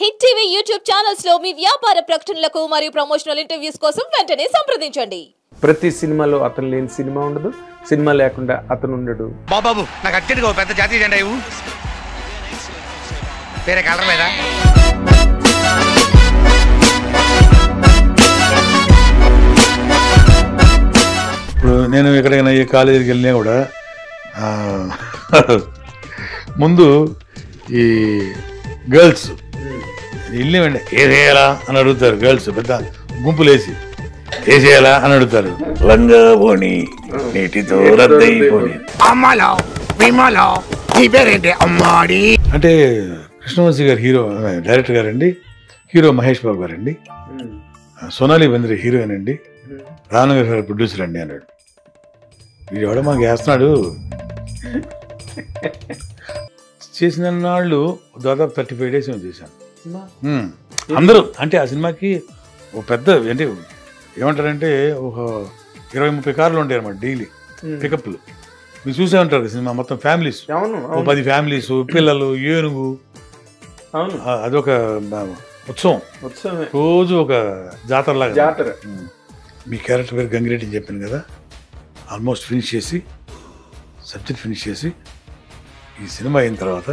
Hit TV YouTube channels లో మీ వ్యాపార ప్రకటనలకు మరియు ప్రమోషనల్ ఇంటర్వ్యూస్ కోసం వెంటనే సంప్రదించండి. ప్రతి సినిమాలో అతను లేని సినిమా ఉండదు, సినిమా లేకుండా అతను ఉండడు. బాబు నాకు అత్యంత పెద్ద జాతీయ జెండా ఇవ్వు. వేరే కలర్ లేదా? ఇప్పుడు నేను ఎక్కడికైనా ఏ కాలేజీకి వెళ్ళినా కూడా ముందు ఈ గర్ల్స్ వెళ్ళినామండి ఏసేయాలా అని అడుగుతారు. గర్ల్స్ పెద్ద గుంపులేసి ఏసేయాలా అని అడుగుతారు. లంగా పోని నీటితో రద్దయిపోని అంటే కృష్ణవంశీ గారు హీరో డైరెక్టర్ గారండి, హీరో మహేష్ బాబు గారండి, సోనాలి బెంద్రే హీరోయిన్ అండి, రానగర్ గారు ప్రొడ్యూసర్ అండి అన్నాడు. వీడు ఎవడో మాకు వేస్తున్నాడు. చేసిన నాళ్ళు దాదాపు 35 days ఏమో చేశాను. అందరూ అంటే ఆ సినిమాకి ఒక పెద్ద అంటే ఏమంటారంటే ఒక 20-30 కార్లు ఉంటాయి అన్నమాట డైలీ పికప్లు. మీరు చూసే ఉంటారు సినిమా మొత్తం ఫ్యామిలీస్, 10 ఫ్యామిలీస్, పిల్లలు, ఏనుగు, అదొక ఉత్సవం, రోజు ఒక జాతరలాగా. మీ క్యారెక్టర్ పేరు గంగిరెడ్డి అని చెప్పాను కదా, ఆల్మోస్ట్ ఫినిష్ చేసి సబ్జెక్ట్ ఫినిష్ చేసి ఈ సినిమా అయిన తర్వాత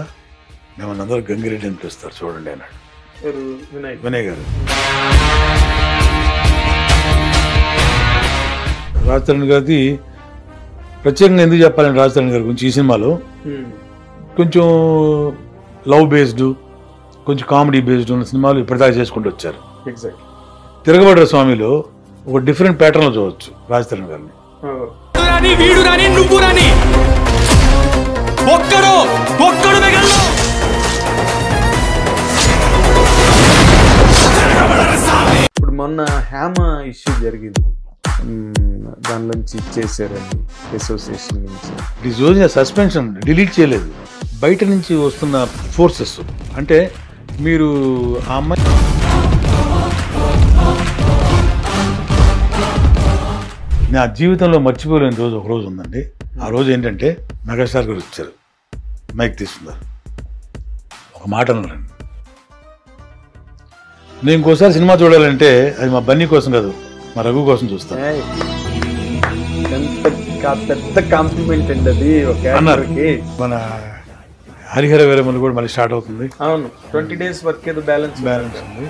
మిమ్మల్ని అందరూ గంగిరెడ్డి అని పిలుస్తారు చూడండి అన్నాడు వినయ్ గారు. రాజతరణ్ గారిది ప్రత్యేకంగా ఎందుకు చెప్పాలంటే రాజతరణ్ గారి గురించి ఈ సినిమాలో కొంచెం లవ్ బేస్డ్, కొంచెం కామెడీ బేస్డ్ ఉన్న సినిమాలు ఇప్పటిదాకా చేసుకుంటూ వచ్చారు. తిరగబడ్డ స్వామిలో ఒక డిఫరెంట్ ప్యాటర్న్ లో చూడవచ్చు రాజతరణ్ గారిని. ఇప్పుడు మొన్న హ్యామ ఇష్యూ జరిగింది, దాని నుంచి ఇచ్చేసారండి అసోసియేషన్ నుంచి. ఈ రోజున సస్పెన్షన్ డిలీట్ చేయలేదు, బయట నుంచి వస్తున్న ఫోర్సెస్. అంటే మీరు ఆ అమ్మాయి నా జీవితంలో మర్చిపోలేని రోజు ఒక రోజు ఉందండి. ఆ రోజు ఏంటంటే మెగాస్టార్ గారు వచ్చారు, మైక్ తీసుకున్నారు, ఒక మాట అన్నారండి. నేను ఇంకోసారి సినిమా చూడాలంటే అది మా బన్నీ కోసం కాదు, మా రఘు కోసం చూస్తాను పెద్ద కాంప్లిమెంట్ అండి అది అన్నారు. మన హరిహర వీరమల్లి కూడా మళ్ళీ స్టార్ట్ అవుతుంది. అవును, 20 days వర్క్ ఏదో బ్యాలెన్స్ ఉంది.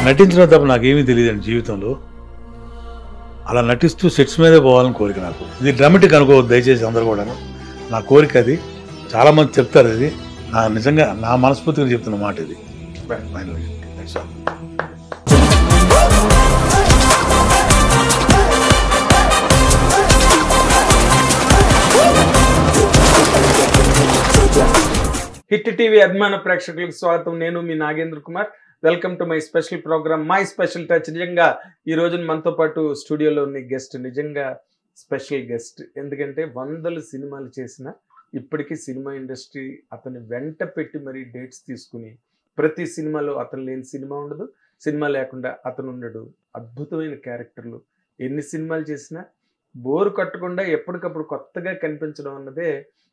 నటించడం తప్ప నాకేమీ తెలియదండి జీవితంలో. అలా నటిస్తూ సెట్స్ మీదే పోవాలని కోరిక నాకు. ఇది డ్రామాటిక్ అనుకోవద్దు దయచేసి అందరూ కూడా, నా కోరిక అది. చాలామంది చెప్తారు అది, నా నిజంగా నా మనస్ఫూర్తిగా చెప్తున్న మాట ఇది. హిట్ టీవీ అభిమాన ప్రేక్షకులకు స్వాగతం. నేను మీ Nagendra Kumar. Welcome to my special programme my special touch. నిజంగా ఈ రోజు మనతో పాటు స్టూడియోలో ఉన్న గెస్ట్ నిజంగా స్పెషల్ గెస్ట్. ఎందుకంటే 100 సినిమాలు చేసిన ఇప్పటికీ సినిమా ఇండస్ట్రీ అతని వెంట పెట్టి మరీ డేట్స్ తీసుకుని ప్రతి సినిమాలో అతను లేని సినిమా ఉండదు, సినిమా లేకుండా అతను ఉండడు. అద్భుతమైన క్యారెక్టర్లు, ఎన్ని సినిమాలు చేసినా బోరు కట్టకుండా ఎప్పటికప్పుడు కొత్తగా కనిపించడం అన్నదే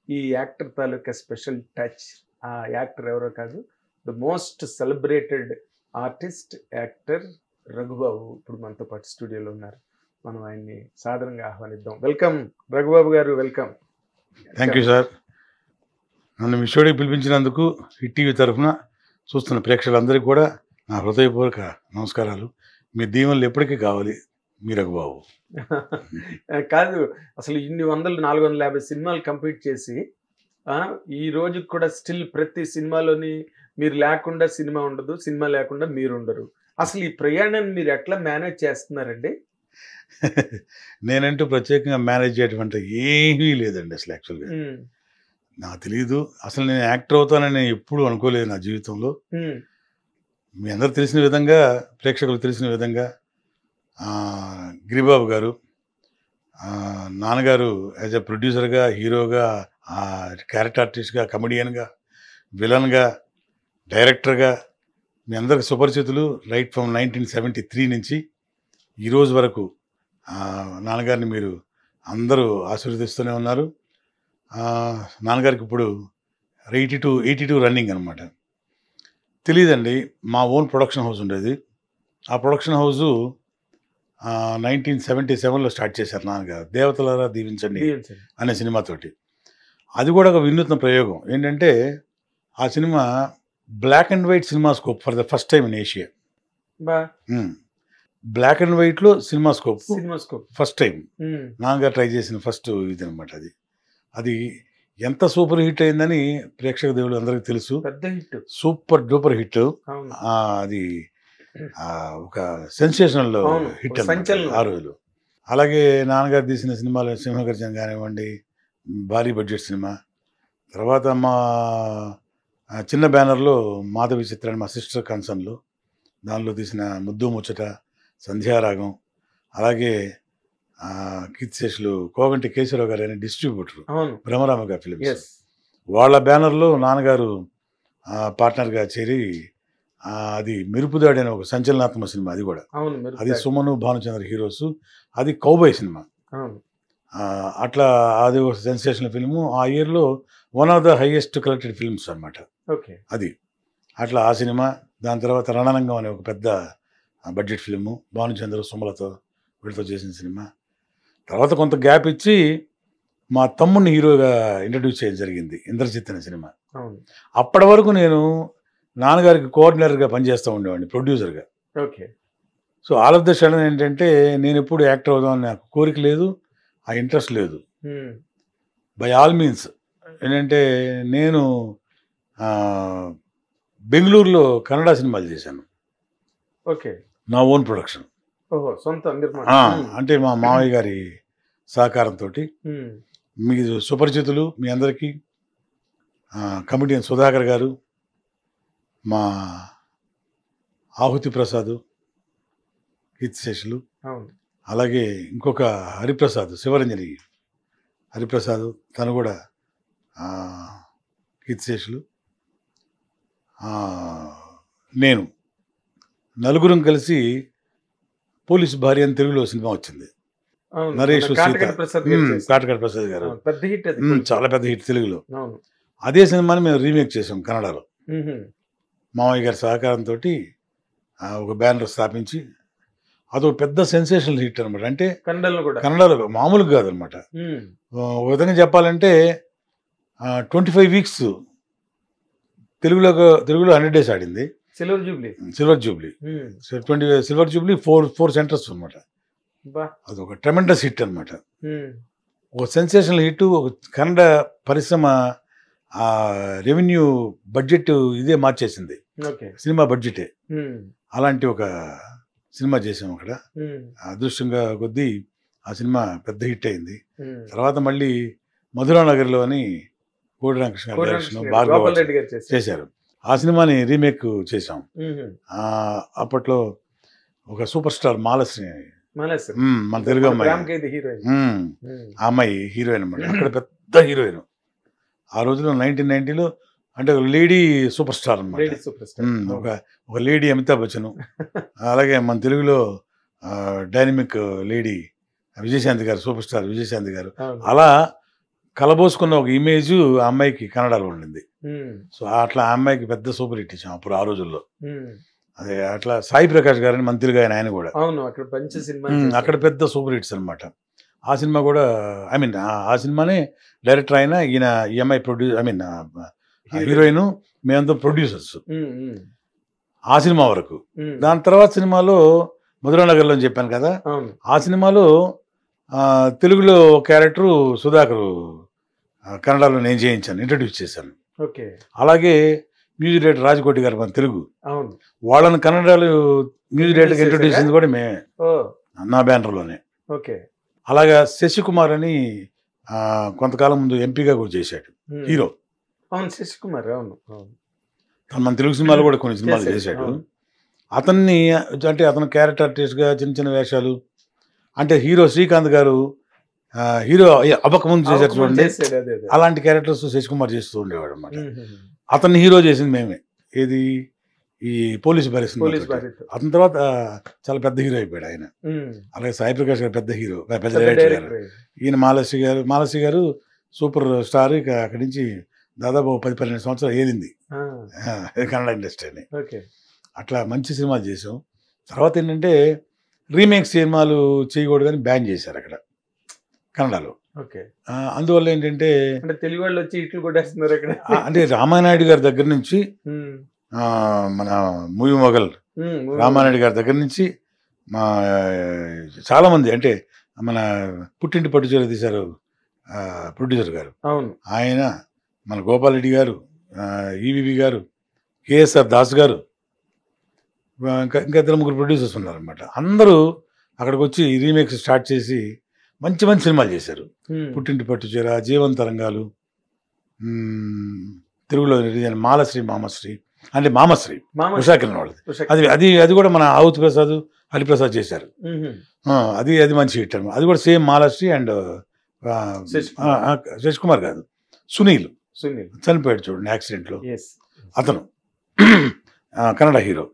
ఈ యాక్టర్ తాలూకా స్పెషల్ టచ్. ఆ యాక్టర్ ఎవరో కాదు, the most celebrated artist actor Raghubabu ఇప్పుడు మనతో పాటు స్టూడియోలో ఉన్నారు. మనం ఆయన్ని సాధారణంగా ఆహ్వానిద్దాం. వెల్కమ్ రఘుబాబు గారు, వెల్కమ్. Thank you sir. నన్ను మీ స్టూడియోకి పిలిపించినందుకు హిట్ టీవీ తరఫున చూస్తున్న ప్రేక్షకులందరికీ కూడా నా హృదయపూర్వక నమస్కారాలు. మీ దీవెనలు ఎప్పటికీ కావాలి మీ రఘుబాబు. కాదు, అసలు ఇన్ని 450 సినిమాలు కంప్లీట్ చేసి ఈ రోజుకి కూడా స్టిల్ ప్రతి సినిమాలోని మీరు లేకుండా సినిమా ఉండదు, సినిమా లేకుండా మీరు ఉండరు. అసలు ఈ ప్రయాణాన్ని మీరు ఎట్లా మేనేజ్ చేస్తున్నారండి? నేనంటూ ప్రత్యేకంగా మేనేజ్ చేయటువంటి ఏమీ లేదండి అసలు. యాక్చువల్గా నాకు తెలియదు, అసలు నేను యాక్టర్ అవుతానని నేను ఎప్పుడు అనుకోలేదు నా జీవితంలో. మీ అందరు తెలిసిన విధంగా, ప్రేక్షకులు తెలిసిన విధంగా గిరిబాబు గారు, నాన్నగారు యాజ్ ఎ ప్రొడ్యూసర్గా, హీరోగా, క్యారెక్టర్ ఆర్టిస్ట్గా, కమెడియన్గా, విలన్గా, డైరెక్టర్గా మీ అందరికి సుపరిచితులు. రైట్ ఫ్రమ్ 1973 నుంచి ఈరోజు వరకు నాన్నగారిని మీరు అందరూ ఆశీర్వదిస్తూనే ఉన్నారు. నాన్నగారికి ఇప్పుడు 82 రన్నింగ్ అనమాట. తెలియదండి, మా ఓన్ ప్రొడక్షన్ హౌస్ ఉండేది. ఆ ప్రొడక్షన్ హౌసు 1977లో స్టార్ట్ చేశారు నాన్నగారు, దేవతలారా దీవించండి అనే సినిమాతోటి. అది కూడా ఒక వినూత్న ప్రయోగం. ఏంటంటే ఆ cinema black and white cinemascope for the first time in Asia. Black and వైట్లో సినిమాస్కోప్ ఫస్ట్ టైం నాన్నగారు ట్రై చేసిన ఫస్ట్ ఇది అనమాట. అది ఎంత సూపర్ హిట్ అయిందని ప్రేక్షక దేవుడు అందరికీ తెలుసు. పెద్ద హిట్, సూపర్ డూపర్ హిట్. అది ఒక సెన్సేషనల్ హిట్ ఆ రోజులు. అలాగే నాన్నగారు తీసిన సినిమాలు సింహగర్జన కానివ్వండి, భారీ బడ్జెట్ సినిమా. తర్వాత మా చిన్న బ్యానర్లో మాధవి చిత్ర మా సిస్టర్ కన్సర్న్లో, దానిలో తీసిన ముద్దు ముచ్చట, సంధ్యారాగం. అలాగే కీర్తిశేషులు కోగంటి కేశవరావు గారు అనే డిస్ట్రిబ్యూటర్ భ్రమరామగా ఫిలిమ్స్, వాళ్ళ బ్యానర్లో నాన్నగారు పార్ట్నర్గా చేరి అది మెరుపుదాడి అనే ఒక సంచలనాత్మక సినిమా. అది కూడా అది సుమను భానుచంద్ర హీరోస్. అది కౌబాయ్ సినిమా. అట్లా అది ఒక సెన్సేషనల్ ఫిల్ము. ఆ ఇయర్లో one of the highest collected films అనమాట అది. అట్లా ఆ సినిమా. దాని తర్వాత రణరంగం అనే ఒక పెద్ద బడ్జెట్ ఫిల్ము, భానుచంద్ర సుమలతో వీళ్ళతో చేసిన సినిమా. తర్వాత కొంత గ్యాప్ ఇచ్చి మా తమ్ముడిని హీరోగా ఇంట్రడ్యూస్ చేయడం జరిగింది, ఇంద్రజిత్ అనే సినిమా. అప్పటి వరకు నేను నాన్నగారికి కోఆర్డినేటర్గా పనిచేస్తూ ఉండేవాడిని, ప్రొడ్యూసర్గా. So all of the sudden ఏంటంటే నేను ఎప్పుడు యాక్టర్ అవుదామని నాకు కోరిక లేదు, ఆ ఇంట్రెస్ట్ లేదు. బై ఆల్ మీన్స్ ఏంటంటే నేను బెంగళూరులో కన్నడ సినిమాలు చేశాను, నా ఓన్ ప్రొడక్షన్. అంటే మా మావయ్య గారి సహకారంతో. మీకు సుపరిచితులు మీ అందరికీ కమిడియన్ సుధాకర్ గారు, మా ఆహుతి ప్రసాద్, కీర్తిశేషులు, అలాగే ఇంకొక హరిప్రసాద్, శివరంజని హరిప్రసాద్, తను కూడా కీర్తిశేషులు, నేను నలుగురం కలిసి పోలీసు భార్య అని తెలుగులో సినిమా వచ్చింది. నరేష్, కాటగడ ప్రసాద్ గారు, చాలా పెద్ద హిట్ తెలుగులో. అదే సినిమాని మేము రీమేక్ చేసాం కన్నడలో. మామయ్య గారి సహకారంతో ఒక బ్యానర్ స్థాపించి అదొక పెద్ద సెన్సేషనల్ హిట్ అనమాట. అంటే కన్నడలో మామూలుగా కాదనమాట. ఒక విధంగా చెప్పాలంటే 25 వీక్స్ తెలుగులో 100 days ఆడింది. సిల్వర్ జూబ్లీ 4 సెంటర్స్ అనమాట. అదొక ట్రెమెండస్ హిట్ అనమాట. ఒక సెన్సేషనల్ హిట్. ఒక కన్నడ పరిశ్రమ రెవెన్యూ బడ్జెట్ ఇదే మార్చేసింది, సినిమా బడ్జెటే. అలాంటి ఒక సినిమా చేసాం అక్కడ. అదృష్టంగా కొద్దీ ఆ సినిమా పెద్ద హిట్ అయింది. తర్వాత మళ్ళీ మధురానగర్లో అని కోడి రామకృష్ణ డైరెక్షన్ భార్గవ చేశారు. ఆ సినిమాని రీమేక్ చేసాం. అప్పట్లో ఒక సూపర్ స్టార్ మాలశ్రీ, మన తెలుగు అమ్మాయి, ఆ అమ్మాయి హీరోయిన్ అన్నమాట. అక్కడ పెద్ద హీరోయిన్ ఆ రోజులో 1990లో. అంటే ఒక లేడీ సూపర్ స్టార్ అన్నమాట. ఒక లేడీ అమితాబ్ బచ్చన్. అలాగే మన తెలుగులో డైనమిక్ లేడీ విజయశాంతి గారు, సూపర్ స్టార్ విజయశాంతి గారు. అలా కలబోసుకున్న ఒక ఇమేజ్ ఆ అమ్మాయికి కన్నడలో ఉండింది. సో అట్లా ఆ అమ్మాయికి పెద్ద సూపర్ హిట్ ఇచ్చాం అప్పుడు ఆ రోజుల్లో. అదే అట్లా సాయి ప్రకాష్ గారని మన తెలుగు ఆయన కూడా అక్కడ పెద్ద సూపర్ హిట్స్ అనమాట. ఆ సినిమా కూడా ఆ సినిమానే డైరెక్టర్ అయినా ఈయన ఈఎంఐ హీరోయిన్, మేమంతా ప్రొడ్యూసర్స్ ఆ సినిమా వరకు. దాని తర్వాత సినిమాలో మధురానగర్లో అని చెప్పాను కదా, ఆ సినిమాలో తెలుగులో క్యారెక్టరు సుధాకర్ కన్నడలో నేను చేయించాను, ఇంట్రడ్యూస్ చేశాను. అలాగే మ్యూజిక్ డైరెక్టర్ రాజకోటి గారు మన తెలుగు, వాళ్ళని కన్నడలో మ్యూజిక్ డైరెక్టర్గా ఇంట్రడ్యూస్ చేసింది కూడా నా బ్యానర్లోనే. అలాగా శశికుమార్ అని కొంతకాలం ముందు ఎంపీగా కూడా చేశాడు హీరో. శశికుమార్ తను మన తెలుగు సినిమాలు కూడా కొన్ని సినిమాలు చేశాడు. అతన్ని అంటే అతను క్యారెక్టర్ ఆర్టిస్ట్గా చిన్న చిన్న వేషాలు, అంటే హీరో శ్రీకాంత్ గారు హీరో అవ్వకముందు చేశారు చూడండి, అలాంటి క్యారెక్టర్స్ శశికుమార్ చేస్తూ ఉండేవాడు అన్నమాట. అతన్ని హీరో చేసింది మేమే, ఏది ఈ పోలీసు భార్య. అతని తర్వాత చాలా పెద్ద హీరో అయిపోయాడు ఆయన. అలాగే సాయి ప్రకాష్ గారు పెద్ద హీరో, పెద్ద డైరెక్టర్ గారు. ఈయన మాలశ్రీ గారు సూపర్ స్టార్. ఇక అక్కడి నుంచి దాదాపు 10-12 సంవత్సరాలు ఏలింది కన్నడ ఇండస్ట్రీని. ఓకే. అట్లా మంచి సినిమాలు చేసాం. తర్వాత ఏంటంటే రీమేక్ సినిమాలు చేయకూడదని బ్యాన్ చేశారు అక్కడ కన్నడలో. ఓకే. అందువల్ల ఏంటంటే అంటే తెలుగు వాళ్ళు వచ్చి ఇట్లు కొట్టేస్తున్నారు అక్కడ. అంటే రామానాయుడు గారి దగ్గర నుంచి మన మూవీ మొగల్ రామానాయుడు గారి దగ్గర నుంచి మా చాలామంది, అంటే మన పుట్టింటి పట్టుచీర తీశారు ప్రొడ్యూసర్ గారు, అవును ఆయన, మన గోపాల్ రెడ్డి గారు, ఈవీవి గారు, కేఎస్ఆర్ దాస్ గారు, ఇంకా 2-3 ప్రొడ్యూసర్స్ ఉన్నారనమాట. అందరూ అక్కడికి వచ్చి రీమేక్స్ స్టార్ట్ చేసి మంచి మంచి సినిమాలు చేశారు. పుట్టింటి పట్టుచీర, జీవంతరంగాలు, తెలుగులో మాలశ్రీ మామశ్రీ, అంటే మామశ్రీ ఉషాకిరణ్ వాళ్ళది. అది కూడా మన ఆవుత్ ప్రసాద్, హరిప్రసాద్ చేశారు. అది మంచి హిట్ అనమాట. అది కూడా సేమ్ మాలశ్రీ అండ్ శశ్ కుమార్ కాదు, సునీల్ చనిపోయాడు చూడండి యాక్సిడెంట్లో. అతను కన్నడ హీరో.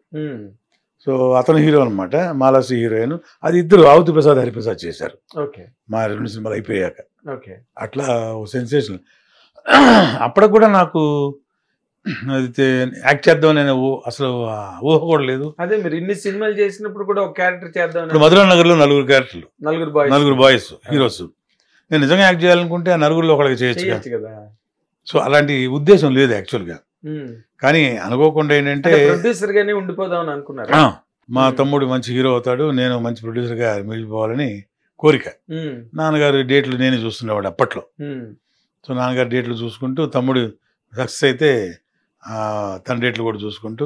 సో అతను హీరో అనమాట, మాలశ్రీ హీరోయిన్. అది ఇద్దరు ఆవుత్ ప్రసాద్, హరిప్రసాద్ చేశారు మా 2 సినిమాలు అయిపోయాక. అట్లా సెన్సేషన్. అప్పటికి కూడా నాకు అది యాక్ట్ చేద్దాం నేను అసలు ఊహ కూడా లేదు. అదే మీరు ఇన్ని సినిమాలు చేసినప్పుడు కూడా ఒక క్యారెక్టర్ చేద్దాం. ఇప్పుడు మధురా నగర్లో 4 క్యారెక్టర్లు, 4 బాయ్స్ హీరోస్. నేను నిజంగా యాక్ట్ చేయాలనుకుంటే ఆ 4గురిలో ఒకరికి చేయొచ్చు కదా. సో అలాంటి ఉద్దేశం లేదు యాక్చువల్గా. కానీ అనుకోకుండా ఏంటంటే ప్రొడ్యూసర్ గానే ఉండిపోదామని అనుకున్నారు. మా తమ్ముడు మంచి హీరో అవుతాడు, నేను మంచి ప్రొడ్యూసర్గా మిగిలిపోవాలని కోరిక. నాన్నగారు డేట్లు నేనే చూస్తుండేవాడు అప్పట్లో. సో నాన్నగారు డేట్లు చూసుకుంటూ, తమ్ముడు సక్సెస్ అయితే తన డేట్లు కూడా చూసుకుంటూ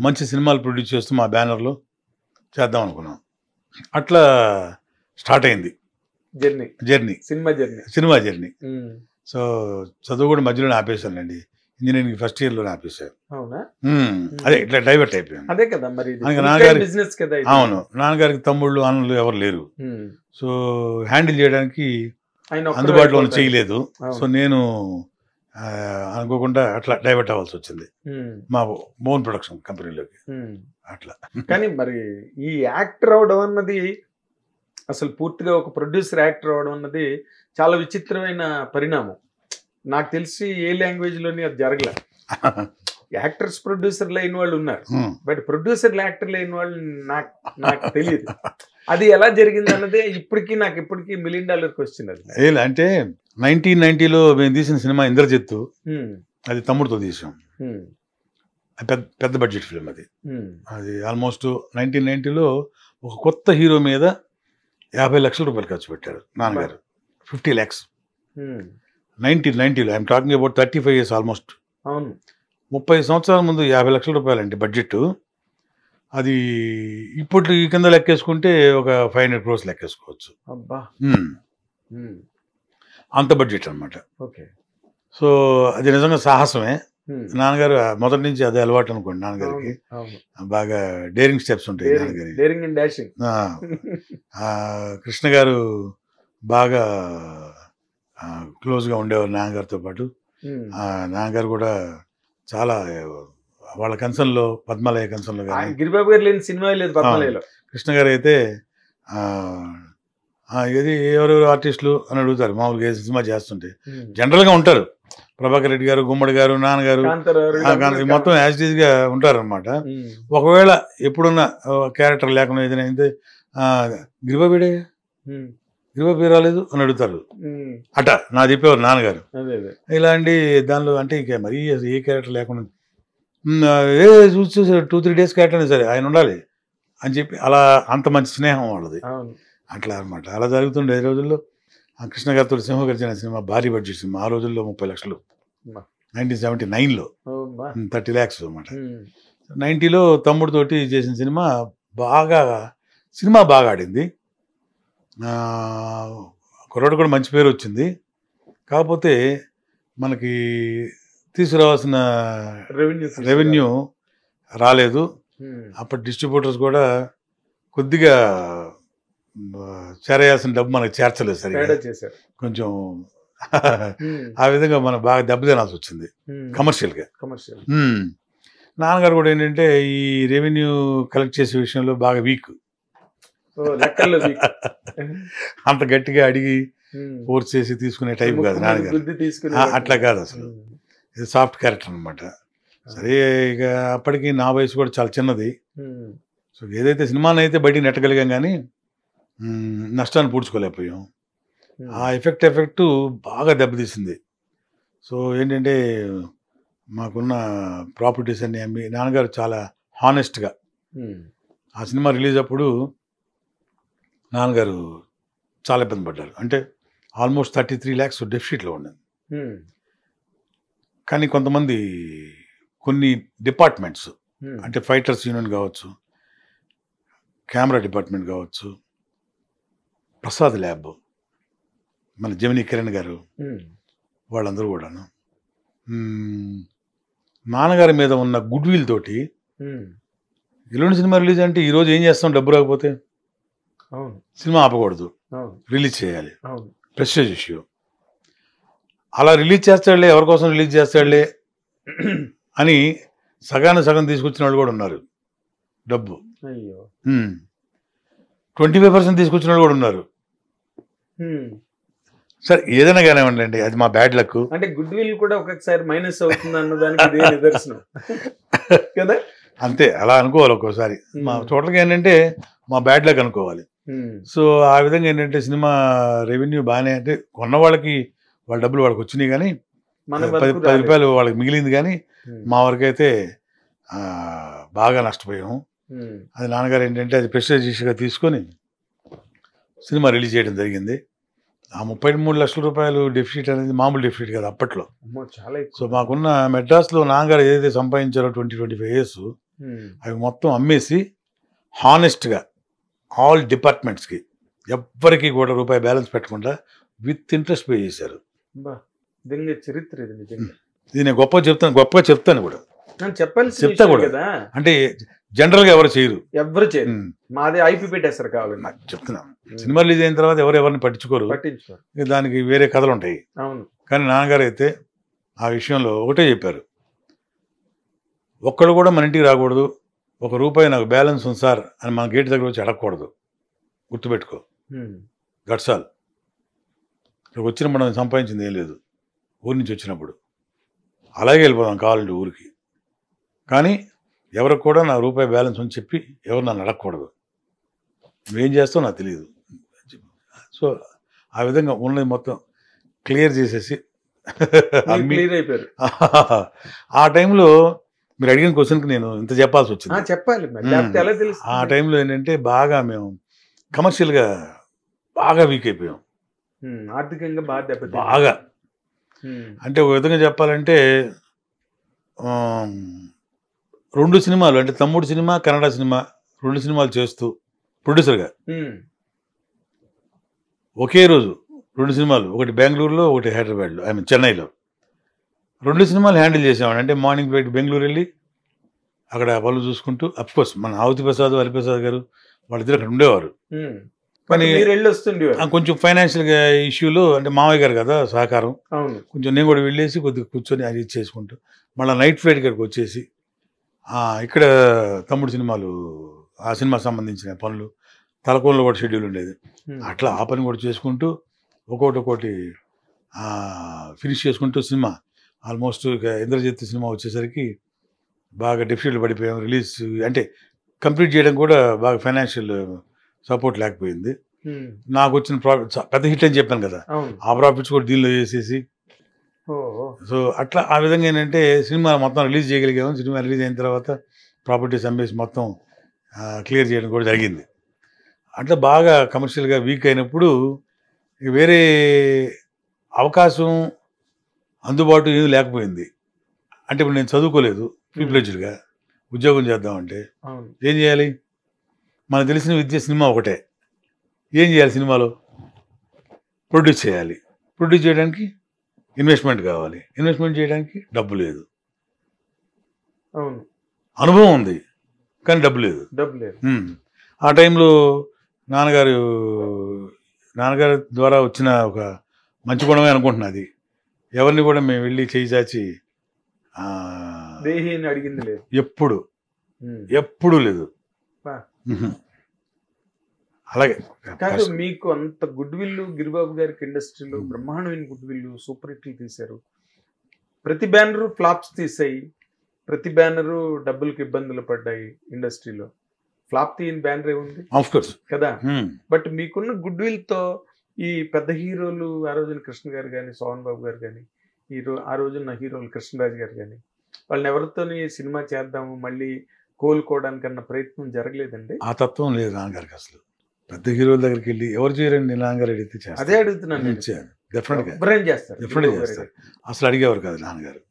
మంచి సినిమాలు ప్రొడ్యూస్ చేస్తూ మా బ్యానర్లో చేద్దాం అనుకున్నాం. అట్లా స్టార్ట్ అయింది జర్నీ, సినిమా జర్నీ. సో చదువు కూడా మధ్యలోనే ఆపేశానండి. Engineering first ఇయర్లోనే ఆపేశాను. అదే ఇట్లా డైవర్ట్ అయిపోయాను. అదే కదా మరి బిజినెస్ కదా. అవును, నాన్నగారికి తమ్ముళ్ళు అన్నలు ఎవరు లేరు. సో హ్యాండిల్ చేయడానికి అందుబాటులో చేయలేదు. సో నేను అనుకోకుండా అట్లా డైవర్ట్ అవ్వాల్సి వచ్చింది మా ఓన్ ప్రొడక్షన్ కంపెనీలోకి. అట్లా. కానీ మరి ఈ యాక్టర్ అవడం అన్నది, అసలు పూర్తిగా ఒక ప్రొడ్యూసర్ యాక్టర్ అవడం అన్నది చాలా విచిత్రమైన పరిణామం. నాకు తెలిసి ఏ లాంగ్వేజ్ లోని అది జరగలే. యాక్టర్స్ ప్రొడ్యూసర్లు అయిన వాళ్ళు ఉన్నారు, బట్ ప్రొడ్యూసర్లు యాక్టర్లు అయిన వాళ్ళు నాకు తెలియదు. అది ఎలా జరిగింది అన్నదే ఇప్పటికీ $1 మిలియన్ క్వశ్చన్. అది అంటే 1990లో మేము తీసిన సినిమా ఇంద్రజిత్తు, అది తమ్ముడితో తీసాం. పెద్ద బడ్జెట్ ఫిల్మ్ అది. అది ఆల్మోస్ట్ 1990లో ఒక కొత్త హీరో మీద 50 లక్షల రూపాయలు ఖర్చు పెట్టారు నాన్నగారు. 50 lakhs 1990లో. I'm talking about 35 years almost. అవును, 30 సంవత్సరాల ముందు 50 లక్షల రూపాయలు అంటే బడ్జెట్. అది ఇప్పుడు ఈ కింద లెక్కేసుకుంటే ఒక 500 crores లెక్కేసుకోవచ్చు. అంత బడ్జెట్ అనమాట. సో అది నిజంగా సాహసమే. నాన్నగారు మొదటి నుంచి అదే అలవాటు అనుకోండి. నాన్నగారికి బాగా డేరింగ్ స్టెప్స్ ఉంటాయి నాన్నగారికి. కృష్ణ గారు బాగా క్లోజ్గా ఉండేవారు నాన్నగారితో పాటు. నాన్నగారు కూడా చాలా వాళ్ళ కన్సర్న్లో, పద్మాలయ కన్సర్న్లో కానీ గిరిబాబు గారు లేని సినిమా లేదు పద్మాలయలో. కృష్ణ గారు అయితే ఇది ఎవరెవరు ఆర్టిస్టులు అని అడుగుతారు. మామూలుగా ఏ సినిమా చేస్తుంటే జనరల్గా ఉంటారు. ప్రభాకర్ రెడ్డి గారు, గుమ్మడి గారు, నాన్నగారు మొత్తం యాజ్ ఇట్ ఈజ్ గా ఉంటారనమాట. ఒకవేళ ఎప్పుడున్న క్యారెక్టర్ లేకుండా ఏదైనా అయితే గిరిబాబీడే, గిరిబాబీ రాలేదు అని అడుగుతారు. అట నా చెప్పేవారు నాన్నగారు. ఇలాంటి దానిలో అంటే ఇక మరీ ఏ క్యారెక్టర్ లేకుండా చూసి 2-3 days క్యారెక్టర్ సరే ఆయన ఉండాలి అని చెప్పి అలా అంత మంచి స్నేహం వాళ్ళది. అట్లా అనమాట. అలా జరుగుతుండే ఈ రోజుల్లో. కృష్ణ గారితో సింహగర్జన సినిమా భారీ బడ్జెట్ సినిమా. ఆ రోజుల్లో 30 లక్షలు 1979లో 30 lakhs అనమాట. 90లో తమ్ముడితోటి చేసిన సినిమా బాగా ఆడింది. కుర్రాడు కూడా మంచి పేరు వచ్చింది. కాకపోతే మనకి తీసుకురావాల్సిన రెవెన్యూ రాలేదు. అప్పటి డిస్ట్రిబ్యూటర్స్ కూడా కొద్దిగా చేరేయాల్సిన డబ్బు మనకు చేర్చలేదు సరిగ్గా. కొంచెం ఆ విధంగా మనం బాగా దెబ్బతినాల్సి వచ్చింది కమర్షియల్గా. నాన్నగారు కూడా ఏంటంటే ఈ రెవెన్యూ కలెక్ట్ చేసే విషయంలో బాగా వీక్. అంత గట్టిగా అడిగి ఫోర్స్ చేసి తీసుకునే టైప్ కాదు నాన్నగారు. బుద్ధి తీసుకుని అట్లా కాదు అసలు, ఇది సాఫ్ట్ క్యారెక్టర్ అనమాట. సరే ఇక అప్పటికి నా వయసు కూడా చాలా చిన్నది. సో ఏదైతే సినిమాని అయితే బయటికి నెట్టగలిగాం కానీ నష్టాన్ని పూడ్చుకోలేకపోయాం. ఆ ఎఫెక్ట్ బాగా దెబ్బతీసింది. సో ఏంటంటే మాకున్న ప్రాపర్టీస్ అన్ని అమ్మి నాన్నగారు చాలా హానెస్ట్గా ఆ సినిమా రిలీజ్ అప్పుడు నాన్నగారు చాలా ఇబ్బంది పడ్డారు. అంటే ఆల్మోస్ట్ 33 lakhs డెఫిసిట్లో ఉన్నది. కానీ కొంతమంది కొన్ని డిపార్ట్మెంట్స్ అంటే ఫైటర్స్ యూనియన్ కావచ్చు, కెమెరా డిపార్ట్మెంట్ కావచ్చు, ప్రసాద్ ల్యాబ్, మన జమినీ కిరణ్ గారు, వాళ్ళందరూ కూడాను నాన్నగారి మీద ఉన్న గుడ్ విల్ తోటి ఎల్లుండి సినిమా రిలీజ్ అంటే ఈరోజు ఏం చేస్తాం, డబ్బు రాకపోతే సినిమా ఆపకూడదు, రిలీజ్ చేయాలి, ప్రెస్టేజ్ ఇష్యూ. అలా రిలీజ్ చేస్తాడులే, ఎవరి కోసం రిలీజ్ చేస్తాడులే అని సగం తీసుకొచ్చిన వాళ్ళు కూడా ఉన్నారు. డబ్బు 25% తీసుకొచ్చిన వాళ్ళు కూడా ఉన్నారు. సరే ఏదైనా కానివ్వండి అండి, అది మా బ్యాడ్ లక్. అంటే గుడ్ విల్ కూడా ఒక్కొక్కసారి మైనస్ అవుతుంది అన్నదానికి ఇదే నిదర్శనం కదా. అంతే, అలా అనుకోవాలి ఒక్కోసారి. మా టోటల్గా ఏంటంటే మా బ్యాడ్ లక్ అనుకోవాలి. సో ఆ విధంగా ఏంటంటే సినిమా రెవెన్యూ బాగానే, అంటే కొన్న వాళ్ళకి వాళ్ళ డబ్బులు వాళ్ళకి వచ్చినాయి కానీ 10 రూపాయలు వాళ్ళకి మిగిలింది. కానీ మా వరకు అయితే బాగా నష్టపోయాము. అది నాన్నగారు ఏంటంటే అది ప్రెస్టేజ్ ఇష్యూగా తీసుకొని సినిమా రిలీజ్ చేయడం జరిగింది. ఆ 33 లక్షల రూపాయలు డెఫిసిట్ అనేది మామూలు డెఫిసిట్ కదా అప్పట్లో. సో మాకున్న మెడ్రాస్లో నాన్నగారు ఏదైతే సంపాదించారో 20-25 years అవి మొత్తం అమ్మేసి హానెస్ట్గా ఆల్ డిపార్ట్మెంట్స్కి ఎవ్వరికి కూడా రూపాయి బ్యాలెన్స్ పెట్టకుండా విత్ ఇంట్రెస్ట్ పే చేశారు. చరిత్ర ఇది నిజంగా. ఇది నేను గొప్పగా చెప్తాను కూడా, చెప్తా కూడా. అంటే జనరల్ గా ఎవరు చేయరు. మాది ఐపీ పెట్టేస్తారు కావాలి. చెప్తున్నాను, సినిమా రిలీజ్ అయిన తర్వాత ఎవరిని పట్టించుకోరు, దానికి వేరే కథలు ఉంటాయి. కానీ నాన్నగారు అయితే ఆ విషయంలో ఒకటే చెప్పారు, ఒక్కడు కూడా మన ఇంటికి రాకూడదు, ₹1 నాకు బ్యాలెన్స్ ఉంది సార్ అని మన గేట్ దగ్గర వచ్చి అడగకూడదు, గుర్తుపెట్టుకో, గట్సాల్. ఇక్కడికి వచ్చిన మనం సంపాదించింది ఏం లేదు, ఊరి నుంచి వచ్చినప్పుడు అలాగే వెళ్ళిపోదాం కావాలంటే ఊరికి. కానీ ఎవరికి కూడా నా రూపాయి బ్యాలెన్స్ అని చెప్పి ఎవరు నన్ను అడగకూడదు, నువ్వేం చేస్తావు నాకు తెలియదు. సో ఆ విధంగా ఉన్నది మొత్తం క్లియర్ చేసేసి అయిపోయారు. ఆ టైంలో మీరు అడిగిన క్వశ్చన్కి నేను ఇంత చెప్పాల్సి వచ్చింది. చెప్పాలి. ఆ టైంలో ఏంటంటే బాగా మేము కమర్షియల్గా బాగా వీక్ అయిపోయాం, ఆర్థికంగా బాగా. అంటే ఒక విధంగా చెప్పాలంటే 2 సినిమాలు, అంటే తమ్ముడు సినిమా, కన్నడ సినిమా, 2 సినిమాలు చేస్తూ ప్రొడ్యూసర్గా ఒకే రోజు 2 సినిమాలు, ఒకటి బెంగళూరులో, ఒకటి హైదరాబాద్లో, చెన్నైలో 2 సినిమాలు హ్యాండిల్ చేసామండి. అంటే మార్నింగ్ బెంగళూరు వెళ్ళి అక్కడ పనులు చూసుకుంటూ, అఫ్కోర్స్ మన ఆవుతి ప్రసాద్, హరిప్రసాద్ గారు వాళ్ళిద్దరు అక్కడ ఉండేవారు. కానీ కొంచెం ఫైనాన్షియల్గా ఇష్యూలు, అంటే మామయ్య గారు కదా సహకారం, కొంచెం నేను కూడా వెళ్ళేసి కొద్దిగా కూర్చొని అది చేసుకుంటూ మళ్ళీ నైట్ ఫ్లైట్ ఇక్కడికి వచ్చేసి ఇక్కడ తమ్ముడు సినిమాలు, ఆ సినిమాకి సంబంధించిన పనులు, తలకోనలో కూడా షెడ్యూల్ ఉండేది, అట్లా ఆ పని కూడా చేసుకుంటూ ఒక్కొక్కటి ఫినిష్ చేసుకుంటూ సినిమా ఆల్మోస్ట్ ఇక ఇంద్రజిత్ సినిమా వచ్చేసరికి బాగా డెఫిసిట్లు పడిపోయాం. రిలీజ్ అంటే కంప్లీట్ చేయడం కూడా బాగా ఫైనాన్షియల్ సపోర్ట్ లేకపోయింది. నాకు వచ్చిన ప్రాఫిట్ పెద్ద హిట్ అని చెప్పాను కదా, ఆ ప్రాఫిట్స్ కూడా దీనిలో వేసేసి, సో అట్లా ఆ విధంగా ఏంటంటే సినిమా మొత్తం రిలీజ్ చేయగలిగాము. సినిమా రిలీజ్ అయిన తర్వాత ప్రాపర్టీస్ అమ్మేసి మొత్తం క్లియర్ చేయడం కూడా జరిగింది. అట్లా బాగా కమర్షియల్గా వీక్ అయినప్పుడు వేరే అవకాశం అందుబాటు ఏమీ లేకపోయింది. అంటే ఇప్పుడు నేను చదువుకోలేదు, ప్రీప్లెడ్జ్డ్గా ఉద్యోగం చేద్దామంటే ఏం చేయాలి? మనకు తెలిసిన విద్య సినిమా ఒకటే. ఏం చేయాలి? సినిమాలో ప్రొడ్యూస్ చేయాలి. ప్రొడ్యూస్ చేయడానికి ఇన్వెస్ట్మెంట్ కావాలి, ఇన్వెస్ట్మెంట్ చేయడానికి డబ్బు లేదు. అనుభవం ఉంది కానీ డబ్బు లేదు. ఆ టైంలో నాన్నగారు ద్వారా వచ్చిన ఒక మంచి గుణమే అనుకుంటున్నది. ఎవరిని కూడా మేము వెళ్ళి చేయి చాచి అడిగింది లేదు, ఎప్పుడు లేదు. అలాగే కాదు, మీకు అంత గుడ్ విల్ గిరిబాబు గారికి ఇండస్ట్రీలో బ్రహ్మాండమైన గుడ్ విల్, సూపర్ హిట్లు తీశారు. ప్రతి బ్యానరు ఫ్లాప్స్ తీసాయి, ప్రతి బ్యానరు డబ్బులకు ఇబ్బందులు పడ్డాయి. ఇండస్ట్రీలో ఫ్లాప్ తీయని బ్యానర్ ఏముంది ఆఫ్ కోర్స్ కదా. బట్ మీకున్న గుడ్ విల్ తో ఈ పెద్ద హీరోలు, ఆ రోజున కృష్ణ గారు కానీ, సోహన్ బాబు గారు కానీ, ఆ రోజున హీరోలు కృష్ణరాజు గారు కానీ, వాళ్ళని ఎవరితోని సినిమా చేద్దాము మళ్ళీ కోలుకోవడానికన్నా ప్రయత్నం జరగలేదండి? ఆ తత్వం లేదు నాన్నగారికి. అసలు పెద్ద హీరోల దగ్గరికి వెళ్ళి ఎవరు చేయరండి, నాన్నగారు అడిగితే చేస్తారు. అదే అడుగుతున్నాను. డెఫినెట్ గా చేస్తారు. అసలు అడిగేవారు కాదు నాన్నగారు.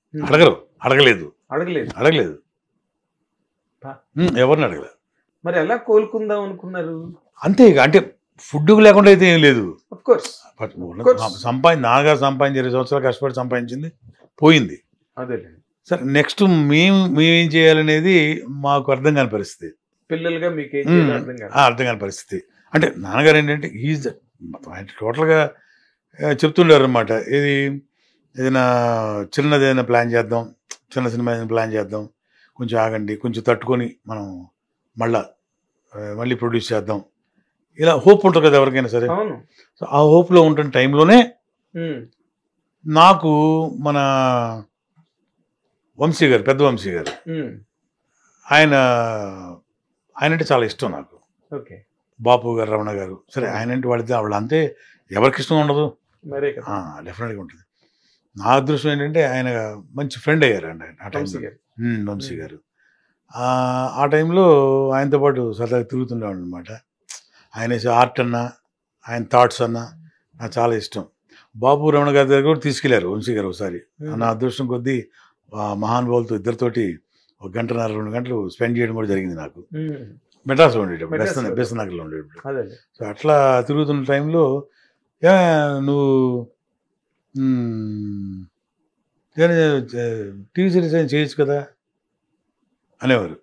అడగలేదు. ఎవరిని అడగలేదు. మరి ఎలా కోలుకుందాం అనుకున్నారు? అంతే ఇక, అంటే ఫుడ్ లేకుండా అయితే ఏం లేదు. నాన్నగారు సంపాదించి 20 సంవత్సరాలు కష్టపడి సంపాదించింది పోయింది. అదే సరే, నెక్స్ట్ మేమేం చేయాలనేది మాకు అర్థం కాని పరిస్థితి. పిల్లలుగా మీకు అర్థం కాని పరిస్థితి. అంటే నాన్నగారు ఏంటంటే ఈజ్ టోటల్గా చెప్తుండారు అనమాట. ఏదైనా చిన్నదైనా ప్లాన్ చేద్దాం, చిన్న సినిమా ఏదైనా ప్లాన్ చేద్దాం, కొంచెం ఆగండి, కొంచెం తట్టుకొని మనం మళ్ళీ ప్రొడ్యూస్ చేద్దాం. ఇలా హోప్ ఉంటుంది కదా ఎవరికైనా సరే. సో ఆ హోప్లో ఉంటున్న టైంలోనే నాకు మన వంశీ గారు, పెద్ద వంశీ గారు, ఆయన అంటే చాలా ఇష్టం నాకు. బాపు గారు, రమణ గారు, సరే ఆయన అంటే వాళ్ళంతే ఎవరికి ఇష్టం ఉండదు, డెఫినెట్గా ఉంటుంది. నా అదృష్టం ఏంటంటే ఆయన మంచి ఫ్రెండ్ అయ్యారండి ఆయన ఆ టైంలో. వంశీ గారు ఆ టైంలో ఆయనతో పాటు సరదాగా తిరుగుతుండేవాడు అనమాట. ఆయన ఆర్ట్ అన్నా, ఆయన థాట్స్ అన్నా నాకు చాలా ఇష్టం. బాపు, రమణ గారి దగ్గర కూడా తీసుకెళ్లారు వంశీ గారు ఒకసారి. నా అదృష్టం కొద్దీ మహానుభావులతో ఇద్దరితోటి 1 గంటన్నర 2 గంటలు స్పెండ్ చేయడం కూడా జరిగింది నాకు. మెడ్రాస్లో ఉండేటప్పుడు, బెస్తనగర్లో ఉండేటప్పుడు. సో అట్లా తిరుగుతున్న టైంలో నువ్వు టీవీ సిరీస్ అయినా చేయొచ్చు కదా అనేవారు.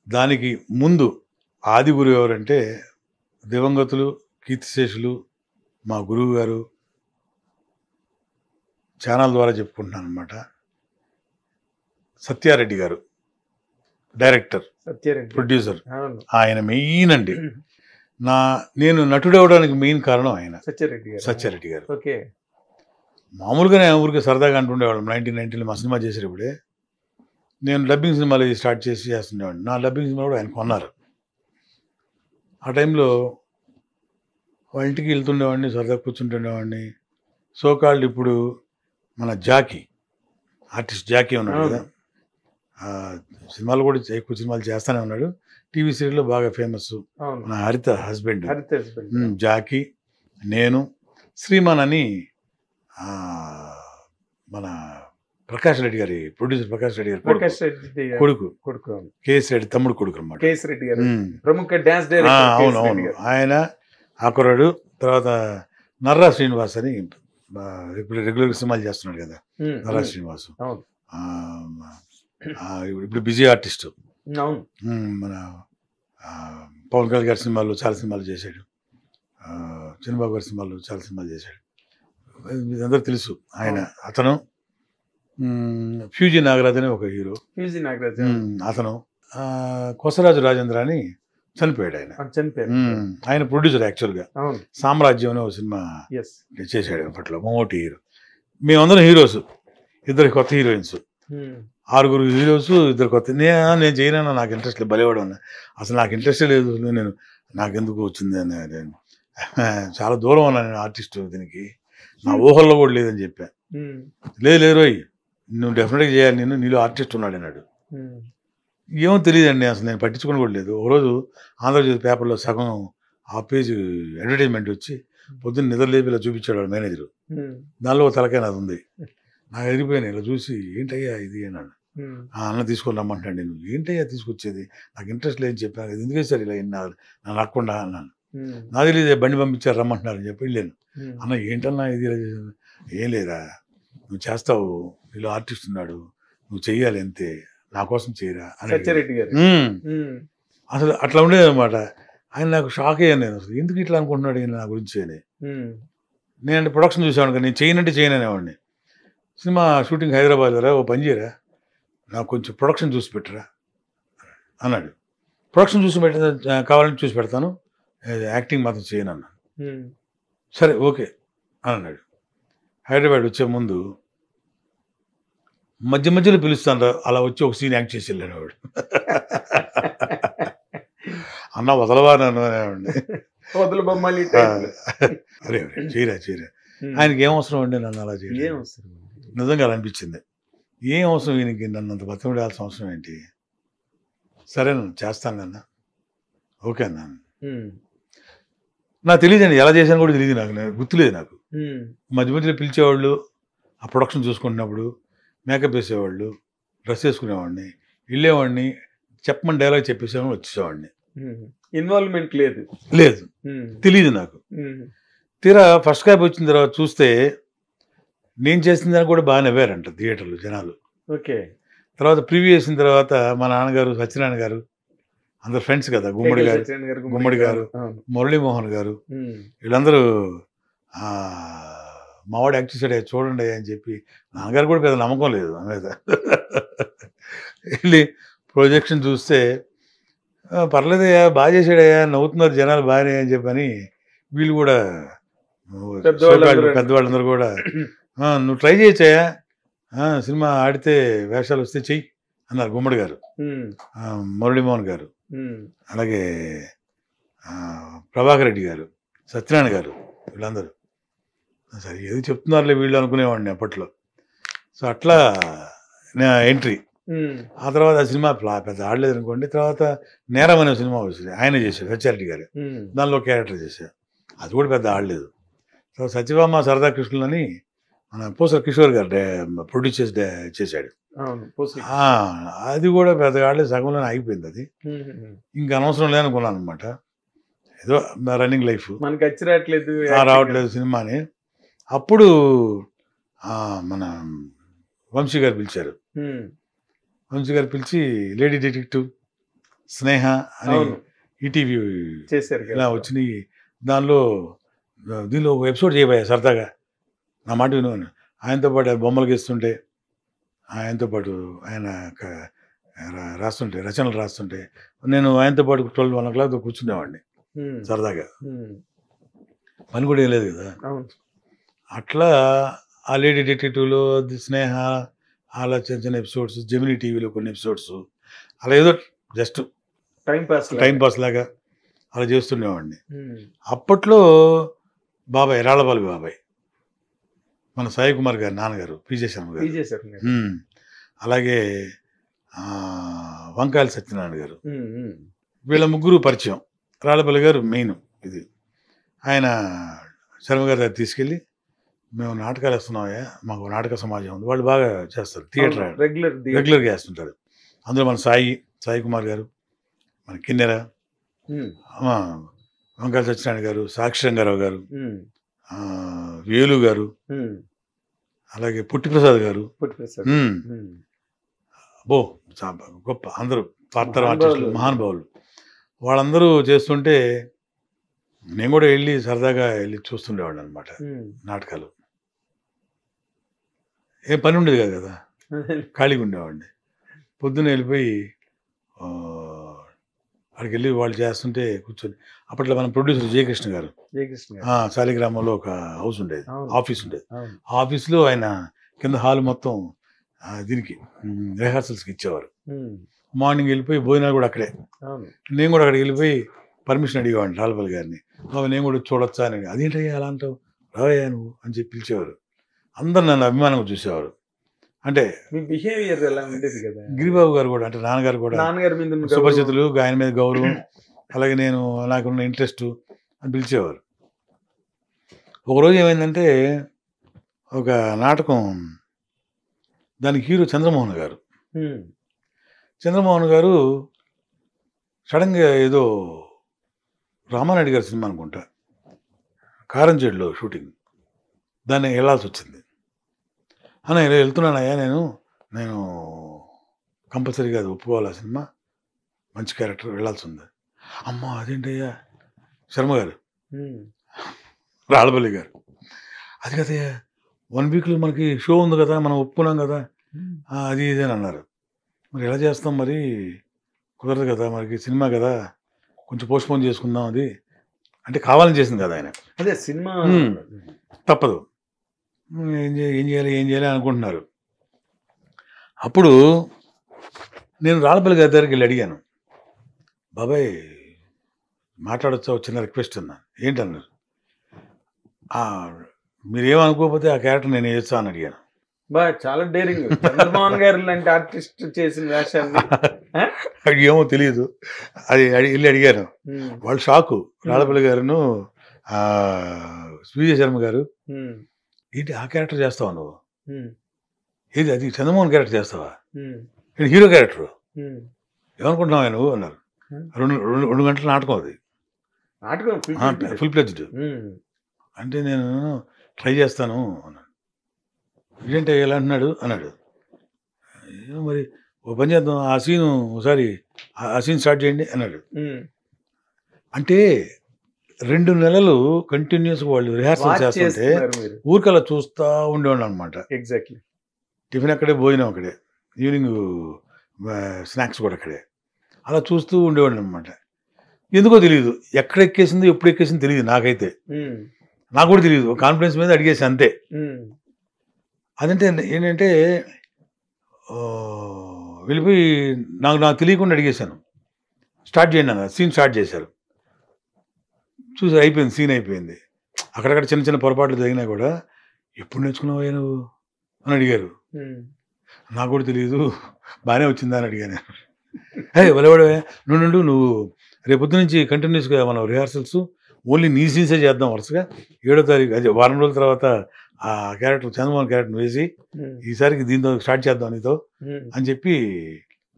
దానికి ముందు ఆది గురువు ఎవరంటే దివంగతులు, కీర్తిశేషులు, మా గురువు గారు, ఛానల్ ద్వారా చెప్పుకుంటున్నాను అనమాట, సత్యారెడ్డి గారు, డైరెక్టర్, ప్రొడ్యూసర్. ఆయన మెయిన్ అండి. నేను నటుడు అవడానికి మెయిన్ కారణం ఆయన, సత్యారెడ్డి గారు. మామూలుగానే ఊరికి సరదాగా అంటుండేవాళ్ళం. 1990లో మా సినిమా చేసేటప్పుడే నేను డబ్బింగ్ సినిమాలు స్టార్ట్ చేస్తుండేవాడిని. నా డబ్బింగ్ సినిమా కూడా ఆయన కొన్నారు. ఆ టైంలో వాళ్ళ ఇంటికి వెళ్తుండేవాడిని, సరదా కూర్చుంటుండేవాడిని. సోకాల్డ్ ఇప్పుడు మన ఆర్టిస్ట్ జాకీ ఉన్నాడు కదా, సినిమాలు కూడా ఎక్కువ సినిమాలు చేస్తానే ఉన్నాడు. టీవీ సీరియల్లో బాగా ఫేమస్. మన హరిత హస్బెండ్ జాకీ, నేను, శ్రీమాన్ అని మన ప్రకాష్ రెడ్డి గారి ప్రొడ్యూసర్, ప్రకాష్ రెడ్డి గారి కొడుకు, కేఎస్ రెడ్డి తమ్ముడు కొడుకు అనమాట. అవునవును, ఆయన ఆకురాడు. తర్వాత నర్రా శ్రీనివాస్ అని రెగ్యులర్ సినిమాలు చేస్తున్నాడు కదా, నర్రా శ్రీనివాస్. ఇప్పుడు బిజీ ఆర్టిస్ట్. మన పవన్ కళ్యాణ్ గారి సినిమాలు చాలా సినిమాలు చేశాడు, చిన్నబాబు గారి సినిమాలు చాలా సినిమాలు చేశాడు. అందరూ తెలుసు ఆయన. అతను ఫ్యూజీ నాగరాజ్ అనే ఒక హీరో, అతను కొసరాజు రాజేంద్ర అని చనిపోయాడు. ఆయన ప్రొడ్యూసర్. యాక్చువల్గా సామ్రాజ్యం అనే ఒక సినిమా చేశాడు అప్పట్లో, మమ్మూటి హీరో. మేమందరం హీరోస్, 2 కొత్త హీరోయిన్స్, 6 హీరోస్, 2 కొత్త. నేను చేయనన్నా, నాకు ఇంట్రెస్ట్ లేదు, బలివాడు అన్నా. అసలు నాకు ఇంట్రెస్టే లేదు, నాకెందుకు వచ్చింది అని. చాలా దూరం అన్నా నేను ఆర్టిస్ట్, దీనికి నా ఊహల్లో కూడా లేదని చెప్పా. లేదు రోయ్, నువ్వు డెఫినెట్గా చేయాలి, నీలో ఆర్టిస్ట్ ఉన్నాడు అన్నాడు. ఏమో తెలియదండి, అసలు నేను పట్టించుకుని కూడా లేదు. ఒకరోజు ఆంధ్రజ్యోతి పేపర్లో సగం ఆ పేజ్ అడ్వర్టైజ్మెంట్ వచ్చి పొద్దున్న నిద్రలేపి ఇలా చూపించాడు వాడు మేనేజరు. దానిలో తలకాయ నాది ఉంది. నాకు ఎదిరిపోయాను. ఇలా చూసి ఏంటయ్యా ఇది అన్నాడు. అన్న తీసుకొని రమ్మంటాడు. నేను ఏంటయ్యా తీసుకొచ్చేది, నాకు ఇంట్రెస్ట్ లేదని చెప్పాను, ఎందుకే సార్ ఇలా నన్ను రాకుండా అన్నాను. నాకు తెలియదు, బండి పంపించారు రమ్మంటున్నారు అని చెప్పి వెళ్ళాను. అన్న ఏంటన్నా ఇది, ఏం లేదా, నువ్వు చేస్తావు, నీలో ఆర్టిస్ట్ ఉన్నాడు, నువ్వు చెయ్యాలి అంతే, నా కోసం చేయరా అని. అసలు అట్లా ఉండేది అనమాట. ఆయన నాకు షాక్ అయ్యాను. నేను అసలు ఎందుకు ఇట్లా అనుకుంటున్నాడు ఈయన నా గురించి అని. నేను ప్రొడక్షన్ చూసేవాడిని కదా, నేను చేయనంటే చేయననేవాడిని. సినిమా షూటింగ్ హైదరాబాద్ రా, ఓ పని చేయరా, నాకు కొంచెం ప్రొడక్షన్ చూసి పెట్టరా అన్నాడు. ప్రొడక్షన్ చూసి కావాలని చూసి పెడతాను, యాక్టింగ్ మాత్రం చేయను అన్నాను. సరే ఓకే అని అన్నాడు. హైదరాబాద్ వచ్చే ముందు మధ్య మధ్యలో పిలుస్తాను, అలా వచ్చి ఒక సీన్ యాక్ట్ చేసి వెళ్ళాడు వాడు. అన్న వదలవా నన్ను అనేవాడిని. వదలు బొమ్మలి అరే చేయరా చేయరా, ఆయనకి ఏం అవసరం అండి నన్ను అలా చేయడం, నిజంగా అలా అనిపించింది. ఏం అవసరం ఈయనకి నన్ను అంత బతిమలాడాల్సిన అవసరం ఏంటి, సరే నన్ను చేస్తాను అన్న, ఓకే అన్నా. నాకు తెలియదండి ఎలా చేశాను కూడా తెలియదు, నాకు గుర్తులేదు. నాకు మధ్య మధ్యలో పిలిచేవాళ్ళు, ఆ ప్రొడక్షన్ చూసుకుంటున్నప్పుడు మేకప్ వేసేవాళ్ళు, డ్రెస్ వేసుకునేవాడిని, వెళ్ళేవాడిని, చెప్పమని డైలాగ్ చెప్పేసేవాడిని, వచ్చేసేవాడిని. ఇన్వాల్వ్మెంట్ లేదు లేదు, తెలియదు నాకు. తీరా ఫస్ట్ కాపీ వచ్చిన తర్వాత చూస్తే నేను చేసిన దాన్ని కూడా బాగా నవ్వారంట థియేటర్లో జనాలు. ఓకే. తర్వాత ప్రివ్యూ చేసిన తర్వాత మా నాన్నగారు, సత్యనారాయణ గారు, అందరు ఫ్రెండ్స్ కదా, గుమ్మడి గారు, మురళీమోహన్ గారు, వీళ్ళందరూ మావాడు యాక్ట్ చేశాడు చూడండి అని చెప్పి, నాన్నగారు కూడా పెద్ద నమ్మకం లేదు నా మీద. వెళ్ళి ప్రొజెక్షన్ చూస్తే పర్లేదయ్యా, బాగా చేశాడయ్యా, నవ్వుతున్నారు జనాలు బాగానే అని చెప్పని వీళ్ళు కూడా పెద్దవాళ్ళందరూ కూడా నువ్వు ట్రై చేయొచ్చాయా, సినిమా ఆడితే వేషాలు వస్తే చెయ్యి అన్నారు గుమ్మడి గారు, మురళీమోహన్ గారు, అలాగే ప్రభాకర్ రెడ్డి గారు, సత్యనారాయణ గారు, వీళ్ళందరూ. సరే ఏది చెప్తున్నారులే వీళ్ళు అనుకునేవాడిని అప్పట్లో. సో అట్లా ఎంట్రీ. ఆ తర్వాత ఆ సినిమా పెద్ద ఆడలేదు అనుకోండి. తర్వాత నేరం అనే సినిమా వచ్చింది, ఆయన చేశాడు, సత్యారెడ్డి గారు, దానిలో క్యారెక్టర్ చేశారు, అది కూడా పెద్ద ఆడలేదు. సో సత్యభామ సరదా కృష్ణులు అని మన పోసల కిషోర్ గారు ప్రొడ్యూస్ చేశాడు, అది కూడా పెద్దగా ఆడలేదు, సగంలోనే ఆగిపోయింది. అది ఇంకా అనవసరం లేదనుకున్నాను అనమాట, ఏదో రన్నింగ్ లైఫ్ మనకి వచ్చి రావట్లేదు సినిమా అని. అప్పుడు మన వంశీ గారు పిలిచారు, వంశీ గారు పిలిచి లేడీ డిటెక్టివ్, స్నేహ అని ఈటీవీ చేశారు ఇలా వచ్చినాయి, దీనిలో ఒక ఎపిసోడ్ చేయబోయా సరదాగా, నా మాట విను. ఆయనతో పాటు బొమ్మలు గీస్తుంటే, ఆయనతో పాటు ఆయన రాస్తుంటే, రచనలు రాస్తుంటే నేను ఆయనతో పాటు 12-1 o'clock కూర్చునేవాడిని సరదాగా, పని కూడా ఏం లేదు కదా. అట్లా ఆ లేడీ డిటెక్టివ్లో, స్నేహ, అలా చిన్న చిన్న ఎపిసోడ్స్, జెమినీ టీవీలో కొన్ని ఎపిసోడ్స్, అలా ఏదో జస్ట్ టైం పాస్ లాగా అలా చేస్తుండేవాడిని. అప్పట్లో బాబాయ్, రాళ్ళబాలి బాబాయ్, మన సాయి కుమార్ గారు నాన్నగారు, పిజే శర్మ గారు, అలాగే వంకాయల సత్యనారాయణ గారు, వీళ్ళ ముగ్గురు పరిచయం. రాళ్ళబాలి గారు మెయిన్. ఇది ఆయన శర్మ గారి దగ్గర తీసుకెళ్ళి, మేము నాటకాలు వేస్తున్నామయ్యా, మాకు నాటక సమాజం ఉంది, వాళ్ళు బాగా చేస్తారు, థియేటర్ రెగ్యులర్గా వేస్తుంటారు. అందులో మన సాయి కుమార్ గారు, మన కిన్నెర, వంకాయల సత్యనారాయణ గారు, సాక్షి రంగారావు గారు, వేలు గారు, అలాగే పుట్టిప్రసాద్ గారు, గొప్ప అందరూ పాత్ర ఆర్టిస్టులు, మహానుభావులు. వాళ్ళందరూ చేస్తుంటే నేను కూడా వెళ్ళి సరదాగా వెళ్ళి చూస్తుండేవాడిని అనమాట నాటకాలు. ఏం పని ఉండేది కాదు కదా, ఖాళీగా ఉండేవాడిని. పొద్దున్న వెళ్ళిపోయి అక్కడికి వెళ్ళి వాళ్ళు చేస్తుంటే కూర్చొని, అప్పట్లో మన ప్రొడ్యూసర్ జయకృష్ణ గారు, శాలిగ్రామంలో ఒక హౌస్ ఉండేది, ఆఫీస్ ఉండేది. ఆ ఆఫీస్లో ఆయన కింద హాల్ మొత్తం దీనికి రిహార్సల్స్కి ఇచ్చేవారు. మార్నింగ్ వెళ్ళిపోయి భోజనాలు కూడా అక్కడే. నేను కూడా అక్కడికి వెళ్ళిపోయి పర్మిషన్ అడిగేవాడిని రాళ్ళపల్లి గారిని, నేను కూడా చూడొచ్చా అని. అదేంటయ్యా అలా అంటావు, రావయ్యా నువ్వు అని చెప్పి పిలిచేవారు. అందరు నన్ను అభిమానంగా చూసేవారు. అంటే బిహేవియర్ ఎలా ఉండేది కదా. గిరిబాబు గారు కూడా, అంటే నాన్నగారు కూడా సుపరిచితులు, ఆయన మీద గౌరవం, అలాగే నేను నాకున్న ఇంట్రెస్ట్ అని పిలిచేవారు. ఒకరోజు ఏమైందంటే, ఒక నాటకం, దానికి హీరో చంద్రమోహన్ గారు. చంద్రమోహన్ గారు సడన్గా ఏదో రామానాయుడు గారి సినిమా అనుకుంటా, కారంచేడులో షూటింగ్, దాన్ని వెళ్ళాల్సి వచ్చింది. అన్న ఇలా వెళ్తున్నానయ్యా, నేను కంపల్సరీగా అది ఒప్పుకోవాలి, ఆ సినిమా మంచి క్యారెక్టర్, వెళ్ళాల్సి ఉంది. అమ్మ అదేంటయ్యా, శర్మ గారు, రాళ్ళపల్లి గారు, అది కదయ్యా 1 weekలో మనకి షో ఉంది కదా, మనం ఒప్పుకున్నాం కదా, అది ఇది అని అన్నారు. మరి ఎలా చేస్తాం, మరి కుదరదు కదా మనకి సినిమా కదా, కొంచెం పోస్ట్పోన్ చేసుకుందాం అది అంటే కావాలని చేసింది కదా ఆయన. అదే సినిమా తప్పదు, ఏం చేయాలి అనుకుంటున్నారు. అప్పుడు నేను రాళ్ళపల్లి గారి దగ్గరికి వెళ్ళి అడిగాను, బాబాయ్ మాట్లాడొచ్చా, చిన్న రిక్వెస్ట్ అన్నా. ఏంటన్నారు, మీరేమనుకోకపోతే ఆ క్యారెక్టర్ నేను వేస్తా అని అడిగాను. బా చాలా డేరింగ్. చంద్రమోహన్ గారు లాంటి ఆర్టిస్ట్ చేసిన వేషాన్ని ఏమో తెలియదు, అది వెళ్ళి అడిగాను. వాళ్ళు షాకు. రాళ్ళపల్లి గారును విజయ శర్మ గారు, ఏంటి ఆ క్యారెక్టర్ చేస్తావా నువ్వు, ఏది అది చంద్రమోహన్ క్యారెక్టర్ చేస్తావా, హీరో క్యారెక్టర్ ఏమనుకుంటున్నావా నువ్వు అన్నారు. 2 గంటల నాటకం అది, నాటకం ఫుల్ ప్లెజ్డ్. అంటే నేను ట్రై చేస్తాను అన్నాడు. ఇదేంటి ఎలా అంటున్నాడు అన్నాడు. మరి ఓ పని చేద్దాం, ఆ సీన్ ఒకసారి ఆ సీన్ స్టార్ట్ చేయండి అన్నాడు. అంటే 2 నెలలు కంటిన్యూస్గా వాళ్ళు రిహార్సల్ చేస్తుంటే ఊరికలా చూస్తూ ఉండేవాళ్ళు అనమాట. ఎగ్జాక్ట్లీ. టిఫిన్ అక్కడే, భోజనం అక్కడే, ఈవినింగ్ స్నాక్స్ కూడా అక్కడే, అలా చూస్తూ ఉండేవాళ్ళు అనమాట. ఎందుకో తెలియదు, ఎక్కడ ఎక్కేసిందో ఎప్పుడు ఎక్కేసిందో తెలియదు నాకైతే, నాకు కూడా తెలియదు. కాన్ఫిడెన్స్ మీద అడిగేసి అంతే. అదంటే ఏంటంటే వెళ్ళిపోయి నాకు తెలియకుండా అడిగేశాను, స్టార్ట్ చేయండి అన్న. సీన్ స్టార్ట్ చేశారు, చూసి అయిపోయింది, సీన్ అయిపోయింది. అక్కడక్కడ చిన్న చిన్న పొరపాట్లు జరిగినా కూడా ఎప్పుడు నేర్చుకున్నావా నువ్వు అని అడిగారు. నాకు కూడా తెలియదు, బాగానే వచ్చిందా అని అడిగాను. వలవడవే నువ్వు రేపొద్దు నుంచి కంటిన్యూస్గా మనం రిహార్సల్స్ ఓన్లీ నీ సీన్సే చేద్దాం వరుసగా. 7వ తారీఖు అదే వారం రోజుల తర్వాత ఆ క్యారెక్టర్ చంద్రమోహన్ క్యారెక్టర్ వేసి ఈసారికి దీంతో స్టార్ట్ చేద్దాం నీతో అని చెప్పి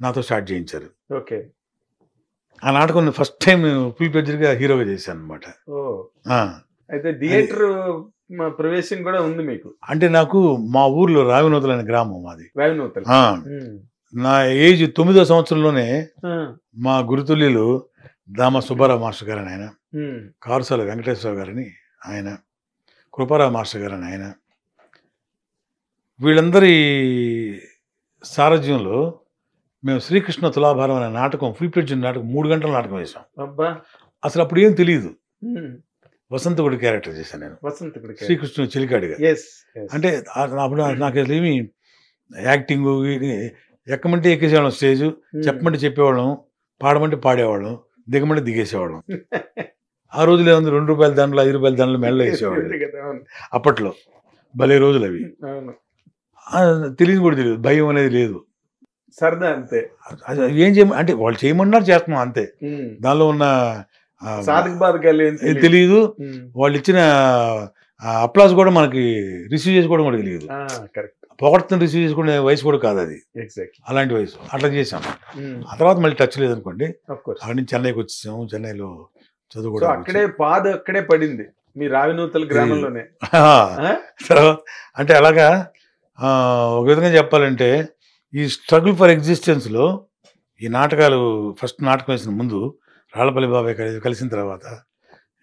నాతో స్టార్ట్ చేయించారు. ఓకే. ఆ నాటకం ఫస్ట్ టైం నేను ఫుల్ ప్లెడ్జ్డ్గా హీరోగా చేశాను అనమాట. అయితే థియేటర్ ప్రవేశం కూడా ఉంది మీకు? అంటే నాకు మా ఊర్లో రావినూతల అనే గ్రామం మాది. రావినూతల. నా ఏజ్ 9వ సంవత్సరంలోనే మా గురుతుల్యులు దామ సుబ్బారావు మాస్టర్ గారని ఆయన, కారుసాల వెంకటేశ్వరరావు గారని ఆయన, కృపారావు మాస్టర్ గారని ఆయన, వీళ్ళందరి సారథ్యంలో మేము శ్రీకృష్ణ తులాభారం అనే నాటకం, ఫుల్ ప్లెడ్జ్డ్ నాటకం, 3 గంటల నాటకం వేసాం. అసలు అప్పుడు ఏం తెలియదు. వసంతకుడి క్యారెక్టర్ చేశాను నేను, శ్రీకృష్ణుడు చెలికాడిగా. అంటే అప్పుడు నాకు అసలు ఏమి యాక్టింగ్ ఎక్కమంటే ఎక్కేసేవాళ్ళం, స్టేజ్ చెప్పమంటే చెప్పేవాళ్ళం, పాడమంటే పాడేవాళ్ళం, దిగమంటే దిగేసేవాళ్ళం. ఆ రోజులు ఏముంది, 2 రూపాయల దండలు 5 రూపాయల దండలు మెడలో వేసేవాళ్ళు అప్పట్లో. భలే రోజులు అవి. తెలియదు కూడా తెలియదు, భయం అనేది లేదు, సరదా అంతే. ఏం అంటే వాళ్ళు చేయమన్నారు చేస్తున్నాం అంతే. దానిలో ఉన్న తెలియదు, వాళ్ళు ఇచ్చిన అప్లాస్ కూడా మనకి రిసీవ్ చేసుకోవడం కూడా తెలియదు. పొగడ్తను రిసీవ్ చేసుకునే వయసు కూడా కాదు అది, అలాంటి వయసు. అట్లా చేసాం. ఆ తర్వాత మళ్ళీ టచ్ లేదనుకోండి. అక్కడి నుంచి చెన్నైకి వచ్చేసాము, చెన్నైలో చదువుకోవడం. అక్కడే పడింది మీ రావినూతల గ్రామంలోనే. తర్వాత అంటే అలాగా ఒక విధంగా చెప్పాలంటే ఈ స్ట్రగుల్ ఫర్ ఎగ్జిస్టెన్స్లో ఈ నాటకాలు, ఫస్ట్ నాటకం వేసిన ముందు రాళ్ళపల్లి బాబాయ్ కలిసిన తర్వాత,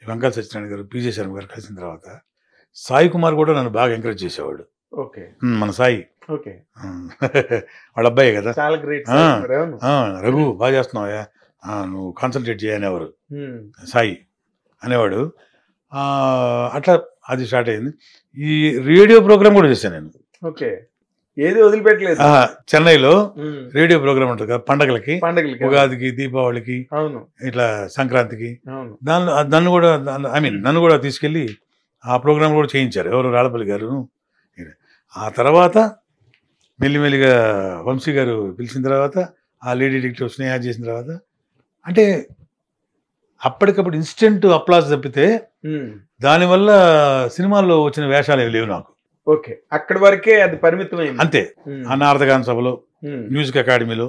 వెంకట సత్యనారాయణ గారు, పిజే శర్మ గారు కలిసిన తర్వాత, సాయి కుమార్ కూడా నన్ను బాగా ఎంకరేజ్ చేసేవాడు. ఓకే. మన సాయి, ఓకే, వాళ్ళ అబ్బాయి కదా, చాలా గ్రేట్. రఘు బాగా చేస్తున్నావా, నువ్వు కాన్సన్ట్రేట్ చేయనేవారు సాయి అనేవాడు. అట్లా అది స్టార్ట్ అయింది. ఈ రేడియో ప్రోగ్రామ్ కూడా చేశాను నేను. ఓకే. ఏది వదిలిపెట్టలేదు. చెన్నైలో రేడియో ప్రోగ్రామ్ ఉంటుంది కదా, పండగలకి, ఉగాదికి, దీపావళికి, ఇట్లా సంక్రాంతికి. దానిలో నన్ను కూడా తీసుకెళ్ళి ఆ ప్రోగ్రామ్ కూడా చేయించారు ఎవరు, రాళ్ళపల్లి గారు. ఆ తర్వాత మెల్లిమెల్లిగా వంశీ గారు పిలిచిన తర్వాత, ఆ లేడీ డిటెక్టివ్ స్నేహ చేసిన తర్వాత, అంటే అప్పటికప్పుడు ఇన్స్టెంట్ అప్లాస్ తప్పితే దానివల్ల సినిమాల్లో వచ్చిన వేషాలు ఏమి లేవు నాకు. ఓకే. అక్కడి వరకే అది పరిమితమైంది అంతే. ఆ నారదగాన సభలో, మ్యూజిక్ అకాడమీలో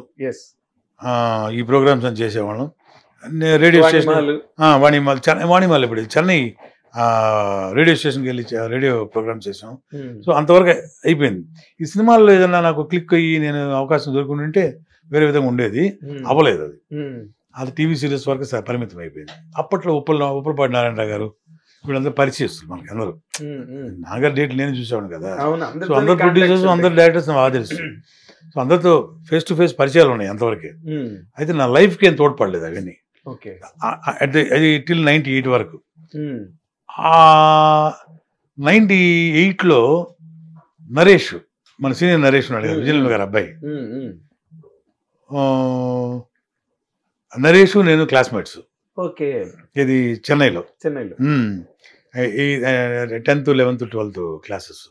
ఈ ప్రోగ్రామ్స్ అని చేసేవాళ్ళం. రేడియో స్టేషన్ వాణిమాల్ ఇప్పుడు చెన్నై రేడియో స్టేషన్కి వెళ్ళి రేడియో ప్రోగ్రామ్స్ చేసాం. సో అంతవరకు అయిపోయింది. ఈ సినిమాల్లో ఏదన్నా నాకు క్లిక్ అయ్యి నేను అవకాశం దొరుకుంటుంటే వేరే విధంగా ఉండేది, అవ్వలేదు. అది టీవీ సీరియల్స్ వరకు పరిమితం అయిపోయింది. అప్పట్లో ఉప్పలపాటి నారాయణరావు గారు వీళ్ళందరూ పరిచయస్తులు మనకి అందరూ. నాగారు డేట్లు నేను చూసేవాడు కదా. సో అందరు ప్రొడ్యూసర్స్, అందరు డైరెక్టర్స్ నాకు తెలుసు. సో అందరితో ఫేస్ టు ఫేస్ పరిచయాలు ఉన్నాయి అంతవరకే. అయితే నా లైఫ్కి ఏం తోడ్పడలేదు అవన్నీ. ఓకే. అది టిల్ 98 వరకు. ఆ 98లో నరేష్, మన సీనియర్ నరేష్ ఉన్నాడు కదా, విజయలక్ష్మి గారు అబ్బాయి. నరేష్ నేను క్లాస్మేట్స్. ఓకే. ఇది చెన్నైలో. 10th 11th 12th classes,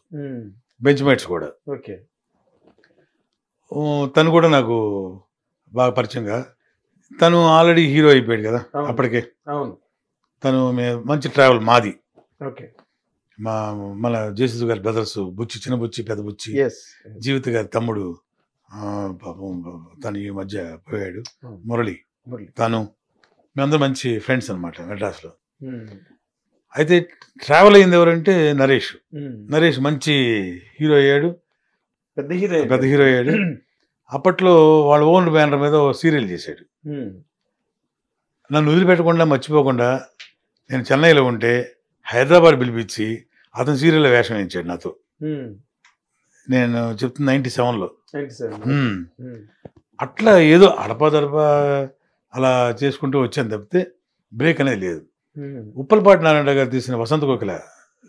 bench mates కూడా. ఓకే. తను కూడా నాకు బాగా పరిచయంగా, తను ఆల్రెడీ హీరో అయిపోయాడు కదా అప్పటికే. అవును. తను మంచి ట్రావెల్ మాది. ఓకే. మన జేసీ గారి బ్రదర్స్, బుచ్చి, చిన్న బుచ్చి, పెద్ద బుచ్చి, జీవిత గారి తమ్ముడు పాపం తను ఈ మధ్య పోయాడు, మురళి. తను మేమందరం మంచి ఫ్రెండ్స్ అనమాట మెడ్రాస్లో. అయితే ట్రావెల్ అయింది ఎవరంటే నరేష్. నరేష్ మంచి హీరో అయ్యాడు, పెద్ద హీరో అయ్యాడు. అప్పట్లో వాళ్ళ ఓన్ బ్యానర్ మీద సీరియల్ చేశాడు. నన్ను వదిలిపెట్టకుండా, మర్చిపోకుండా, నేను చెన్నైలో ఉంటే హైదరాబాద్ పిలిపించి అతను సీరియల్లో వేషం వేయించాడు నాతో. నేను చెప్తున్నా 97లో. అట్లా ఏదో అడపదడప అలా చేసుకుంటూ వచ్చాను తప్పితే బ్రేక్ అనేది లేదు. ఉప్పలపాటి నారాయణ గారు తీసిన వసంత కోకిల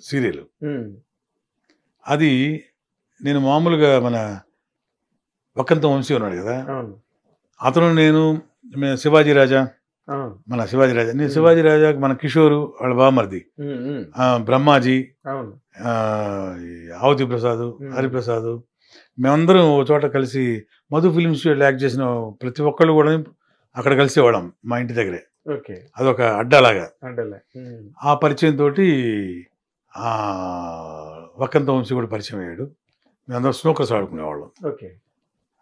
సీరియల్, అది నేను మామూలుగా మన వక్కంత వంశీ ఉన్నాడు కదా, అతను నేను శివాజీ రాజా, మన శివాజీ రాజా, నేను శివాజీ రాజాకి మన కిషోరు వాళ్ళ బామర్ది, బ్రహ్మాజీ, ఆవుతి ప్రసాద్, హరిప్రసాద్, మేమందరం ఒక చోట కలిసి మధు ఫిలిమ్స్ యాక్ట్ చేసిన ప్రతి ఒక్కళ్ళు కూడా అక్కడ కలిసేవాళ్ళం మా ఇంటి దగ్గరే. అదొక అడ్డాలాగా. ఆ పరిచయం తోటి వక్కంత వంశీ కూడా పరిచయం అయ్యాడు. మేమందరం స్నూకర్స్ ఆడుకునేవాళ్ళం.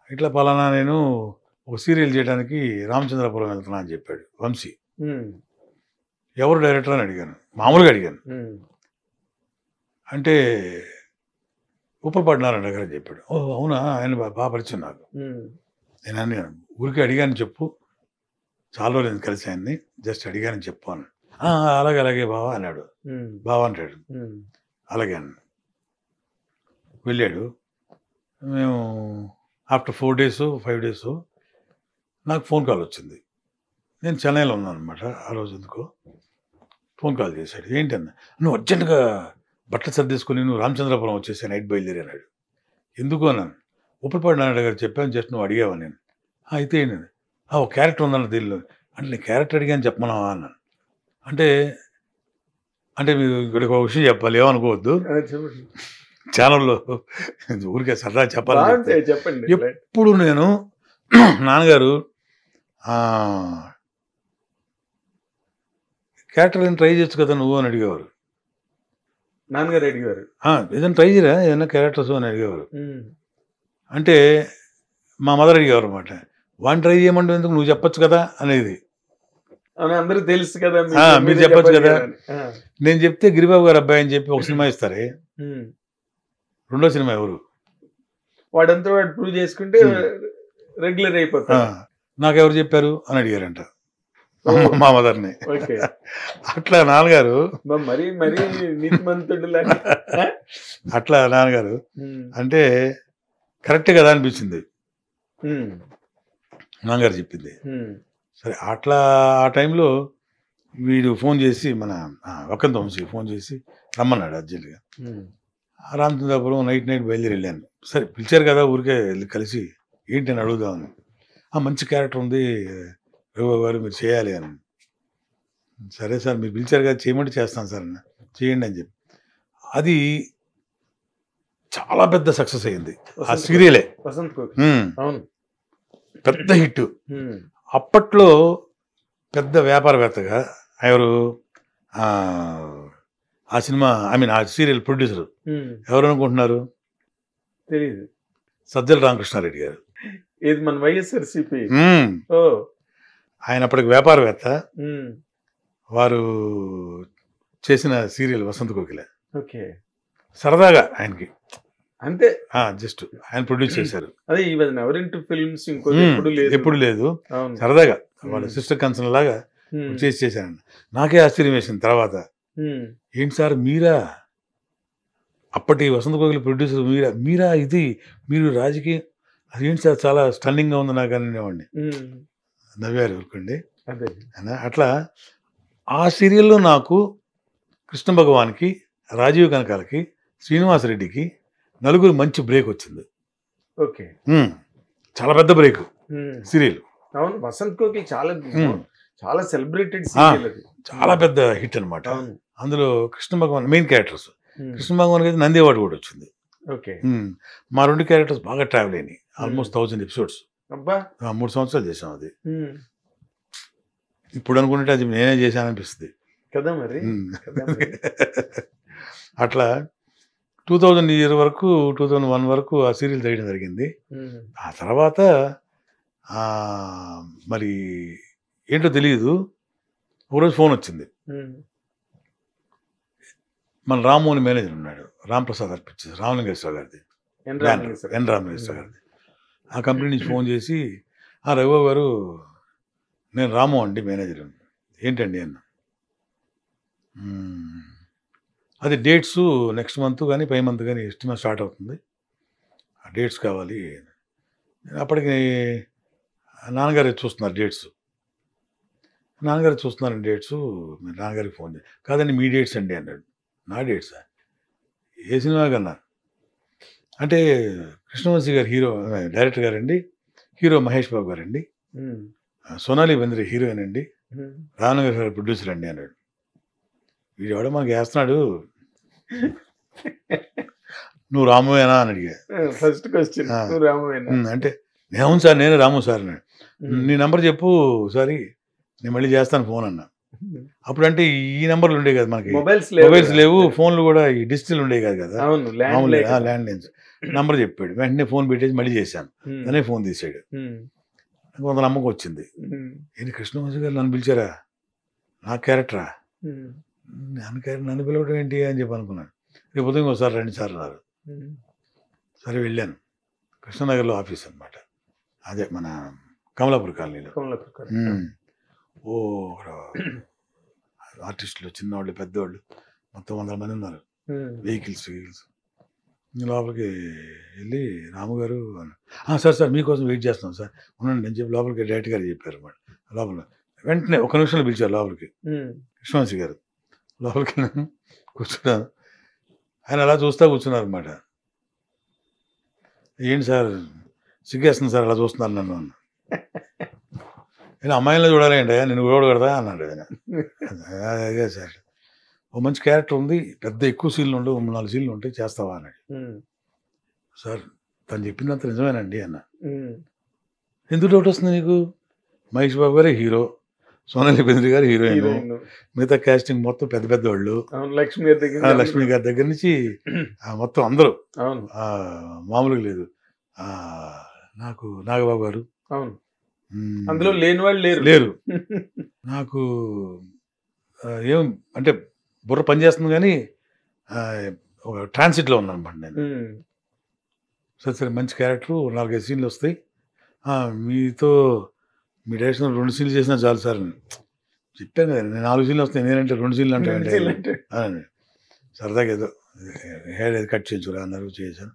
ఇట్లా పలానా నేను ఒక సీరియల్ చేయడానికి రామచంద్రపురం వెళ్తున్నా అని చెప్పాడు వంశీ. ఎవరు డైరెక్టర్ అని అడిగాను, మామూలుగా అడిగాను. అంటే ఉప్పలపాటి నారాయణ గారు అని చెప్పాడు. ఓ అవునా, ఆయన బాగా పరిచయం నాకు. నేను అడిగాను, ఊరికి అడిగాను చెప్పు, చాలా రోజులు కలిసి ఆయన్ని, జస్ట్ అడిగానని చెప్పు అని. అలాగే అలాగే బావా అన్నాడు. బావా అంటాడు. అలాగే అన్న. వెళ్ళాడు. మేము ఆఫ్టర్ 4 days 5 days నాకు ఫోన్ కాల్ వచ్చింది. నేను చెన్నైలో ఉన్నాను అనమాట ఆ రోజు. ఎందుకో ఫోన్ కాల్ చేశాడు. ఏంటన్నా, నువ్వు అర్జెంటుగా బట్టలు సర్దేసుకొని నువ్వు రామచంద్రపురం వచ్చేసి నైట్ బయలుదేరి అన్నాడు. ఎందుకు అన్నాను. ఉప్పలపాటి నారాయణ గారు చెప్పాను, జస్ట్ నువ్వు అడిగావా నేను. అయితే ఏంటండి, ఒక క్యారెక్టర్ ఉందన్న దీనిలో. అంటే నేను క్యారెక్టర్ అడిగాను చెప్పమన్నావా అన్నాను. అంటే అంటే మీరు ఇక్కడ ఒక విషయం చెప్పాలి, ఏమనుకోవద్దు, ఛానల్లో ఊరికే సరదా చెప్పాలి. చెప్పండి. ఎప్పుడు నేను నాన్నగారు క్యారెక్టర్ ఏదైనా ట్రై చేయొచ్చు కదా నువ్వు అని అడిగేవారు. నాన్నగారు అడిగేవారు, ఏదైనా ట్రై చేయరా ఏదైనా క్యారెక్టర్స్ అని అడిగేవారు. అంటే మా మదర్ అడిగేవారు అనమాట, వాడిని ట్రై చేయమంటే ఎందుకు, నువ్వు చెప్పొచ్చు కదా అనేది. అందరూ తెలుసు కదా, మీరు చెప్పొచ్చు కదా. నేను చెప్తే గిరిబాబు గారు అబ్బాయి అని చెప్పి ఒక సినిమా ఇస్తారే, రెండో సినిమా ఎవరు, వాడంతా వాడు ప్రూవ్ చేసుకుంటే రెగ్యులర్ అయిపోతా. నాకెవరు చెప్పారు అని అడిగారంట మా మదర్ని. అట్లా నాన్నగారు మరీ మరీ నీతిమంతుడు అట్లా నాన్నగారు అంటే కరెక్ట్ కదా అనిపించింది నాన్నగారు చెప్పింది. సరే అట్లా ఆ టైంలో వీడు ఫోన్ చేసి, మన వక్కంత వంశీ ఫోన్ చేసి రమ్మన్నాడు అర్జెంట్గా. రామచంద్రపురం నైట్ బయలుదేరి వెళ్ళాను. సరే పిలిచారు కదా ఊరికే వెళ్ళి కలిసి ఏంటి అని అడుగుదామని. మంచి క్యారెక్టర్ ఉంది రఘు గారు, మీరు చేయాలి అని. సరే సార్ మీరు పిలిచారు కదా, చేయమంటే చేస్తాను సార్ అన్న, చేయండి అని చెప్పి. అది చాలా పెద్ద సక్సెస్ అయింది ఆ సీరియలే. పెద్ద హిట్. అప్పట్లో పెద్ద వ్యాపారవేత్తగా ఎవరు ఆ సినిమా, ఆ సీరియల్ ప్రొడ్యూసర్ ఎవరు అనుకుంటున్నారు? తెలియదు. సజ్జల రామకృష్ణారెడ్డి గారు. ఇది మన వైఎస్ఆర్సీపీ. ఆయన అప్పటికి వ్యాపారవేత్త. వారు చేసిన సీరియల్ వసంత కోకిల. సరదాగా ఆయనకి అంతే, జస్ట్ ఆయన ప్రొడ్యూస్ చేశారు. అదే ఫిల్మ్స్ ఎప్పుడు లేదు, సరదాగా వాళ్ళ సిస్టర్ కన్సర్న్ లాగా చేశాను. నాకే ఆశ్చర్యం వేసింది తర్వాత, ఏంటి సార్ మీరా, అప్పటి వసంత కోకిల ప్రొడ్యూసర్ మీరా ఇది, మీరు రాజకీయం అది ఏంటి సార్ చాలా స్టన్నింగ్గా ఉంది నాకు అనేవాడిని. నవ్వారు ఊరుకోండి. అదే అట్లా ఆ సీరియల్లో నాకు కృష్ణ భగవాన్కి, రాజీవ్ కనకాలకి, శ్రీనివాసరెడ్డికి నలుగురు మంచి బ్రేక్ వచ్చింది. ఓకే. చాలా పెద్ద బ్రేక్ సీరియల్. అవును, వసంత్ కోకిల్ చాలా చాలా సెలబ్రేటెడ్ సీరియల్ అది. చాలా పెద్ద హిట్ అనమాట. అందులో కృష్ణ భగవాన్ మెయిన్ క్యారెక్టర్స్. కృష్ణ భగవాన్ అయితే నంది అవార్డు కూడా వచ్చింది. ఓకే. మా 2 క్యారెక్టర్స్ బాగా ట్రావెల్ అయినాయి. Almost 1000 episodes. అబ్బా, 3 సంవత్సరాలు చేసాం అది. ఇప్పుడు అనుకుంటే అది నేనే చేశాను అనిపిస్తుంది కదా మరి. అట్లా 2000 ఇయర్ వరకు 2001 వరకు ఆ సీరియల్ చేయడం జరిగింది. ఆ తర్వాత మరి ఏంటో తెలియదు, ఒకరోజు ఫోన్ వచ్చింది. మన రాము అని మేనేజర్ ఉన్నాడు, రామ్ ప్రసాద్ అర్పించేసి, రామలింగేశ్వర గారిది, ఎన్ రామలింగేశ్వర గారిది. ఆ కంపెనీ నుంచి ఫోన్ చేసి, రఘుబాబు గారు నేను రాము అండి మేనేజర్. ఏంటండి అన్న. అది డేట్స్ నెక్స్ట్ మంత్ కానీ పై మంత్ కానీ ఇష్టం స్టార్ట్ అవుతుంది, ఆ డేట్స్ కావాలి. అప్పటికి నాన్నగారు చూస్తున్నారు డేట్స్. నాన్నగారు చూస్తున్నారండి డేట్స్. మీరు నాన్నగారికి ఫోన్ చేసి, కాదండి మీ డేట్స్ అండి అన్నాడు. నా డేట్సా? ఏ సినిమా కన్నా అంటే కృష్ణవంశీ గారు హీరో, డైరెక్టర్ గారండి, హీరో మహేష్ బాబు గారండి, సోనాలి బెంద్రే హీరోయిన్ అండి, రామనగర్ గారు ప్రొడ్యూసర్ అండి అన్నాడు. వీడు ఎవడో మనకి వేస్తున్నాడు, నువ్వు రామువేనా అని అడిగా. ఫస్ట్ క్వశ్చన్ రామువేనా అంటే అవును సార్ నేనే రాము సార్ అన్నాడు. నీ నెంబర్ చెప్పు సారీ నేను మళ్ళీ చేస్తాను ఫోన్ అన్నా. అప్పుడు అంటే ఈ నెంబర్లు ఉండేవి కదా మనకి, మొబైల్స్ లేవు, ఫోన్లు కూడా ఈ డిజిటల్ ఉండేవి కాదు కదా, ల్యాండ్ లైన్స్. నంబర్ చెప్పాడు, వెంటనే ఫోన్ పెట్టేసి మళ్ళీ చేశాను. అనే ఫోన్ తీసాడు. కొంత నమ్మకం వచ్చింది. ఏంటి కృష్ణవంశీ గారు నన్ను పిలిచారా, నా క్యారెక్టరా, నన్ను పిలవడం ఏంటి అని చెప్పి అనుకున్నాను. రేపు ఉదయం ఒకసారి రండి సార్ అన్నారు. సరే వెళ్ళాను. కృష్ణనగర్లో ఆఫీస్ అనమాట, అదే మన కమలాపూర్ కాలనీలో. ఓ ఆర్టిస్టులు, చిన్నవాళ్ళు పెద్దవాళ్ళు మొత్తం 100 మంది ఉన్నారు. వెహికల్స్ లోపలికి వెళ్ళి రాముగారు సార్ మీకోసం వెయిట్ చేస్తున్నాం సార్ ఉండండి అని చెప్పి లోపలికి డైరెక్టర్ గారు చెప్పారు అన్నమాట. లోపల వెంటనే 1 నిమిషంలో పిలిచారు లోపలికి. కృష్ణవంశీ గారు లోపలికి కూర్చున్నాను. ఆయన అలా చూస్తా కూర్చున్నారు అనమాట. ఏంటి సార్ సిగ్గేస్తుంది సార్ అలా చూస్తున్నారు నన్ను అన్న. నేను అమ్మాయిలో చూడాలి ఏంటి, నేను చూడకూడదా అన్నాడు ఆయన. అదే సార్ ఓ మంచి క్యారెక్టర్ ఉంది, పెద్ద ఎక్కువ సీన్లు ఉండవు, 3-4 సీన్లు ఉంటాయి, చేస్తావా అన్నాడు. సార్ తను చెప్పిందంత నిజమేనండి అన్న. ఎందుకు డౌట్ వస్తుంది నీకు? మహేష్ బాబు గారే హీరో, సోనాలి బెంద్రే గారు హీరోయిన్, మిగతా కాస్టింగ్ మొత్తం పెద్ద పెద్ద వాళ్ళు, లక్ష్మి గారి దగ్గర నుంచి మొత్తం అందరూ మామూలుగా లేదు. నాకు నాగబాబు గారు, అందులో లేని వాళ్ళు లేరు. నాకు ఏం అంటే బుర్ర పనిచేస్తుంది కానీ ఒక ట్రాన్సిట్లో ఉన్నానమాట నేను. సరే మంచి క్యారెక్టరు, 4-5 సీన్లు వస్తాయి, మీతో మీ డైరెక్షన్ 2 సీన్లు చేసినా చాలు సార్ అని చెప్పాను కదా. నేను 4 సీన్లు వస్తాయి, నేనంటే 2 సీన్లు అంటే సరదాగా ఏదో హెయిర్ ఏది కట్ చేయించురా అన్నారు, చేశాను.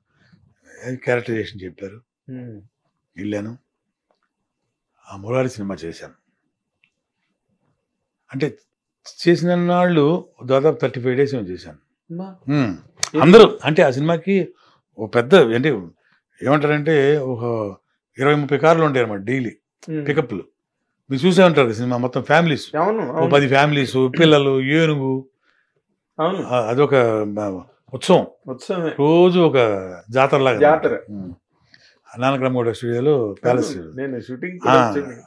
క్యారెక్టరైజేషన్ చెప్పారు, వెళ్ళాను. ఆ మురారి సినిమా చేశాను. అంటే చేసిన నాళ్ళు దాదాపు 35 days ఏమో చేశాను. అందరూ అంటే ఆ సినిమాకి ఒక పెద్ద అంటే ఏమంటారంటే ఒక 20-30 కార్లు ఉంటాయి అన్నమాట డైలీ పికప్లు. మీరు చూసే ఉంటారు సినిమా మొత్తం ఫ్యామిలీస్, 10 ఫ్యామిలీస్, పిల్లలు, ఏనుగు, అదొక ఉత్సవం, రోజు ఒక జాతరలాగా. నానక్రమగౌడ స్టూడియోలో ప్యాలెస్.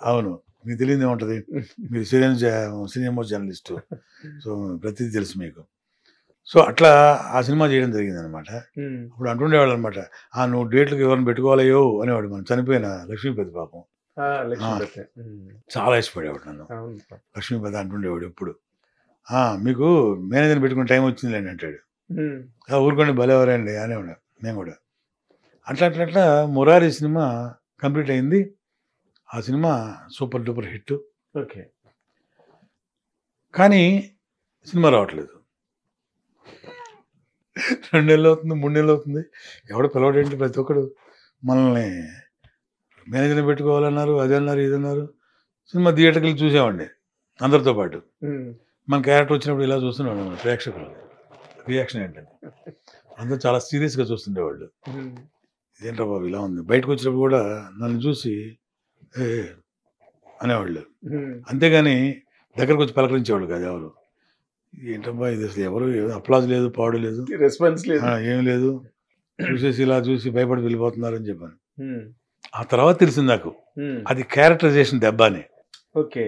అవును, మీకు తెలియదు ఏముంటుంది, మీరు సినిమా జర్నలిస్టు, సో ప్రతిదీ తెలుసు మీకు. సో అట్లా ఆ సినిమా చేయడం జరిగింది అనమాట. అప్పుడు అంటుండేవాళ్ళు అనమాట, నువ్వు డేట్లకు ఎవరిని పెట్టుకోవాలయో అనేవాడు. మనం చనిపోయిన లక్ష్మీపతి పాపం చాలా ఇష్టపడేవాడు నన్ను. లక్ష్మీపతి అంటుండేవాడు ఎప్పుడు, మీకు మేనేజర్ని పెట్టుకునే టైం వచ్చిందిలేండి అంటాడు. ఊరుకోండి భలేవారండి అనేవాడు. నేను కూడా అట్లా మురారి సినిమా కంప్లీట్ అయింది. ఆ cinema super duper hit. Okay. కానీ సినిమా రావట్లేదు. 2 నెలలు అవుతుంది, 3 నెలలు అవుతుంది, ఎవడో పిలవడేంటి, ప్రతి ఒక్కడు మనల్ని మేనేజర్ని పెట్టుకోవాలన్నారు, అది అన్నారు, ఇది అన్నారు. సినిమా థియేటర్కి వెళ్ళి చూసామండి అందరితో పాటు. మన క్యారెక్టర్ వచ్చినప్పుడు ఇలా చూస్తున్నాడు ప్రేక్షకులు రియాక్షన్ ఏంటంటే అందరూ చాలా సీరియస్గా చూస్తుండేవాళ్ళు. ఇదేంట్రా బాబు ఇలా ఉంది. బయటకు వచ్చినప్పుడు కూడా నన్ను చూసి ఏ అనేవాళ్ళు, అంతేగాని దగ్గరకు వచ్చి పలకరించేవాళ్ళు కాదు ఎవరు. ఏంటబ్బా ఇది అసలు ఎవరు అప్లాజ్ లేదు, పాడు లేదు, రెస్పాన్స్ లేదు, ఏం లేదు, చూసేసి ఇలా చూసి భయపడి వెళ్ళిపోతున్నారని చెప్పాను. ఆ తర్వాత తెలిసింది నాకు అది క్యారెక్టరైజేషన్ దెబ్బ అని. ఓకే,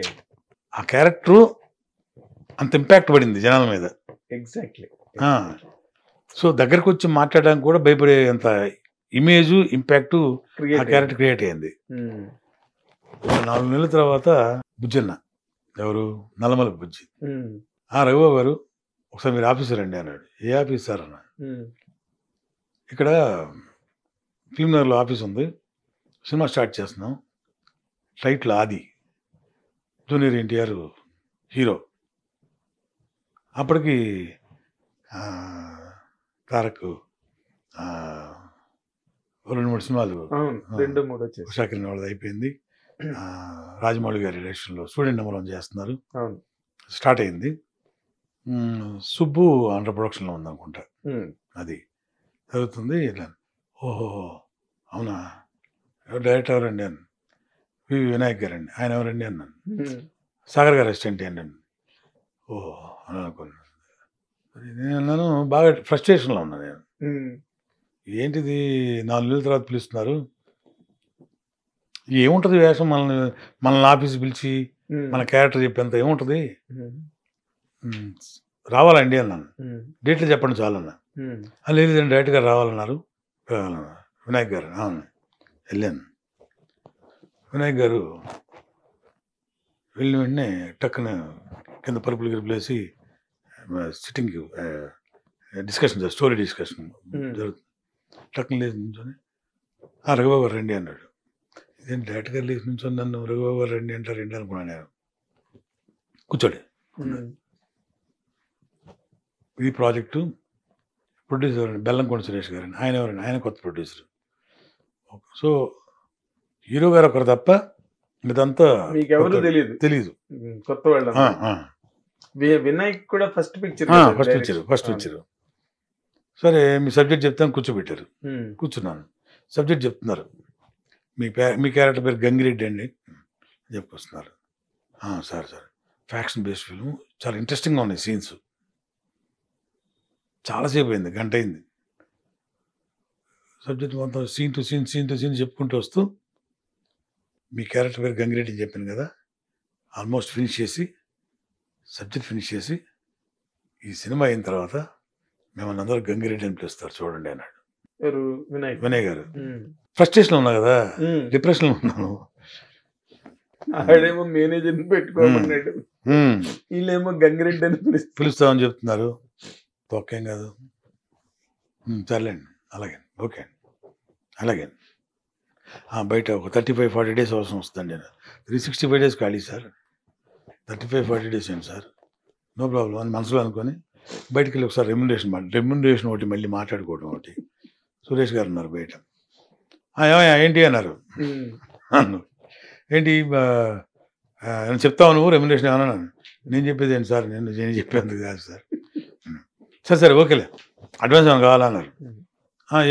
ఆ క్యారెక్టరు అంత ఇంపాక్ట్ పడింది జనాల మీద. ఎగ్జాక్ట్లీ. సో దగ్గరకు వచ్చి మాట్లాడడానికి కూడా భయపడేంత ఇమేజ్ ఇంపాక్ట్ ఆ క్యారెక్టర్ క్రియేట్ అయ్యింది. 4 నెలల తర్వాత బుజ్జన్న, ఎవరు నల్లమల బుజ్జి, రఘుబాబు గారు ఒకసారి మీరు ఆఫీసర్ రండి అన్నాడు. ఏ ఆఫీస్ సార్ అన్న? ఇక్కడ ఫిల్మ్ నగర్లో ఆఫీస్ ఉంది, సినిమా స్టార్ట్ చేస్తున్నాం, టైటిల్ ఆది, జూనియర్ ఎన్టీఆర్ హీరో. అప్పటికి తారక్ 2-3 సినిమాలు, 2-3 వచ్చేసి ఉషాకిరణ్ వాళ్ళది అయిపోయింది. రాజమౌళి గారి డైరెక్షన్లో స్టూడెంట్ నెంబర్ 1 చేస్తున్నారు, స్టార్ట్ అయింది. సుబ్బు అండర్ ప్రొడక్షన్లో ఉందనుకుంటా, అది జరుగుతుంది. ఇట్లా ఓహో అవునా, డైరెక్టర్ ఎవరండి అన్న? వినాయక్ గారండి. ఆయన ఎవరండి అన్నాను. సాగర్ గారు అసిస్టెంట్ అండి. ఓహో అని అనుకున్నాను. నేను అన్నాను, బాగా ఫ్రస్ట్రేషన్లో ఉన్నాను నేను. ఏంటిది 4 నెలల తర్వాత పిలుస్తున్నారు, ఏముంటుంది వేషం, మనల్ని ఆఫీస్ పిలిచి మన క్యారెక్టర్ చెప్పేంత ఏముంటుంది, రావాలండి అన్నాను. డేట్లు చెప్పండి చాలన్నా. లేదు డైరెక్ట్ గారు రావాలన్నారు. వినాయక్ గారు అవును వెళ్ళాను. వినాయక్ గారు వెళ్ళిన వెంటనే టక్కున కింద పరుపులు గిరుపులేసి సిట్టింగ్ డిస్కషన్, స్టోరీ డిస్కషన్ జరుగుతుంది. టక్కున లేచి నుంచొని రఘుబాబు గారు రండి అన్నాడు. ఇదేంటి డైరెక్ట్ గారు లేచి నుంచొని నన్ను రఘుబాబు గారు రండి అంటారు ఏంటి అనుకున్నాను నేను. కూర్చోండి, ఇది ప్రాజెక్టు, ప్రొడ్యూసర్ అండి బెల్లంకొండ సురేష్ గారండి. ఆయన ఎవరండి? ఆయన కొత్త ప్రొడ్యూసర్. సో హీరో గారు ఒకరు తప్ప ఇదంతా తెలీదు, కొత్త వాళ్ళు. వినాయక్ కూడా ఫస్ట్ పిక్చర్. సరే మీ సబ్జెక్ట్ చెప్తాను కూర్చోబెట్టారు. కూర్చున్నాను, సబ్జెక్ట్ చెప్తున్నారు. మీ క్యారెక్టర్ పేరు గంగిరెడ్డి అండి చెప్పుకొస్తున్నారు. సార్ ఫ్యాక్షన్ బేస్డ్ ఫిల్మ్, చాలా ఇంట్రెస్టింగ్గా ఉన్నాయి సీన్స్. చాలాసేపు అయింది, గంట అయింది. సబ్జెక్ట్ మొత్తం సీన్ టు సీన్ చెప్పుకుంటూ వస్తూ మీ క్యారెక్టర్ పేరు గంగిరెడ్డి అని చెప్పాను కదా, ఆల్మోస్ట్ ఫినిష్ చేసి సబ్జెక్ట్ ఫినిష్ చేసి ఈ సినిమా అయిన తర్వాత మిమ్మల్ని అందరూ గంగిరెడ్డి అని పిలుస్తారు చూడండి అన్నాడు. వినయ్ గారు. ఫ్రస్ట్రేషన్లో ఉన్నా కదా, డిప్రెషన్లో ఉన్నాను. ఆడేమో మేనేజర్ పెట్టుకోమన్నాడు, వీళ్ళేమో గంగిరెడ్డి అని పిలుస్తామని చెప్తున్నారు. తొక్కేం కాదు, సర్లేండి అలాగే ఓకే అండి అలాగే. బయట ఒక 35-40 డేస్ అవసరం వస్తుందండి. 365 డేస్ ఖాళీ సార్, 35-40 డేస్ ఏంటి సార్, నో ప్రాబ్లం అని మనసులో అనుకొని బయటికి వెళ్ళి ఒకసారి రెమ్యునరేషన్ ఒకటి మళ్ళీ మాట్లాడుకోవడం ఒకటి. సురేష్ గారు ఉన్నారు బయట. ఏంటి అన్నారు. ఏంటి చెప్తావు నువ్వు రెమ్యునరేషన్ ఏమన్నా? నేను చెప్పేది ఏంటి సార్, నేను చెప్పేందుకు కాదు సార్. సరే ఓకేలే, అడ్వాన్స్ ఏమైనా కావాలన్నారు.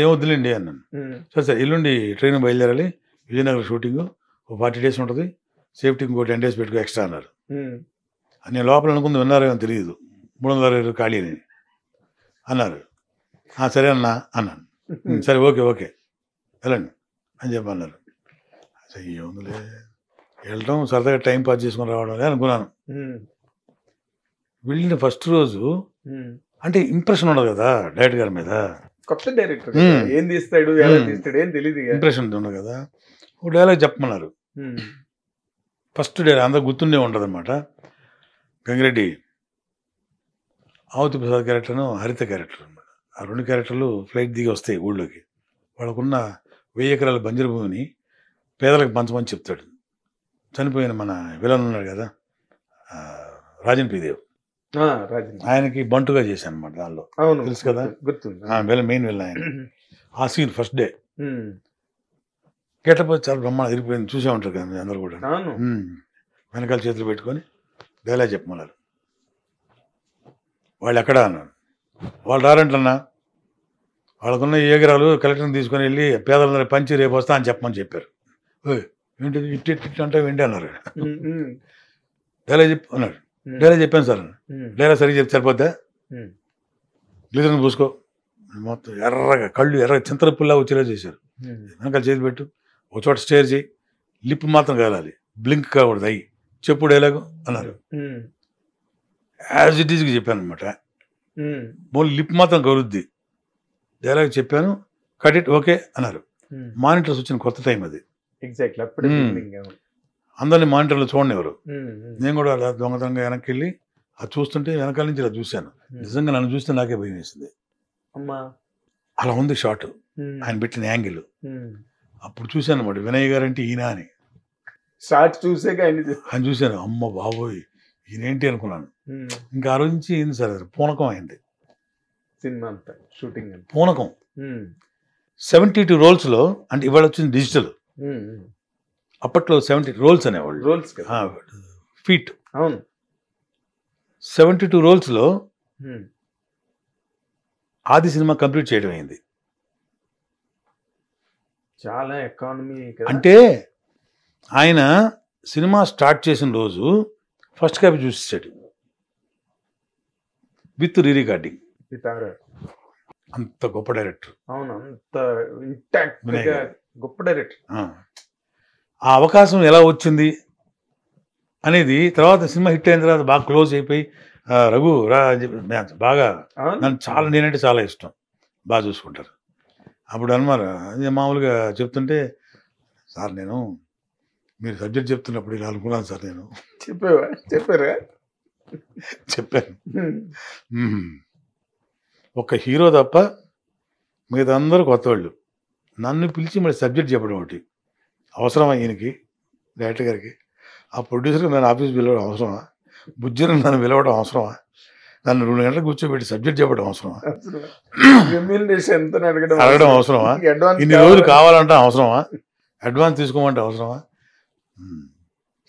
ఏం వద్దులేండి అన్నాను. సరే ఎల్లుండి ట్రైన్ బయలుదేరాలి, విజయనగరం షూటింగ్, ఒక 40 డేస్ ఉంటుంది, సేఫ్టీకి ఇంకో 10 డేస్ పెట్టుకో ఎక్స్ట్రా అన్నారు. నేను లోపల అనుకుంది విన్నారేమో తెలియదు, 360 ఖాళీ అని అన్నారు. సరే అన్నాను. సరే ఓకే వెళ్ళండి అని చెప్పన్నారు. అసలు ఏముందిలే వెళ్ళటం, సరదాగా టైం పాస్ చేసుకుని రావడం అనుకున్నాను. వెళ్ళిన ఫస్ట్ రోజు అంటే ఇంప్రెషన్ ఉండదు కదా డైరెక్టర్ గారి మీద, కొత్త డైరెక్టర్ ఏం తీస్తాడు ఎలా తీస్తాడు ఏం తెలియదు, ఇంప్రెషన్ ఉండదు కదా. ఒక డైలాగ్ చెప్పమన్నారు. ఫస్ట్ డైలాగ్ అందరూ గుర్తుండే ఉంటుంది అనమాట. గంగిరెడ్డి ఆవుతి ప్రసాద్ క్యారెక్టర్ను హరిత క్యారెక్టర్ అనమాట. ఆ 2 క్యారెక్టర్లు ఫ్లైట్ దిగి వస్తాయి ఊళ్ళోకి. వాళ్ళకున్న 1000 ఎకరాల బంజరు భూమిని పేదలకు పంచమని చెప్తాడు. చనిపోయిన మన విలన్ ఉన్నాడు కదా రాజన్ పీదేవ్, ఆయనకి బంటుగా చేశాను అనమాట దానిలో, తెలుసు కదా, మెయిన్ విలన్ ఆయన. ఆ సీన్ ఫస్ట్ డే గెటప్ చాలా బ్రహ్మాండం ఇరిపోయింది, చూసే ఉంటారు కదా మీరు అందరూ కూడా. అవును. వెనకాల చేతులు పెట్టుకొని డైలాగ్ చెప్పమన్నారు. వాళ్ళు ఎక్కడ అన్నాను. వాళ్ళు రారంటన్నా, వాళ్ళకున్న ఏగరాలు కలెక్టర్ని తీసుకొని వెళ్ళి పేదలందరూ పంచి రేపు వస్తా అని చెప్పమని చెప్పారు. ఏంటి ఇట్టి అంటే ఏంటి అన్నారు. డైలాగ్ చెప్పి అన్నాడు. డైలాగ్ చెప్పాను సార్. డైలాగ్ సరిగ్గా చెప్తే సరిపోద్దా, గ్లిజర్ని పూసుకో, మొత్తం ఎర్రగా కళ్ళు ఎర్రగా చింతల పుల్లా వచ్చేలా చేశారు. వెనకాల చేతి పెట్టు, ఒక చోట స్టేర్ చేయి, లిప్ మాత్రం కాలాలి, బ్లింక్ కాకూడదు, అయ్యి చెప్పు డైలాగు అన్నారు. యాజ్ ఇట్ ఈజ్కి చెప్పాను అనమాట. మళ్ళీ లిప్ మాత్రం కలుద్ది, డైలాగ్ చెప్పాను, కట్ ఇట్ ఓకే అన్నారు. మానిటర్స్ వచ్చిన కొత్త టైం అది. అందరినీ మానిటర్లో చూడనివ్వరు. నేను కూడా అలా దొంగతనంగా వెనక్కి వెళ్ళి అది చూస్తుంటే వెనకాల నుంచి ఇలా చూశాను. నిజంగా నన్ను చూస్తే నాకే భయం వేసింది. అలా ఉంది షాట్, ఆయన పెట్టిన యాంగిల్. అప్పుడు చూశాను అన్నమాట, వినయ్ గారు అంటే ఈయన అని. షార్ట్ చూసే ఆయన చూశాను, అమ్మ బాబోయ్ ఈయనేంటి అనుకున్నాను. ఇంకా ఆ రోజు నుంచి ఏంది సార్, పూనకం అయింది సినిమా అంతా షూటింగ్. పూనకం. 72 రోల్స్లో, అంటే ఇవాళ వచ్చింది డిజిటల్, అప్పట్లో 70 రోల్స్ అనేవాళ్ళు, రోల్స్ ఫీట్. అవును. 72 రోల్స్లో ఆది సినిమా కంప్లీట్ చేయడం అయింది. చాలా ఎకానమీ. అంటే ఆయన సినిమా స్టార్ట్ చేసిన రోజు ఫస్ట్ కాపీ చూసేసాడు విత్ రీ రికార్డింగ్. అంత గొప్ప డైరెక్టర్. అవును, అంత ఇంటాక్ట్ గొప్ప డైరెక్టర్. ఆ అవకాశం ఎలా వచ్చింది అనేది తర్వాత సినిమా హిట్ అయిన తర్వాత బాగా క్లోజ్ అయిపోయి రఘు రా బాగా నన్ను చాలా, నేనంటే చాలా ఇష్టం, బాగా చూసుకుంటారు. అప్పుడు అన్నమాట మామూలుగా చెప్తుంటే, సార్ నేను మీరు సబ్జెక్ట్ చెప్తున్నప్పుడు ఇలా అనుకున్నాను సార్, నేను చెప్పారా చెప్పాను. ఒక హీరో తప్ప మిగతా అందరూ కొత్త వాళ్ళు. నన్ను పిలిచి మళ్ళీ సబ్జెక్ట్ చెప్పడం ఒకటి అవసరమా ఈయనకి, డైరెక్టర్ గారికి? ఆ ప్రొడ్యూసర్కి నన్ను ఆఫీస్ పిలవడం అవసరమా? బుజ్జిని నన్ను పిలవడం అవసరమా? నన్ను 2 గంటలకు కూర్చోబెట్టి సబ్జెక్ట్ చెప్పడం అవసరమా? అడగడం అవసరమా? ఇన్ని రోజులు కావాలంటే అవసరమా? అడ్వాన్స్ తీసుకోమంటే అవసరమా?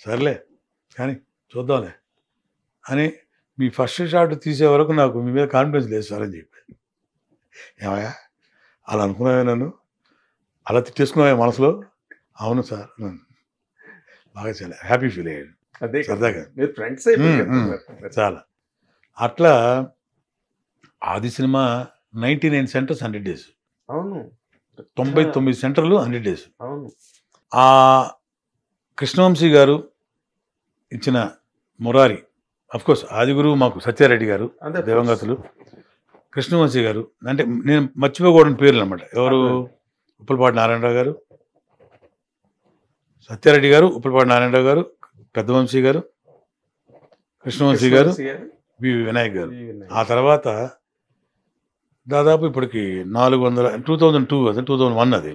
సర్లే కానీ చూద్దాంలే అని మీ ఫస్ట్ షాట్ తీసే వరకు నాకు మీ మీద కాన్ఫిడెన్స్ లేదు సార్ అని చెప్పి. ఏమయ్యా అలా అనుకున్నావే, నన్ను అలా తిట్టేసుకున్నావే మనసులో? అవును సార్, బాగా చాలా హ్యాపీ ఫీల్ అయ్యాడు. అదే సరదాగా ఫ్రెండ్స్ చాలా. అట్లా ఆది సినిమా 99 సెంటర్స్ 100 days. అవును, 99 సెంటర్లు 100 days. అవును. ఆ కృష్ణవంశీ గారు ఇచ్చిన మురారి, అఫ్కోర్స్ ఆది గురువు మాకు సత్యారెడ్డి గారు దివంగతులు, కృష్ణవంశీ గారు అంటే నేను మర్చిపోకూడని పేర్లు అనమాట. ఎవరు? ఉప్పలపాటి నారాయణరావు గారు, సత్యారెడ్డి గారు, ఉప్పలపాటి నారాయణరావు గారు, పెద్దవంశీ గారు, కృష్ణవంశీ గారు, వినాయక్ గారు. ఆ తర్వాత దాదాపు ఇప్పటికి 2002 అది 2001 అది.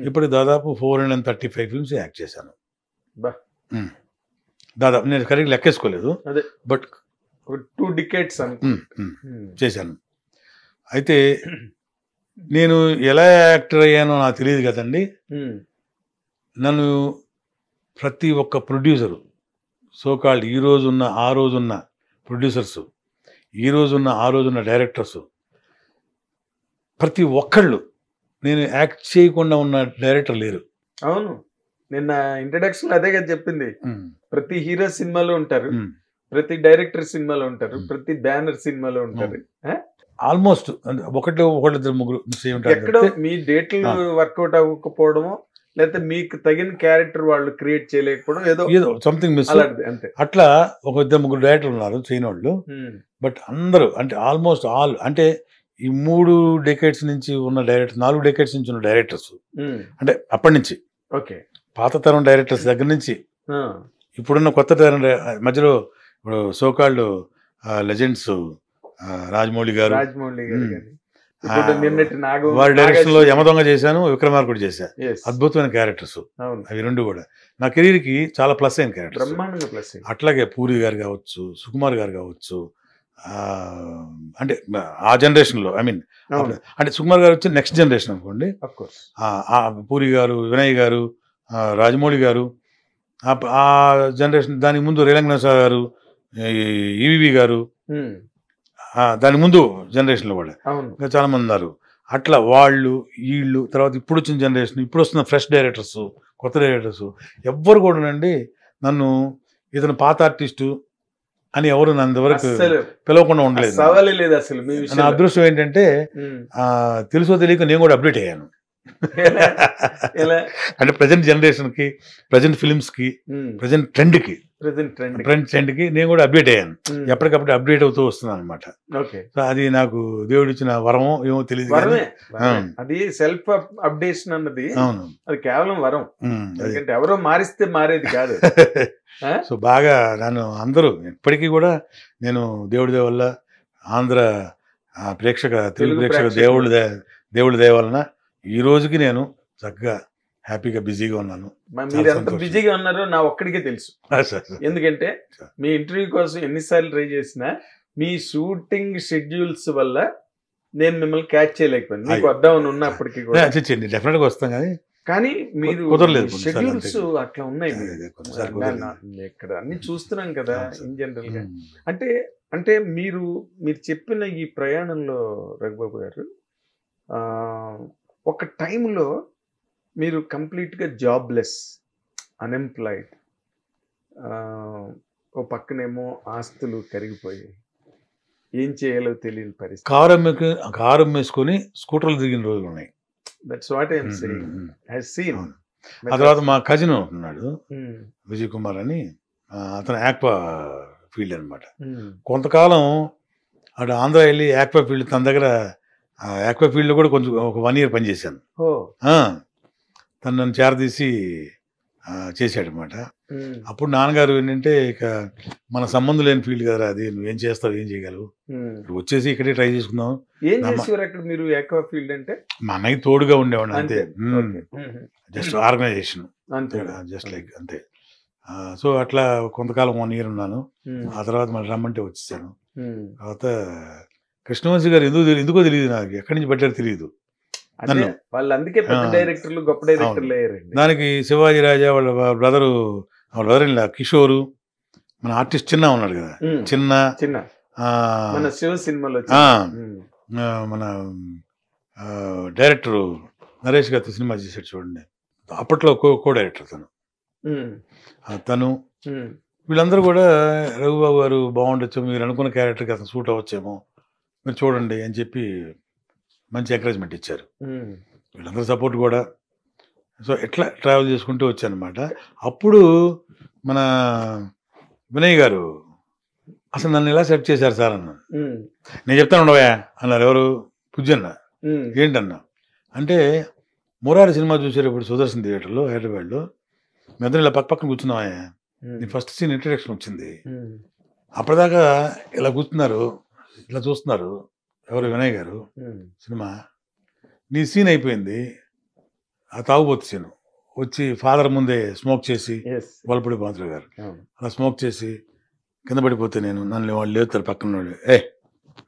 ఇప్పటికి దాదాపు 435 ఫిల్మ్స్ యాక్ట్ చేశాను. దాదాపు నేను కరెక్ట్ లెక్కేసుకోలేదు, బట్ 2 decades చేశాను. అయితే నేను ఎలా యాక్టర్ అయ్యానో నాకు తెలియదు కదండి. నన్ను ప్రతి ఒక్క ప్రొడ్యూసరు, సోకాల్డ్ ఈ రోజున్న ఆ రోజున్న ప్రొడ్యూసర్సు, ఈ రోజున్న ఆ రోజున్న డైరెక్టర్సు, ప్రతి ఒక్కళ్ళు, నేను యాక్ట్ చేయకుండా ఉన్న డైరెక్టర్ లేరు. అవును, నిన్న ఇంట్రడక్షన్ అదే కదా చెప్పింది. ప్రతి హీరో సినిమాలో ఉంటారు, ప్రతి డైరెక్టర్ సినిమాలో ఉంటారు, ప్రతి బ్యానర్ సినిమాలో ఉంటారు. ఆల్మోస్ట్ ఒకళ్ళిద్దరు ముగ్గురు ఎక్కడో మీ డేట్లు వర్కౌట్ అవ్వకపోవడమో, లేకపోతే మీకు తగిన క్యారెక్టర్ వాళ్ళు క్రియేట్ చేయలేకపోవడం, ఏదో సంథింగ్ మిస్ అంతే. అట్లా ఒక 2-3 డైరెక్టర్లు ఉన్నారు చేయని వాళ్ళు. బట్ అందరూ అంటే ఆల్మోస్ట్ ఆల్, అంటే ఈ 3 decades నుంచి ఉన్న డైరెక్టర్, 4 decades నుంచి ఉన్న డైరెక్టర్స్, అంటే అప్పటి నుంచి పాత తరం డైరెక్టర్స్ దగ్గర నుంచి ఇప్పుడున్న కొత్త తరం మధ్యలో ఇప్పుడు సోకాల్డ్ లెజెండ్స్ రాజమౌళి గారు, వారి డైరెక్షన్ లో యమదొంగ చేశాను, విక్రమార్కుడు చేశా, అద్భుతమైన క్యారెక్టర్స్ అవి 2 కూడా నా కెరీర్ కి చాలా ప్లస్ అయిన క్యారెక్టర్స్. అట్లాగే పూరి గారు కావచ్చు, సుకుమార్ గారు కావచ్చు, అంటే ఆ జనరేషన్లో ఐ మీన్ అవును. అంటే సుకుమార్ గారు వచ్చి నెక్స్ట్ జనరేషన్ అనుకోండి. Of course. పూరి గారు, వినయ్ గారు, రాజమౌళి గారు, ఆ జనరేషన్. దానికి ముందు రేలంగనాథ గారు, ఈవీవి గారు, ఉమ్, దాని ముందు జనరేషన్లో కూడా అవును. ఇంకా చాలా మంది ఉన్నారు. అట్లా వాళ్ళు వీళ్ళు తర్వాత ఇప్పుడు వచ్చిన జనరేషన్, ఇప్పుడు వస్తున్న ఫ్రెష్ డైరెక్టర్స్, కొత్త డైరెక్టర్స్ ఎవ్వరు కూడానండి నన్ను ఇతను పాత ఆర్టిస్టు అని ఎవరు నన్నంతవరకు అస్సలు పిలవకుండా ఉండలేదు. సవాలే లేదు అసలు మీ నా విషయంలో. అదృష్టం ఏంటంటే ఉమ్, తెలుసో తెలియక నేను కూడా అప్డేట్ అయ్యాను. ఎలా? అంటే ప్రజెంట్ జనరేషన్కి, ప్రజెంట్ ఫిలిమ్స్కి, ప్రజెంట్ ట్రెండ్కి ప్రెసెంట్ ట్రెండ్. ట్రెండ్కి నేను కూడా అప్డేట్ అయ్యాను. ఎప్పటికప్పుడు అప్డేట్ అవుతూ వస్తున్నాను అనమాట. ఓకే. సో అది నాకు దేవుడు ఇచ్చిన వరమో ఏమో తెలియదు కానీ. వరమే. అది సెల్ఫ్ అప్డేషన్ అన్నది అవును. అది కేవలం వరం. అది. ఎందుకంటే ఎవరో మారిస్తే మారేది కాదు. సో బాగా నన్ను అందరూ ఇప్పటికీ కూడా నేను దేవుడి దయ వల్ల ఆంధ్ర తెలుగు ప్రేక్షక దేవుడి దయ వలన ఈ రోజుకి నేను చక్కగా హ్యాపీగా బిజీగా ఉన్నాను. మీరు ఎంత బిజీగా ఉన్నారో నా ఒక్కడికే తెలుసు. ఎందుకంటే మీ ఇంటర్వ్యూ కోసం ఎన్నిసార్లు ట్రై చేసినా మీ షూటింగ్ షెడ్యూల్స్ వల్ల నేను మిమ్మల్ని క్యాచ్ చేయలేకపోయాను. మీకు వద్దామని ఉన్నప్పటికీ కూడా. డెఫినెట్గా వస్తాం కానీ మీరు కుదరలేదు. షెడ్యూల్స్ అట్లా ఉన్నాయి. ఇక్కడ అన్ని చూస్తున్నాం కదా ఇన్ జనరల్ గా. అంటే మీరు చెప్పిన ఈ ప్రయాణంలో రఘుబాబు గారు ఒక టైంలో మీరు కంప్లీట్గా జాబ్లెస్, అన్ఎంప్లాయిడ్, ఓ పక్కనేమో ఆస్తులు కరిగిపోయి ఏం చేయాలో తెలియని పరిస్థితి. కారు అమ్మేసుకొని స్కూటర్లు దిగిన రోజులు ఉన్నాయి. That's what I'm saying. I seen. ఆ తర్వాత మా కజిన్ ఉన్నాడు విజయ్ కుమార్ అని, అతను యాక్వా ఫీల్డ్ అనమాట. కొంతకాలం అటు ఆంధ్ర వెళ్ళి యాక్వా ఫీల్డ్, తన దగ్గర యాక్వా ఫీల్డ్లో కూడా కొంచెం ఒక 1 year పనిచేశాను. తను నన్ను చేరదీసి చేశాడనమాట. అప్పుడు నాన్నగారు ఏంటంటే ఇక మన సంబంధం లేని ఫీల్డ్ కదా అది, నువ్వేం చేస్తావు, ఏం చేయగలవు, వచ్చేసి ఇక్కడే ట్రై చేసుకుందాం. ఏం చేసేవారు అక్కడ మీరు యాక్వా ఫీల్డ్ అంటే? మా అన్నయ్య తోడుగా ఉండేవాడు అంతే. జస్ట్ ఆర్గనైజేషన్ జస్ట్ లైక్ అంతే. సో అట్లా కొంతకాలం 1 year ఉన్నాను. ఆ తర్వాత మళ్ళీ రమ్మంటే వచ్చేసాను. తర్వాత కృష్ణవంశీ గారు ఎందుకో తెలియదు, నాకు ఎక్కడి నుంచి పెట్టారో తెలియదు. వాళ్ళు అందుకే పెద్ద డైరెక్టర్లు, గొప్ప డైరెక్టర్లు అయ్యారండి. దానికి శివాజీ రాజా వాళ్ళ బ్రదర్ కిషోరు, మన ఆర్టిస్ట్ చిన్న ఉన్నాడు కదా, చిన్న మన శివ సినిమాలో మన డైరెక్టర్ నరేష్ గారితో సినిమా చేశాడు చూడండి, అప్పట్లో కో డైరెక్టర్ తను. వీళ్ళందరూ కూడా రఘుబాబు గారు బాగుండొచ్చు, మీరు అనుకున్న క్యారెక్టర్కి అతను సూట్ అవ్వచ్చేమో, మీరు చూడండి అని చెప్పి మంచి ఎంకరేజ్మెంట్ ఇచ్చారు. వీళ్ళందరూ సపోర్ట్ కూడా. సో ఎట్లా ట్రావెల్ చేసుకుంటూ వచ్చానమాట. అప్పుడు మన వినయ్ గారు అసలు నన్ను ఎలా సెట్ చేశారు సార్ అన్న. నేను చెప్తాను ఉండవా అన్నారు. ఎవరు? పుజ్జన్న. ఏంటన్నా అంటే మురారి సినిమా చూసేటప్పుడు సుదర్శన్ థియేటర్లో హైదరాబాద్లో మెదడు ఇలా పక్కన కూర్చున్నావా, నీ ఫస్ట్ సీన్ ఇంట్రడక్షన్ వచ్చింది. అప్పటిదాకా ఇలా కూర్చున్నారు, ఇలా చూస్తున్నారు. ఎవరు? వినయ్ గారు. సినిమా నీ సీన్ అయిపోయింది, ఆ తాగుబోతు సీన్ వచ్చి ఫాదర్ ముందే స్మోక్ చేసి, వలపూడి పాత్ర గారు అలా స్మోక్ చేసి కింద పడిపోతే నన్ను వాళ్ళు లేపుతారు పక్కన వాళ్ళు,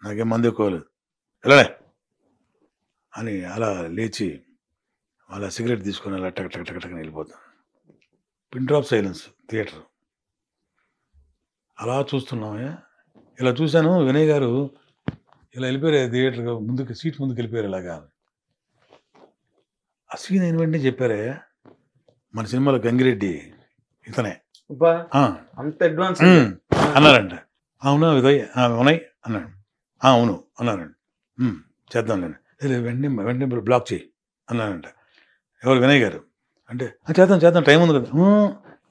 నాకేం మంది ఎక్కువలేదు వెళ్ళలే అని అలా లేచి అలా సిగరెట్ తీసుకొని అలా టక్ టక్ టక్ టక్ వెళ్ళిపోతాను. Pin drop silence theatre. అలా చూస్తున్నామే. ఇలా చూశాను, వినయ్ గారు ఇలా వెళ్ళిపోయారు థియేటర్ ముందుకు, సీట్ ముందుకు వెళ్ళిపోయారు. ఇలాగా ఆ సీన్ అయిన వెంటనే చెప్పారే, మన సినిమాలో గంగిరెడ్డి ఇతనే అంత అడ్వాన్స్ అన్నారంట. అవునా విదయ్ ఉన్నాయి అన్నాడు. అవును అన్నారండి. చేద్దాం నేను వెంటనే బ్లాక్ చేయి అన్నారంట. ఎవరు? వినయ్ గారు. అంటే చేద్దాం టైం ఉంది కదా.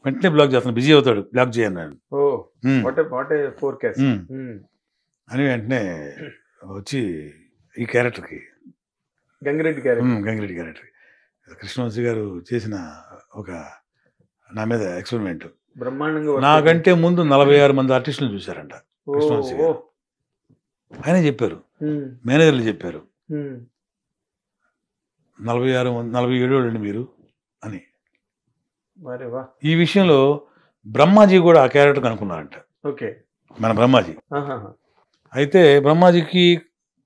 వెంటనే బ్లాక్ చేస్తాను, బిజీ అవుతాడు, బ్లాక్ చేయి అన్నాడు. అని వెంటనే వచ్చి ఈ క్యారెక్టర్కి గంగిరెడ్డి క్యారెక్టర్ కృష్ణవంశీ గారు చేసిన ఒక నా మీద ఎక్స్పెరిమెంట్. బ్రహ్మాండంగా. నాకంటే ముందు 46 మంది ఆర్టిస్టులు చూశారంట కృష్ణవంశీ గారు. ఆయన చెప్పారు, మేనేజర్లు చెప్పారు, 47 వాళ్ళండి మీరు అని. ఈ విషయంలో బ్రహ్మాజీ కూడా ఆ క్యారెక్టర్ అనుకున్నారంట. ఓకే. మన బ్రహ్మాజీ అయితే బ్రహ్మాజీకి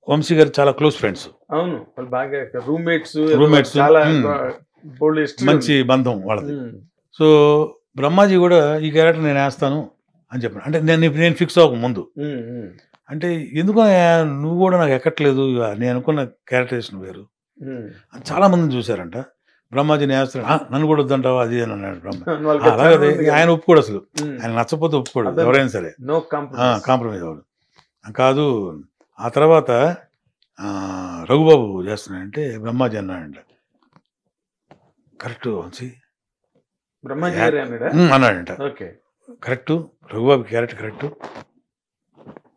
వంశీ గారు చాలా క్లోజ్ ఫ్రెండ్స్, అవును, వాళ్ళు బాగా రూమ్మేట్స్ Roommates. చాలా Hmm. bold history మంచి ఉంది. బంధం వాళ్ళది. Hmm. సో బ్రహ్మాజీ కూడా ఈ క్యారెక్టర్ నేను వేస్తాను అని చెప్పాను. అంటే నేను ఫిక్స్ అవ్వక ముందు, Hmm. Hmm. అంటే ఎందుకు నువ్వు కూడా నాకు ఎక్కట్లేదు, నేను అనుకున్న క్యారెక్టరేషన్ వేరు Hmm. అని చాలా మందిని చూశారంట. బ్రహ్మాజీ వేస్తాడు, నన్ను కూడా వద్దంటావా అది అని అన్నాడు బ్రహ్మ. వాళ్ళకి అలాగే చాలా ఉంది ఆయన ఒప్పుకోడు అసలు, Hmm. ఆయన నచ్చపోతే ఒప్పుకోడు అదే. ఎవరైనా సరే, No compromise. కాంప్రమైజ్ అవ్వడు. కాదు ఆ తర్వాత రఘుబాబు చేస్తున్నాడంటే బ్రహ్మాజీ అన్నాడంట, కరెక్ట్ వంశీ బ్రహ్మాజీ గారే అన్నాడా? అన్నాడంట, okay. Correct Raghubabu character correct,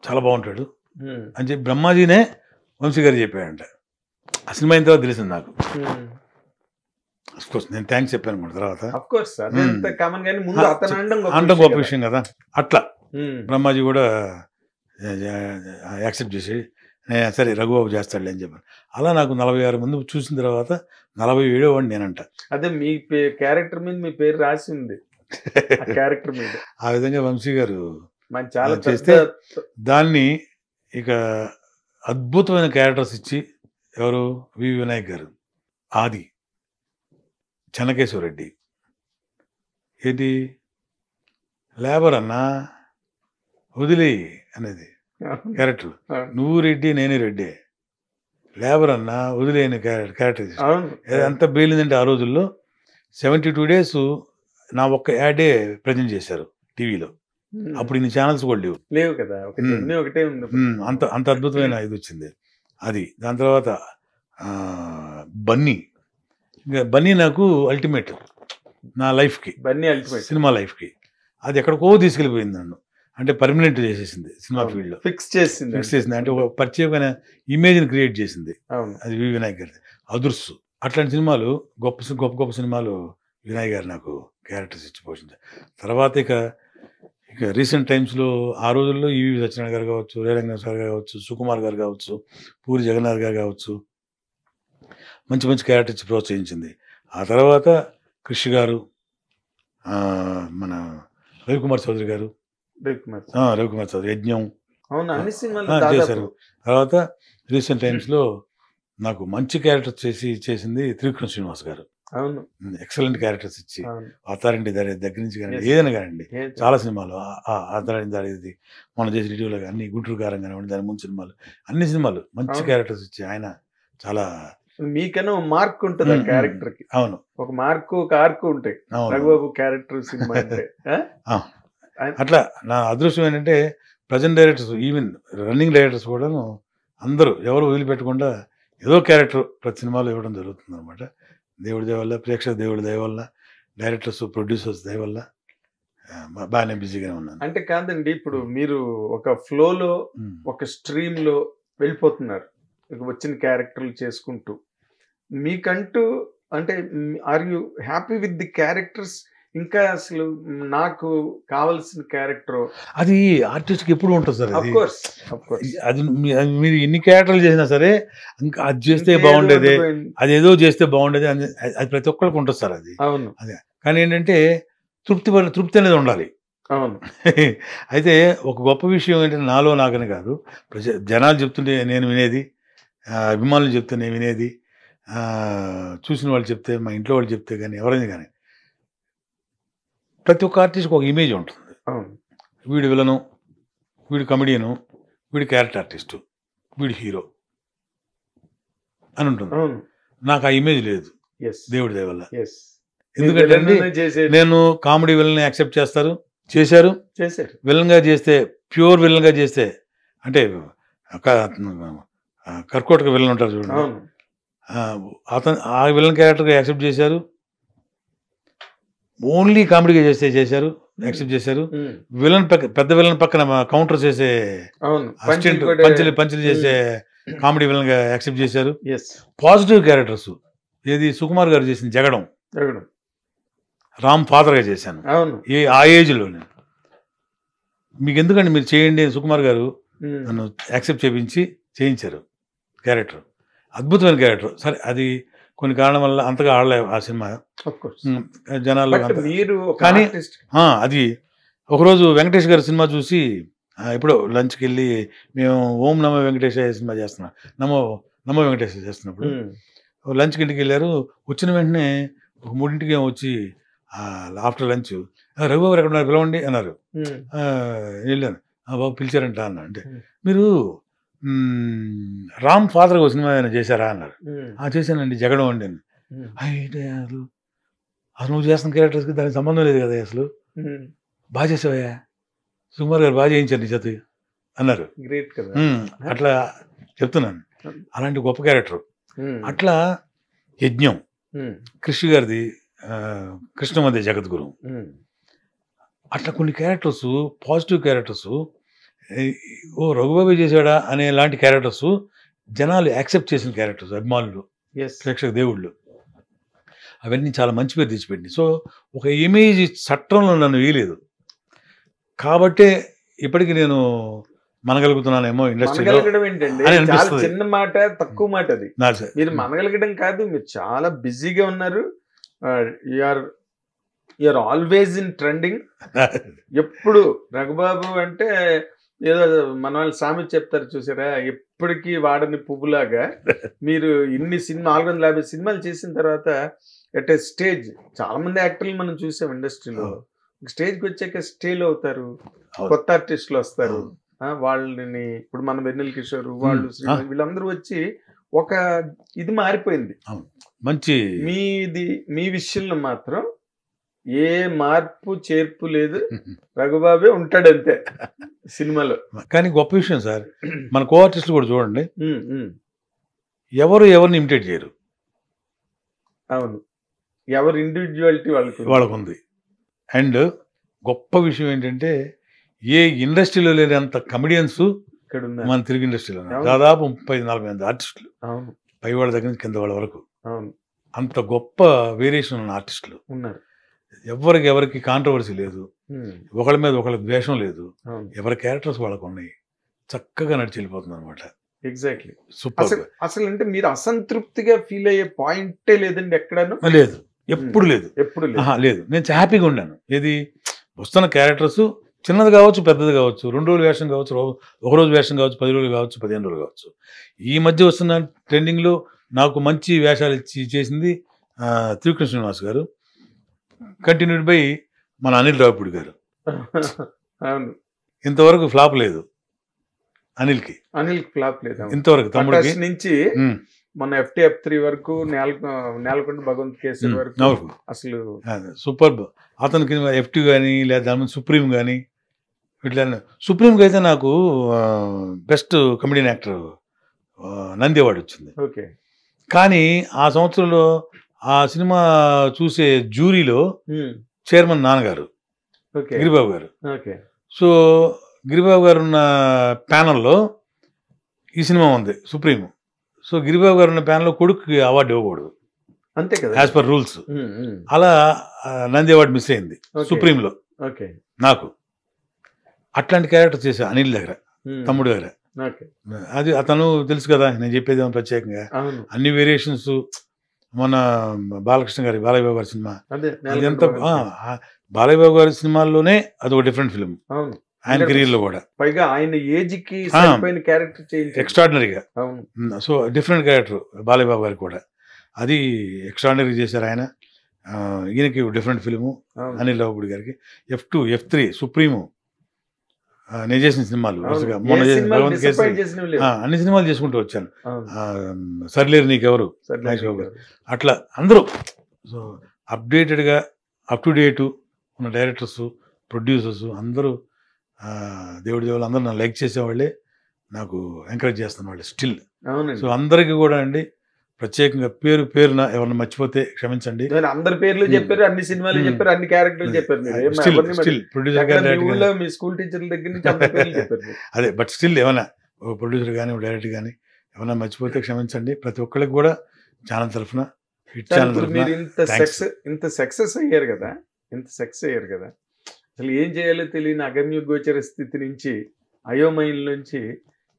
చాలా బాగుంటాడు Hmm. అని చెప్పి బ్రహ్మాజీనే వంశీ గారు చెప్పాడంట. ఆ సినిమా అయిన తర్వాత తెలిసింది నాకు. Hmm. అఫ్కోర్స్ నేను థ్యాంక్స్ చెప్పాను అనుకోండి తర్వాత, Of course, అదంత కామన్ గానీ ముందు అతను అంత గొప్ప విషయం కదా. అట్లా Hmm. బ్రహ్మాజీ కూడా యాక్సెప్ట్ చేసి సరే రఘుబాబు చేస్తాడులే అని చెప్పాను. అలా నాకు 46 మంది చూసిన తర్వాత 47వ వాడిని నేనంట. అదే మీ క్యారెక్టర్ మీద మీ పేరు రాసి ఉంది ఆ క్యారెక్టర్ మీద. ఆ విధంగా వంశీ గారు మన చాలా చేస్తే పెద్ద దాన్ని ఇక అద్భుతమైన క్యారెక్టర్స్ ఇచ్చి, ఎవరు వి వినాయక్ గారు, ఆది, చెన్నకేశ్వరరెడ్డి, ఏంటి లేబర్ అన్నా వదిలే అనేది క్యారెక్టర్, నువ్వు రెడ్డి నేను రెడ్డి, లేబర్ అన్నా వదిలేని క్యారెక్టర్. అవును. ఎంత బేలిందంటే ఆ రోజుల్లో 72 days నా ఒక్క యాడే ప్రజెంట్ చేశారు టీవీలో. Hmm. అప్పుడు ఇన్ని ఛానల్స్ కూడా లేవు. లేవు కదా, ఒకటే ఉంది. అంత అంత అద్భుతమైన ఇది వచ్చింది అది. దాని తర్వాత బన్నీ, ఇంకా బన్నీ నాకు అల్టిమేట్ నా లైఫ్కి, బన్నీ అల్టిమేట్ సినిమా లైఫ్కి. అది ఎక్కడికో తీసుకెళ్ళిపోయింది నన్ను, అంటే పర్మనెంట్ చేసేసింది సినిమా ఫీల్డ్లో, ఫిక్స్ చేసింది. ఫిక్స్ చేసింది. అంటే ఒక ప్రత్యేకమైన ఇమేజ్ని క్రియేట్ చేసింది. అవును. అది వి వినాయక్ గారి అదుర్సు. అట్లాంటి సినిమాలు గొప్ప గొప్ప గొప్ప సినిమాలు వినాయక్ గారు నాకు క్యారెక్టర్స్ ఇచ్చి పోషించారు. తర్వాత ఇక రీసెంట్ టైమ్స్లో ఆ రోజుల్లో ఈవి సత్యనారాయణ గారు కావచ్చు, రేలంగ సార్ గారు కావచ్చు, సుకుమార్ గారు కావచ్చు, పూరి జగన్నాథ్ గారు కావచ్చు, మంచి మంచి క్యారెక్టర్ ఇచ్చి ప్రోత్సహించింది. ఆ తర్వాత కృషి గారు, మన రవికుమార్ చౌదరి గారు, రవికుమార్ చౌదరి యజ్ఞం అవును, అన్ని సినిమాలు చేశారు. తర్వాత రీసెంట్ టైమ్స్లో నాకు మంచి క్యారెక్టర్ చేసింది త్రివిక్రమ్ శ్రీనివాస్ గారు. అవును, ఎక్సలెంట్ క్యారెక్టర్స్ ఇచ్చి, అథారిటీ దగ్గర నుంచి కానీ Yes. ఏదైనా కానివ్వండి, చాలా సినిమాలు అథారిటీ దాడి మన చేసిన ఇటీవల అన్ని గుంటూరు గారం కానివ్వండి, దాని ముందు సినిమాలు, అన్ని సినిమాలు మంచి అవును. క్యారెక్టర్స్ ఇచ్చి ఆయన చాలా మీకన్నా మార్క్ ఉంటుంది ఆ క్యారెక్టర్ కి. అవును ఒక మార్కు ఒక ఆర్కు ఉంటాయి అవును రఘుబాబు క్యారెక్టర్ సినిమా అంటే. అట్లా నా అదృష్టం ఏంటంటే present directors, even running directors కూడాను అందరూ ఎవరు వదిలిపెట్టకుండా ఏదో క్యారెక్టర్ ప్రతి సినిమాలో ఇవ్వడం జరుగుతుంది అనమాట. దేవుడి దయ వల్ల, ప్రేక్షక దేవుడి దయ వల్ల, డైరెక్టర్స్ ప్రొడ్యూసర్స్ దయ వల్ల బాగానే బిజీగానే ఉన్నాను. అంటే కాదండి, ఇప్పుడు మీరు ఒక ఫ్లోలో ఒక స్ట్రీమ్ లో వెళ్ళిపోతున్నారు వచ్చిన క్యారెక్టర్లు చేసుకుంటూ. మీకంటూ అంటే are you happy with the characters? ఇంకా అసలు నాకు కావాల్సిన క్యారెక్టర్ అది ఆర్టిస్ట్కి ఎప్పుడు ఉంటుంది సార్. అది అది మీరు ఎన్ని క్యారెక్టర్లు చేసినా సరే ఇంకా అది చేస్తే బాగుండేది, అది ఏదో చేస్తే బాగుండేది అని అది ప్రతి ఒక్కరికి ఉంటుంది సార్. అది అవును. అదే కానీ ఏంటంటే తృప్తి అనేది ఉండాలి. అవును. అయితే ఒక గొప్ప విషయం ఏంటంటే నాలో నాకని కాదు, జనాలు చెప్తుంటే నేను వినేది, అభిమానులు చెప్తే నేను వినేది, చూసిన వాళ్ళు చెప్తే, మా ఇంట్లో వాళ్ళు చెప్తే కానీ ఎవరైనా కానీ ప్రతి ఒక్క ఆర్టిస్ట్కి ఒక ఇమేజ్ ఉంటుంది. వీడు విలను, వీడు కమెడియను, వీడు క్యారెక్టర్ ఆర్టిస్టు, వీడు హీరో అని ఉంటుంది. నాకు ఆ ఇమేజ్ లేదు దేవుడి దయ వల్ల. ఎందుకంటే నేను కామెడీ విలన్ యాక్సెప్ట్ చేశారు, విలన్ గా చేస్తే, ప్యూర్ విలన్ గా చేస్తే, అంటే కర్కోటక విలన్ ఉంటారు చూడండి, అతను ఆ విలన్ క్యారెక్టర్ యాక్సెప్ట్ చేశారు. ఓన్లీ కామెడీగా చేశారు, యాక్సెప్ట్ చేశారు. విలన్ పెద్ద విలన్ పక్కన కౌంటర్ చేసే అసిస్టెంట్ పంచులు చేసే కామెడీ విలన్ గా యాక్సెప్ట్ చేశారు. పాజిటివ్ క్యారెక్టర్స్ ఏది సుకుమార్ గారు చేసిన జగడం, రామ్ ఫాదర్ గా చేశాను ఆ ఏజ్ లోనే. మీకు ఎందుకంటే మీరు చేయండి, సుకుమార్ గారు నన్ను యాక్సెప్ట్ చేయించారు క్యారెక్టర్, అద్భుతమైన క్యారెక్టర్. సరే అది కొన్ని కారణం వల్ల అంతగా ఆడలే ఆ సినిమా జనాల్లో. కానీ అది ఒకరోజు వెంకటేష్ గారి సినిమా చూసి ఇప్పుడు లంచ్కి వెళ్ళి మేము ఓం నమో వెంకటేశ్వర సినిమా చేస్తున్నాం, నమో వెంకటేశ్వర చేస్తున్నప్పుడు లంచ్కి ఇంటికి వెళ్ళారు. వచ్చిన వెంటనే ఒక 3ంటికి వచ్చి ఆఫ్టర్ లంచ్ రఘుబాబు ఎక్కడ ఉన్నారు పిలవండి అన్నారు. వెళ్ళాను. బాబు పిలిచారంట అన్న. అంటే మీరు రామ్ ఫాదర్ ఒక సినిమా ఏమైనా చేశారా అన్నారు. చేశానండి, జగడం అండి అని. అయితే అసలు నువ్వు చేస్తున్న క్యారెక్టర్స్కి దానికి సంబంధం లేదు కదా, అసలు బాగా చేసావయ్యా, సుకుమార్ గారు బాగా చేయించారు నీ చేతి అన్నారు. గ్రేట్ కదా. అట్లా చెప్తున్నాను, అలాంటి గొప్ప క్యారెక్టర్. అట్లా యజ్ఞం కృష్ణ గారిది కృష్ణమదే జగద్గురు. అట్లా కొన్ని క్యారెక్టర్స్, పాజిటివ్ క్యారెక్టర్స్, ఓ రఘుబాబు చేశాడా అనే లాంటి క్యారెక్టర్స్ జనాలు యాక్సెప్ట్ చేసిన క్యారెక్టర్స్, అభిమానులు, ప్రేక్షక దేవుళ్ళు, అవన్నీ చాలా మంచి పేరు తెచ్చిపెట్టింది. సో ఒక ఇమేజ్ చట్టంలో నన్ను వేయలేదు కాబట్టే ఇప్పటికి నేను మనగలుగుతున్నానేమో ఇండస్ట్రీలో ఏంటండి. చాలా చిన్న మాట, తక్కువ మాట అది. మీరు మనగలగడం కాదు, మీరు చాలా బిజీగా ఉన్నారు. You're always in trending. ఎప్పుడు రఘుబాబు అంటే ఏదో మన వాళ్ళు సామెత చెప్తారు చూసారా, ఎప్పటికీ వాడని పువ్వులాగా మీరు ఇన్ని 450 సినిమాలు చేసిన తర్వాత ఎట్ ఏ స్టేజ్, చాలా మంది యాక్టర్లు మనం చూసాం ఇండస్ట్రీలో, స్టేజ్కి వచ్చాక స్టేల్ అవుతారు, కొత్త ఆర్టిస్టులు వస్తారు. వాళ్ళని ఇప్పుడు మన వెన్నెల కిషోర్ వాళ్ళు వీళ్ళందరూ వచ్చి ఒక ఇది మారిపోయింది. మంచి మీ విషయంలో మాత్రం ఏ మార్పు చేర్పు లేదు, రఘుబాబే ఉంటాడు అంతే సినిమాలో. కానీ గొప్ప విషయం సార్, మన కో ఆర్టిస్టులు కూడా చూడండి, ఎవరిని ఇమిటేట్ చేయరు. అవును, ఎవరి ఇండివిజువాలిటీ వాళ్ళకు ఉంది. అండ్ గొప్ప విషయం ఏంటంటే ఏ ఇండస్ట్రీలో లేనంత కమెడియన్స్ మన తెలుగు ఇండస్ట్రీలో దాదాపు 30-40 మంది ఆర్టిస్టులు, పై వాళ్ళ దగ్గర నుంచి కింద వాళ్ళ వరకు అంత గొప్ప వేరియేషన్ ఉన్న ఆర్టిస్టులు ఉన్నారు. ఎవరికి కాంట్రవర్సీ లేదు, ఒకళ్ళ మీద ఒకళ్ళకి ద్వేషం లేదు, ఎవరి క్యారెక్టర్స్ వాళ్ళకు ఉన్నాయి, చక్కగా నడిచి వెళ్ళిపోతుంది అనమాట. ఎగ్జాక్ట్లీ. సూపర్. అసలు అంటే మీరు అసంతృప్తిగా ఫీల్ అయ్యే పాయింటే లేదండి ఎక్కడను? లేదు, ఎప్పుడు లేదు. లేదు, నేను హ్యాపీగా ఉన్నాను. ఏది వస్తున్న క్యారెక్టర్స్ చిన్నది కావచ్చు, పెద్దది కావచ్చు, 2 రోజులు వేషం కావచ్చు, 1 రోజు వేషం కావచ్చు, 10 రోజులు కావచ్చు, 15 రోజులు కావచ్చు. ఈ మధ్య వస్తున్న ట్రెండింగ్లో నాకు మంచి వేషాలు ఇచ్చి చేసింది త్రివిక్రమ్ శ్రీనివాస్ గారు, కంటిన్యూడ్ బై మన అనిల్ రావిపూడి గారు. ఇంతవరకు ఫ్లాప్ లేదు అనిల్కి ఫ్లాప్ లేదు ఇంతవరకు. తమ్ముడికి నుంచి మన FTF3 వరకు, నేలకొండ భగవంత్ కేసరి వరకు అసలు సూపర్. అతనికి FT కానీ లేదా దాని ముందు సుప్రీం కానీ ఇట్లా. సుప్రీంకి అయితే నాకు best comedian actor Nandi award వచ్చింది. ఓకే. కానీ ఆ సంవత్సరంలో ఆ సినిమా చూసే జ్యూరీలో చైర్మన్ నాన్నగారు గిరిబాబు గారు. సో గిరిబాబు గారు ఉన్న ప్యానల్లో ఈ సినిమా ఉంది సుప్రీం. సో గిరిబాబు గారు ఉన్న ప్యానల్లో కొడుకు అవార్డు ఇవ్వకూడదు, అంతే కదా, యాజ్ పర్ రూల్స్. అలా నంది అవార్డు మిస్ అయింది సుప్రీంలో నాకు. అట్లాంటి క్యారెక్టర్ చేశా అనిల్ దగ్గర, తమ్ముడు దగ్గర. అది అతను తెలుసు కదా, నేను చెప్పేది ఏమో ప్రత్యేకంగా అన్ని వేరియేషన్స్. మన బాలకృష్ణ గారి బాలయ్య బాబు గారి సినిమా, అది ఎంత బాలయ్య బాబు గారి సినిమాల్లోనే అది ఒక డిఫరెంట్ ఫిల్మ్ ఆయన కెరీర్ లో కూడా. పైగా ఆయన ఏజ్ కి ఎక్స్ట్రాడినరీగా. So different character Balayya Babu గారికి కూడా, అది ఎక్స్ట్రాడినరీ చేశారు ఆయన. ఈయనకి డిఫరెంట్ ఫిల్ము అనిల్ రావుపూడి గారికి. F2, F3, సుప్రీము నేను చేసిన సినిమాలు మొన్న భగవంత్ కేసరి అన్ని సినిమాలు చేసుకుంటూ వచ్చాను. సర్లేరు నీకెవరు, అట్లా అందరూ. సో అప్డేటెడ్గా అప్ టు డేటు ఉన్న డైరెక్టర్స్, ప్రొడ్యూసర్స్ అందరూ, దేవుడి అందరూ నన్ను లైక్ చేసేవాళ్ళే, నాకు ఎంకరేజ్ చేస్తున్న వాళ్ళే స్టిల్. సో అందరికీ కూడా అండి ప్రత్యేకంగా పేరున ఎవరిని మర్చిపోతే క్షమించండి. అందరి పేర్లు చెప్పారు, అన్ని సినిమాలు చెప్పారు, అన్ని క్యారెక్టర్లు చెప్పారు. ప్రొడ్యూసర్ మీ స్కూల్ టీచర్ల దగ్గర నుంచి అదే. బట్ స్టిల్ ఏమైనా ప్రొడ్యూసర్ కానీ డైరెక్టర్ కానీ ఏమైనా మర్చిపోతే క్షమించండి. ప్రతి ఒక్కరికి కూడా ఛానల్ తరఫున, హిట్ ఛానల్ మీరు ఇంత సక్సెస్ అయ్యారు కదా, అసలు ఏం చేయాలో తెలియని అగమ్య గోచర స్థితి నుంచి, అయోమయం నుంచి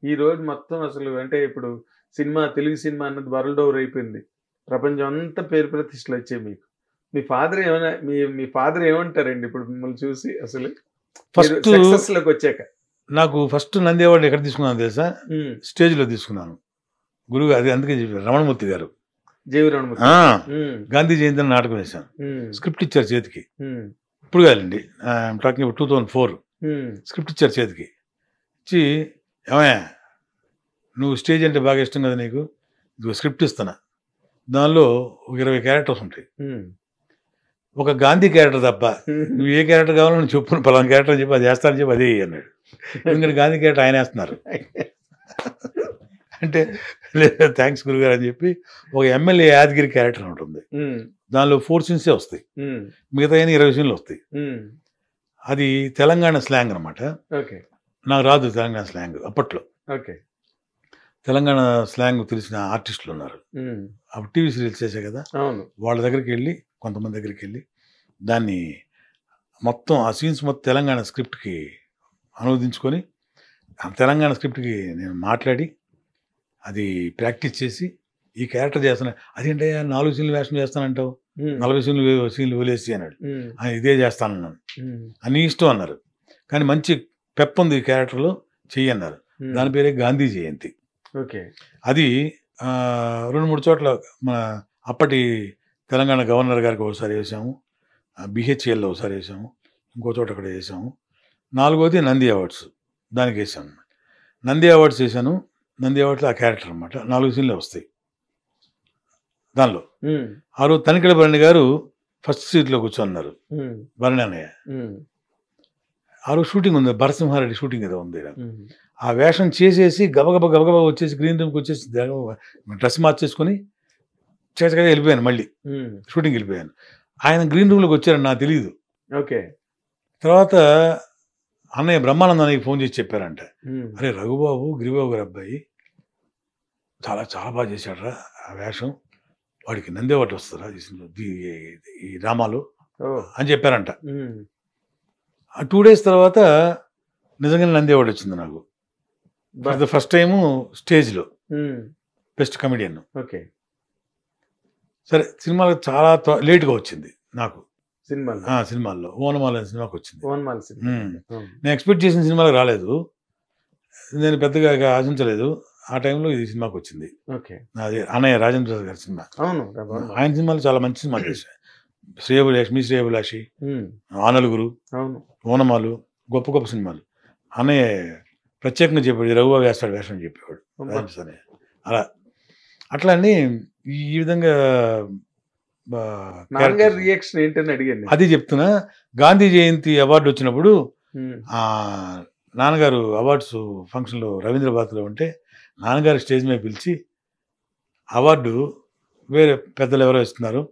ఈ రోజు మొత్తం అసలు అంటే ఇప్పుడు తెలుగు సినిమా అన్నది వరల్డ్ ఓవర్ అయిపోయింది, ప్రపంచం అంతా పేరు ప్రతిష్టలు వచ్చాయి మీకు. మీ ఫాదర్ ఏమంటారండి ఇప్పుడు మిమ్మల్ని చూసి, అసలు ఫస్ట్ సక్సెస్ లోకి వచ్చాక? నాకు ఫస్ట్ నంది అవార్డు ఎక్కడ తీసుకున్నాను తెలుసా? స్టేజ్లో తీసుకున్నాను. గురువు అది అందుకే చెప్పారు, రమణమూర్తి గారు. గాంధీ జయంతి నాటకం వేశాను. స్క్రిప్ట్ ఇచ్చారు చేతికి. ఇప్పుడు కాదండి, టాకింగ్ 2004. స్క్రిప్ట్ ఇచ్చారు చేతికి. ఇచ్చి, ఏమయ్యా నువ్వు స్టేజ్ అంటే బాగా ఇష్టం కదా నీకు, ఇది స్క్రిప్ట్ ఇస్తున్నా, దానిలో ఒక 20 క్యారెక్టర్స్ ఉంటాయి, ఒక గాంధీ క్యారెక్టర్ తప్ప నువ్వు ఏ క్యారెక్టర్ కావాలో నువ్వు చెప్పు, పలానా క్యారెక్టర్ చెప్పి అది వేస్తానని చెప్పి అదే అన్నాడు. ఎందుకంటే గాంధీ క్యారెక్టర్ ఆయన వేస్తున్నారు అంటే లేదా థ్యాంక్స్ గురుగారు అని చెప్పి ఒక ఎమ్మెల్యే యాదగిరి క్యారెక్టర్ ఉంటుంది, దానిలో 4 సీన్సే వస్తాయి, మిగతా 20 సీన్లు వస్తాయి. అది తెలంగాణ స్లాంగ్ అనమాట. నాకు రాదు తెలంగాణ స్లాంగ్ అప్పట్లో. తెలంగాణ స్లాంగ్ తెలిసిన ఆర్టిస్టులు ఉన్నారు, అప్పుడు టీవీ సీరియల్స్ చేసే కదా, వాళ్ళ దగ్గరికి వెళ్ళి, కొంతమంది దగ్గరికి వెళ్ళి దాన్ని మొత్తం ఆ సీన్స్ మొత్తం తెలంగాణ స్క్రిప్ట్కి అనువదించుకొని ఆ తెలంగాణ స్క్రిప్ట్కి నేను మాట్లాడి అది ప్రాక్టీస్ చేసి ఈ క్యారెక్టర్ చేస్తాను. అదేంటే 4 సీన్లు వేషం చేస్తానంటావు, 40 సీన్లు వదిలేసి అన్నాడు. ఇదే చేస్తానన్నాను. అని ఇష్టం అన్నారు, కానీ మంచి పెప్ ఉంది ఈ క్యారెక్టర్లో, చెయ్యి అన్నారు. దాని పేరే గాంధీ జయంతి. అది 2-3 చోట్ల మన అప్పటి తెలంగాణ గవర్నర్ గారికి ఒకసారి వేసాము, బిహెచ్ఎల్లో ఒకసారి వేసాము, ఇంకో చోట అక్కడ వేసాము. 4వది నంది అవార్డ్స్, దానికి వేసాను. నంది అవార్డ్స్ వేసాను. నంది అవార్డ్స్లో ఆ క్యారెక్టర్ అనమాట. 4 సీన్లే వస్తాయి దానిలో. ఆ రోజు తనికెళ్ళ భరణి గారు ఫస్ట్ సీట్లో కూర్చోన్నారు, భరణి అన్నయ్య. ఆ రోజు షూటింగ్ ఉంది, భరసింహారెడ్డి షూటింగ్ ఏదో ఉంది. ఆ వేషం చేసేసి గబగబా వచ్చేసి గ్రీన్ రూమ్కి వచ్చేసి డ్రెస్ మార్చేసుకొని చక్కగా వెళ్ళిపోయాను, మళ్ళీ షూటింగ్ వెళ్ళిపోయాను. ఆయన గ్రీన్ రూమ్లోకి వచ్చారని నాకు తెలియదు. తర్వాత అన్నయ్య బ్రహ్మానంద అన్నయ్యకి ఫోన్ చేసి చెప్పారంట, అరే రఘుబాబు గిరిబాబు గారి అబ్బాయి చాలా చాలా బాగా చేశాడరా ఆ వేషం, వాడికి నంది అవార్డు వస్తుందా ఈ డ్రామాలో అని చెప్పారంట. 2 డేస్ తర్వాత నిజంగానే నంది అవార్డు వచ్చింది నాకు. ఫస్ట్ టైము స్టేజ్లో బెస్ట్ కమెడియన్. సరే, సినిమాలో చాలా లేట్గా వచ్చింది నాకు. సినిమాల్లో ఓనమాల సినిమాకి వచ్చింది. నేను ఎక్స్పెక్ట్ చేసిన సినిమాలకు రాలేదు, నేను పెద్దగా ఆశించలేదు. ఆ టైంలో ఇది సినిమాకి వచ్చింది. అది అన్నయ్య రాజేంద్ర ప్రసాద్ గారి సినిమా. ఆయన సినిమాలు చాలా మంచి సినిమాలు చేశారు. శ్రేయభిలాషి, ఆనలుగురు, ఓనమాలు, గొప్ప గొప్ప సినిమాలు. అన్నయ్య ప్రత్యేకంగా చెప్పాడు, రఘుబాబు వేస్తాడు వేషం అని చెప్పేవాడు. అట్లా అని ఈ విధంగా రియాక్షన్ ఏంటని అడిగాను. అది చెప్తున్నా. గాంధీ జయంతి అవార్డు వచ్చినప్పుడు నాన్నగారు అవార్డ్స్ ఫంక్షన్లో రవీంద్ర భారతిలో ఉంటే నాన్నగారు స్టేజ్ మీద పిలిచి అవార్డు వేరే పెద్దలు ఎవరో ఇస్తున్నారు,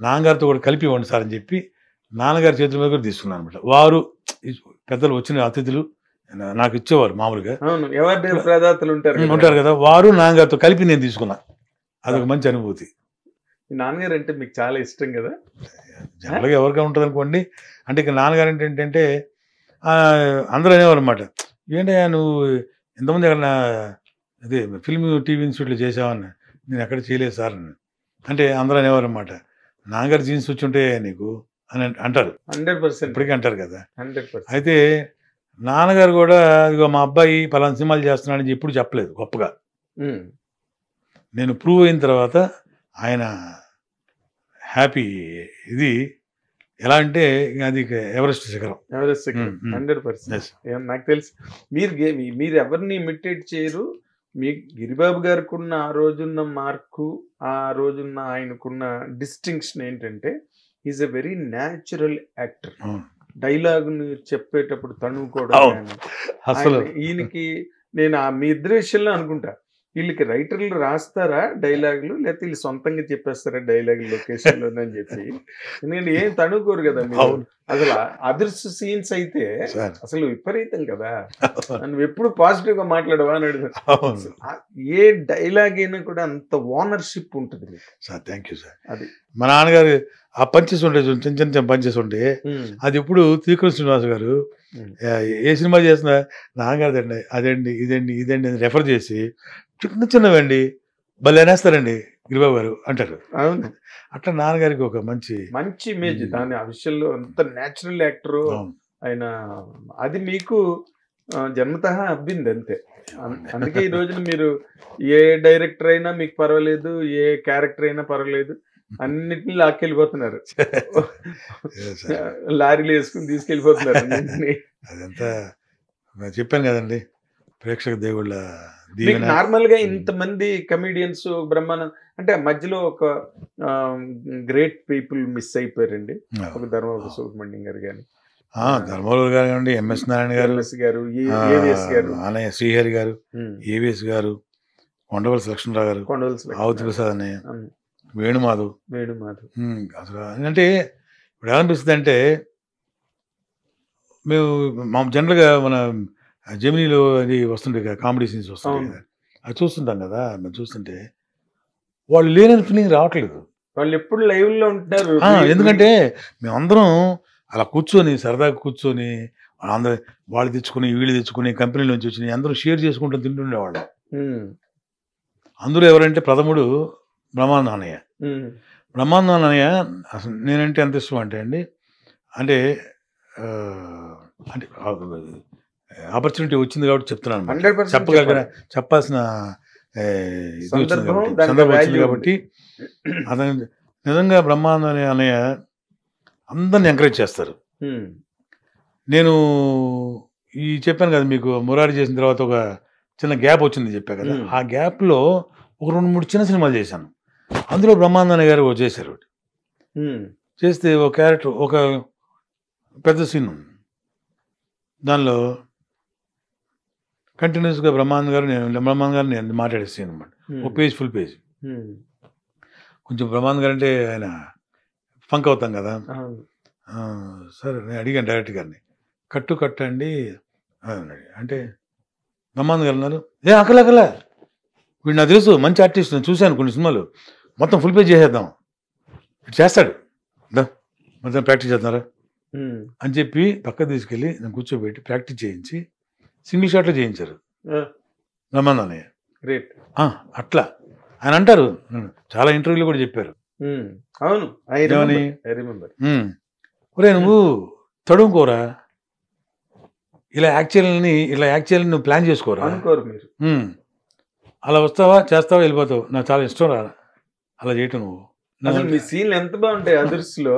నాన్నగారితో కూడా కలిపి ఇవ్వండి సార్ అని చెప్పి నాన్నగారి చేతుల మీద కూడా తీసుకున్నాను అనమాట. వారు పెద్దలు వచ్చిన అతిథులు నాకు ఇచ్చేవారు మామూలుగా, ఉంటారు కదా, వారు నాన్నగారితో కలిపి నేను తీసుకున్నా. అదొక మంచి అనుభూతి. నాన్నగారు అంటే మీకు చాలా ఇష్టం కదా? జనరల్గా ఎవరికైనా ఉంటుంది అనుకోండి. అంటే ఇక నాన్నగారు అంటే ఏంటంటే అందరూ అనేవారు అనమాట, ఏంటయ్యా నువ్వు ఎంతమంది ఎక్కడ అదే ఫిల్మ్ టీవీ ఇన్స్టిట్యూట్లో చేసావని. నేను ఎక్కడ చేయలేదు సార్ అని అంటే అందరూ అనేవారు అనమాట, నాన్నగారు జీన్స్ వచ్చి ఉంటే నీకు అని అంటారు. 100% ఇప్పటికీ అంటారు కదా. 100%. అయితే నాన్నగారు కూడా ఇదిగో మా అబ్బాయి పలానా సినిమాలు చేస్తున్నాడని ఎప్పుడు చెప్పలేదు గొప్పగా. నేను ప్రూవ్ అయిన తర్వాత ఆయన హ్యాపీ. ఇది ఎలా అంటే అది ఎవరెస్ట్ శిఖరం. 100%. నాకు తెలుసు మీరు ఎవరిని ఇమిటేట్ చేయరు. మీ గిరిబాబు గారికి ఉన్న ఆ రోజున్న మార్కు, ఆ రోజున్న ఆయనకున్న డిస్టింక్షన్ ఏంటంటే is a very natural actor. Dialogue చెప్పేటప్పుడు తణుకోవడం అసలు ఈయనకి నేను మీ ఇద్దరి విషయంలో అనుకుంటా, వీళ్ళకి రైటర్లు రాస్తారా డైలాగులు, లేకపోతే వీళ్ళు సొంతంగా చెప్పేస్తారా డైలాగులు లొకేషన్ అని చెప్పి. ఎందుకంటే ఏం తణుకోరు కదా మీరు. అసలు అదర్స్ సీన్స్ అయితే అసలు విపరీతం కదా. నువ్వు ఎప్పుడు పాజిటివ్ గా మాట్లాడవా అని అడుగుతాను. ఏ డైలాగ్ అయినా కూడా అంత ఓనర్షిప్ ఉంటుంది సార్. Thank you sir. అది మా నాన్నగారు ఆ పంచెస్ ఉండే చిన్న చిన్న పంచెస్ ఉంటే అది ఇప్పుడు త్రికృష్ణ శ్రీనివాస్ గారు ఏ సినిమా చేసినా నాన్నగారు అదండి ఇదండి అని రెఫర్ చేసి చిన్నవండి భలే అనేస్తారండి గిరిబాబు గారు అంటారు. అవును, అట్లా నాన్నగారికి ఒక మంచి ఇమేజ్ దాని ఆ విషయంలో అంత న్యాచురల్ యాక్టర్ ఆయన. అది మీకు జన్మతః అబ్బింది అంతే. అందుకే ఈ రోజున మీరు ఏ డైరెక్టర్ అయినా మీకు పర్వాలేదు, ఏ క్యారెక్టర్ అయినా పర్వాలేదు, అన్నిటిని లాక్కెళ్ళిపోతున్నారు. లారీలు వేసుకుని తీసుకెళ్ళిపోతున్నారు అన్నింటినీ. అదంతా చెప్పాను కదండి, ప్రేక్షక దేవుళ్ళ దీవెన. నార్మల్ గా ఇంతమంది కమిడియన్స్ బ్రహ్మానంద్ అంటే మధ్యలో ఒక గ్రేట్ పీపుల్ మిస్ అయిపోయారండి. ఒక ధర్మవరపు సుబ్రహ్మణ్యం గారు కానీ, ధర్మవరం గారు కానివ్వండి, ఎంఎస్ నారాయణ గారు, ఏవిఎస్ గారు, అన్నయ్య శ్రీహరి గారు, ఏవిఎస్ గారు, కొండవలసి లక్ష్మణరావు గారు, ఆవుతి ప్రసాద్ అన్నయ్య, వేణుమాధవ్. అసలు అంటే ఇప్పుడు ఏమనిపిస్తుంది అంటే, మేము జనరల్గా మన జెమినీలో అది వస్తుండే కదా, కామెడీ సీన్స్ వస్తుంటాయి కదా, అది చూస్తుంటాం కదా. మనం చూస్తుంటే వాళ్ళు లేని ఫీలింగ్ రావట్లేదు. వాళ్ళు ఎప్పుడు లైవ్ లో ఉంటున్నారు. ఎందుకంటే మేమందరం అలా కూర్చొని సరదాగా కూర్చొని అందరూ వాళ్ళు తెచ్చుకుని వీళ్ళు తెచ్చుకుని కంపెనీ నుంచి వచ్చినాయి అందరూ షేర్ చేసుకుంటూ తింటుండేవాళ్ళు. అందులో ఎవరంటే ప్రథముడు బ్రహ్మానంద అన్నయ్య. బ్రహ్మానంద అన్నయ్య అసలు నేనంటే ఎంత ఇష్టం అంటే అండి, అంటే అంటే ఆపర్చునిటీ వచ్చింది కాబట్టి చెప్తున్నాను, చెప్పాల్సిన సందర్భం వచ్చింది కాబట్టి. అతను నిజంగా బ్రహ్మానంద అన్నయ్య అందరిని ఎంకరేజ్ చేస్తారు. నేను ఈ చెప్పాను కదా మీకు, మురారి చేసిన తర్వాత ఒక చిన్న గ్యాప్ వచ్చింది చెప్పా కదా, ఆ గ్యాప్లో ఒక 2-3 చిన్న సినిమాలు చేశాను. అందులో బ్రహ్మానంద గారు చేశారు. చేస్తే ఒక క్యారెక్టర్, ఒక పెద్ద సీన్ ఉంది దానిలో, కంటిన్యూస్గా బ్రహ్మానంద గారు నేను మాట్లాడే సీన్ అనమాట. ఒక పేజ్, ఫుల్ పేజ్. కొంచెం బ్రహ్మానంద గారు అంటే ఆయన ఫంక్ అవుతాం కదా. సరే నేను అడిగాను డైరెక్టర్ గారిని, కట్టండి అంటే బ్రహ్మానంద గారు అన్నారు, అక్కలా వీడు నాకు తెలుసు, మంచి ఆర్టిస్ట్, నేను చూశాను కొన్ని సినిమాలు, మొత్తం ఫుల్ పేజ్ చేసేద్దాం, ఇటు చేస్తాడు, మొత్తం ప్రాక్టీస్ చేస్తున్నారా అని చెప్పి పక్క తీసుకెళ్ళి నేను కూర్చోబెట్టి ప్రాక్టీస్ చేయించి సింగిల్ షాట్లో చేయించారు బ్రహ్మానంద అన్నయ్య. గ్రేట్. అట్లా ఆయన అంటారు, చాలా ఇంటర్వ్యూలు కూడా చెప్పారు. అవును, ఒరే నువ్వు తడుముకోరా, ఇలా యాక్చువల్ని నువ్వు ప్లాన్ చేసుకోరా, అనుకోరు మీరు, అలా వస్తావా చేస్తావా వెళ్ళిపోతావు, నాకు చాలా ఇష్టం రా అలా చేయటం. నువ్వు మీ సీన్లు ఎంత బాగుంటాయి అదర్స్లో,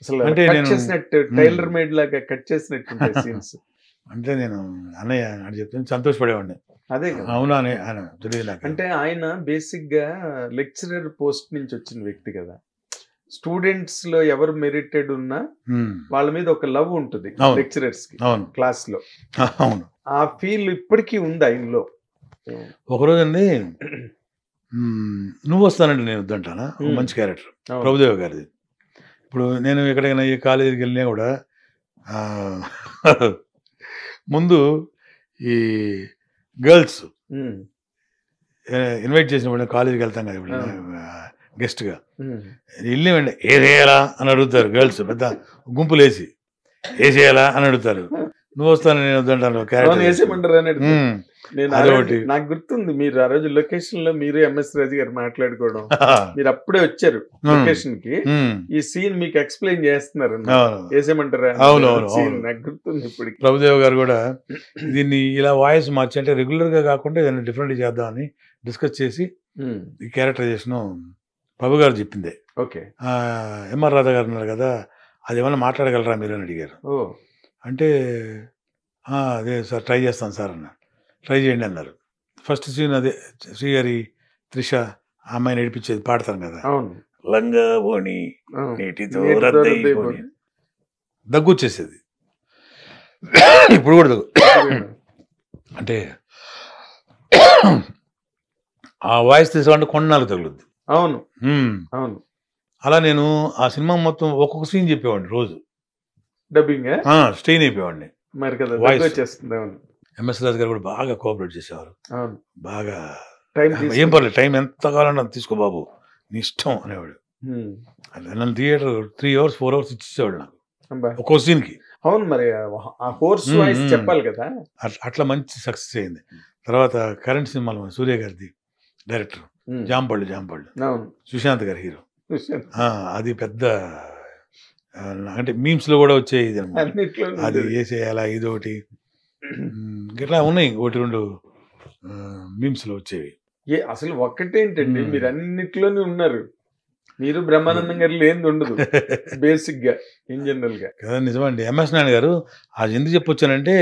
అసలు అంటే చేసినట్టు టైలర్ మేడ్ లాగా కట్ చేసినట్టు సీన్స్. అంటే నేను అన్నయ్య అని చెప్తే సంతోషపడేవాడిని. అదే అవునా అని ఆయన తెలియదు నాకు. అంటే ఆయన బేసిక్ గా లెక్చరర్ పోస్ట్ నుంచి వచ్చిన వ్యక్తి కదా, స్టూడెంట్స్ లో ఎవరు మెరిటెడ్ ఉన్నా వాళ్ళ మీద ఒక లవ్ ఉంటుంది లెక్చరర్స్ కి క్లాస్ లో. అవును, ఆ ఫీల్ ఇప్పటికీ ఉంది ఆయనలో. ఒకరోజు అండి, నువ్వు వస్తానంటే నేను వద్దంటానా, మంచి క్యారెక్టర్ ప్రభుదేవ గారిది. ఇప్పుడు నేను ఎక్కడికైనా ఈ కాలేజీకి వెళ్ళినా కూడా ముందు ఈ గర్ల్స్ ఇన్వైట్ చేసినప్పుడు కాలేజీకి వెళ్తాం కదా, ఇప్పుడు గెస్ట్గా వెళ్ళివండి ఏ చేయాలా అని అడుగుతారు గర్ల్స్, పెద్ద గుంపులు వేసి ఏ చేయాలా అని అడుగుతారు. నువ్వు వస్తాను నేను వద్దంటాను నాకు గుర్తుంది, మీరు ఆ రోజు లొకేషన్ లో మీరు ఎంఎస్ రాజు గారు మాట్లాడుకోవడం, మీరు అప్పుడే వచ్చారు లొకేషన్ కి, ఈ సీన్ మీకు ఎక్స్ప్లెయిన్ చేస్తున్నారు, వేసేయమంటారా? నాకు గుర్తుంది ఇప్పటికి. ప్రభుదేవ్ గారు కూడా దీన్ని ఇలా వాయిస్ మార్చి, అంటే రెగ్యులర్ గా కాకుండా ఏదైనా డిఫరెంట్ చేద్దామని డిస్కస్ చేసి ఈ క్యారెక్టరైజేషన్ ప్రభు గారు చెప్పిందే. ఓకే. ఎంఆర్ రాధా గారు ఉన్నారు కదా, అది ఏమన్నా మాట్లాడగలరా మీరు అని అడిగారు. అంటే అదే సార్ ట్రై చేస్తాను సార్ అన్న. ట్రై చేయండి అన్నారు. ఫస్ట్ సీన్ అదే శ్రీహరి త్రిష అమ్మాయిని నడిపించేది పాడతాను కదా, లంగా పోని నీటితో దగ్గు వచ్చేసేది. ఇప్పుడు కూడా దగ్గు అంటే ఆ వాయిస్ తీసుకోవాలంటే కొన్నాళ్ళు తగులుద్ది. అవును అవును. అలా నేను ఆ సినిమా మొత్తం ఒక్కొక్క సీన్ చెప్పేవాడిని రోజు, డబ్బింగ్ స్ట్రెయిన్ అయిపోయేవాడిని. మరి కదా ఎంఎస్ రాజు గారు కూడా బాగా కోఆపరేట్ చేసేవారు. బాగా ఏం పర్లేదు, టైం ఎంత కావాలన్నా తీసుకో బాబు నీ ఇష్టం అనేవాడు. నన్ను థియేటర్ 3 hours 4 hours ఇచ్చేవాడు నాకు ఒక్కో సీన్కి. అవును, మరి ఆ హోర్స్ వాయిస్ చెప్పాలి కదా. అట్లా మంచి సక్సెస్ అయింది. తర్వాత కరెంట్ సినిమాలో సూర్య గారిది డైరెక్టర్ జాంపళ్ళు సుశాంత్ గారి హీరో, అది పెద్ద అంటే మీమ్స్ లో కూడా వచ్చేది అనమాట. అది వేసేయాలా ఇదొకటి ఇట్లా ఉన్నాయి ఒకటి రెండు మీమ్స్లో వచ్చేవి. అసలు ఒక్కటేంటండి, మీరు అన్నిట్లోనే ఉన్నారు. మీరు బ్రహ్మానందం గారు లేనిది ఉండదు బేసిక్ గా, ఇన్ జనరల్ గా కదా. నిజమండి. ఎంఎస్ నాయుడు గారు అది ఎందుకు చెప్పొచ్చానంటే,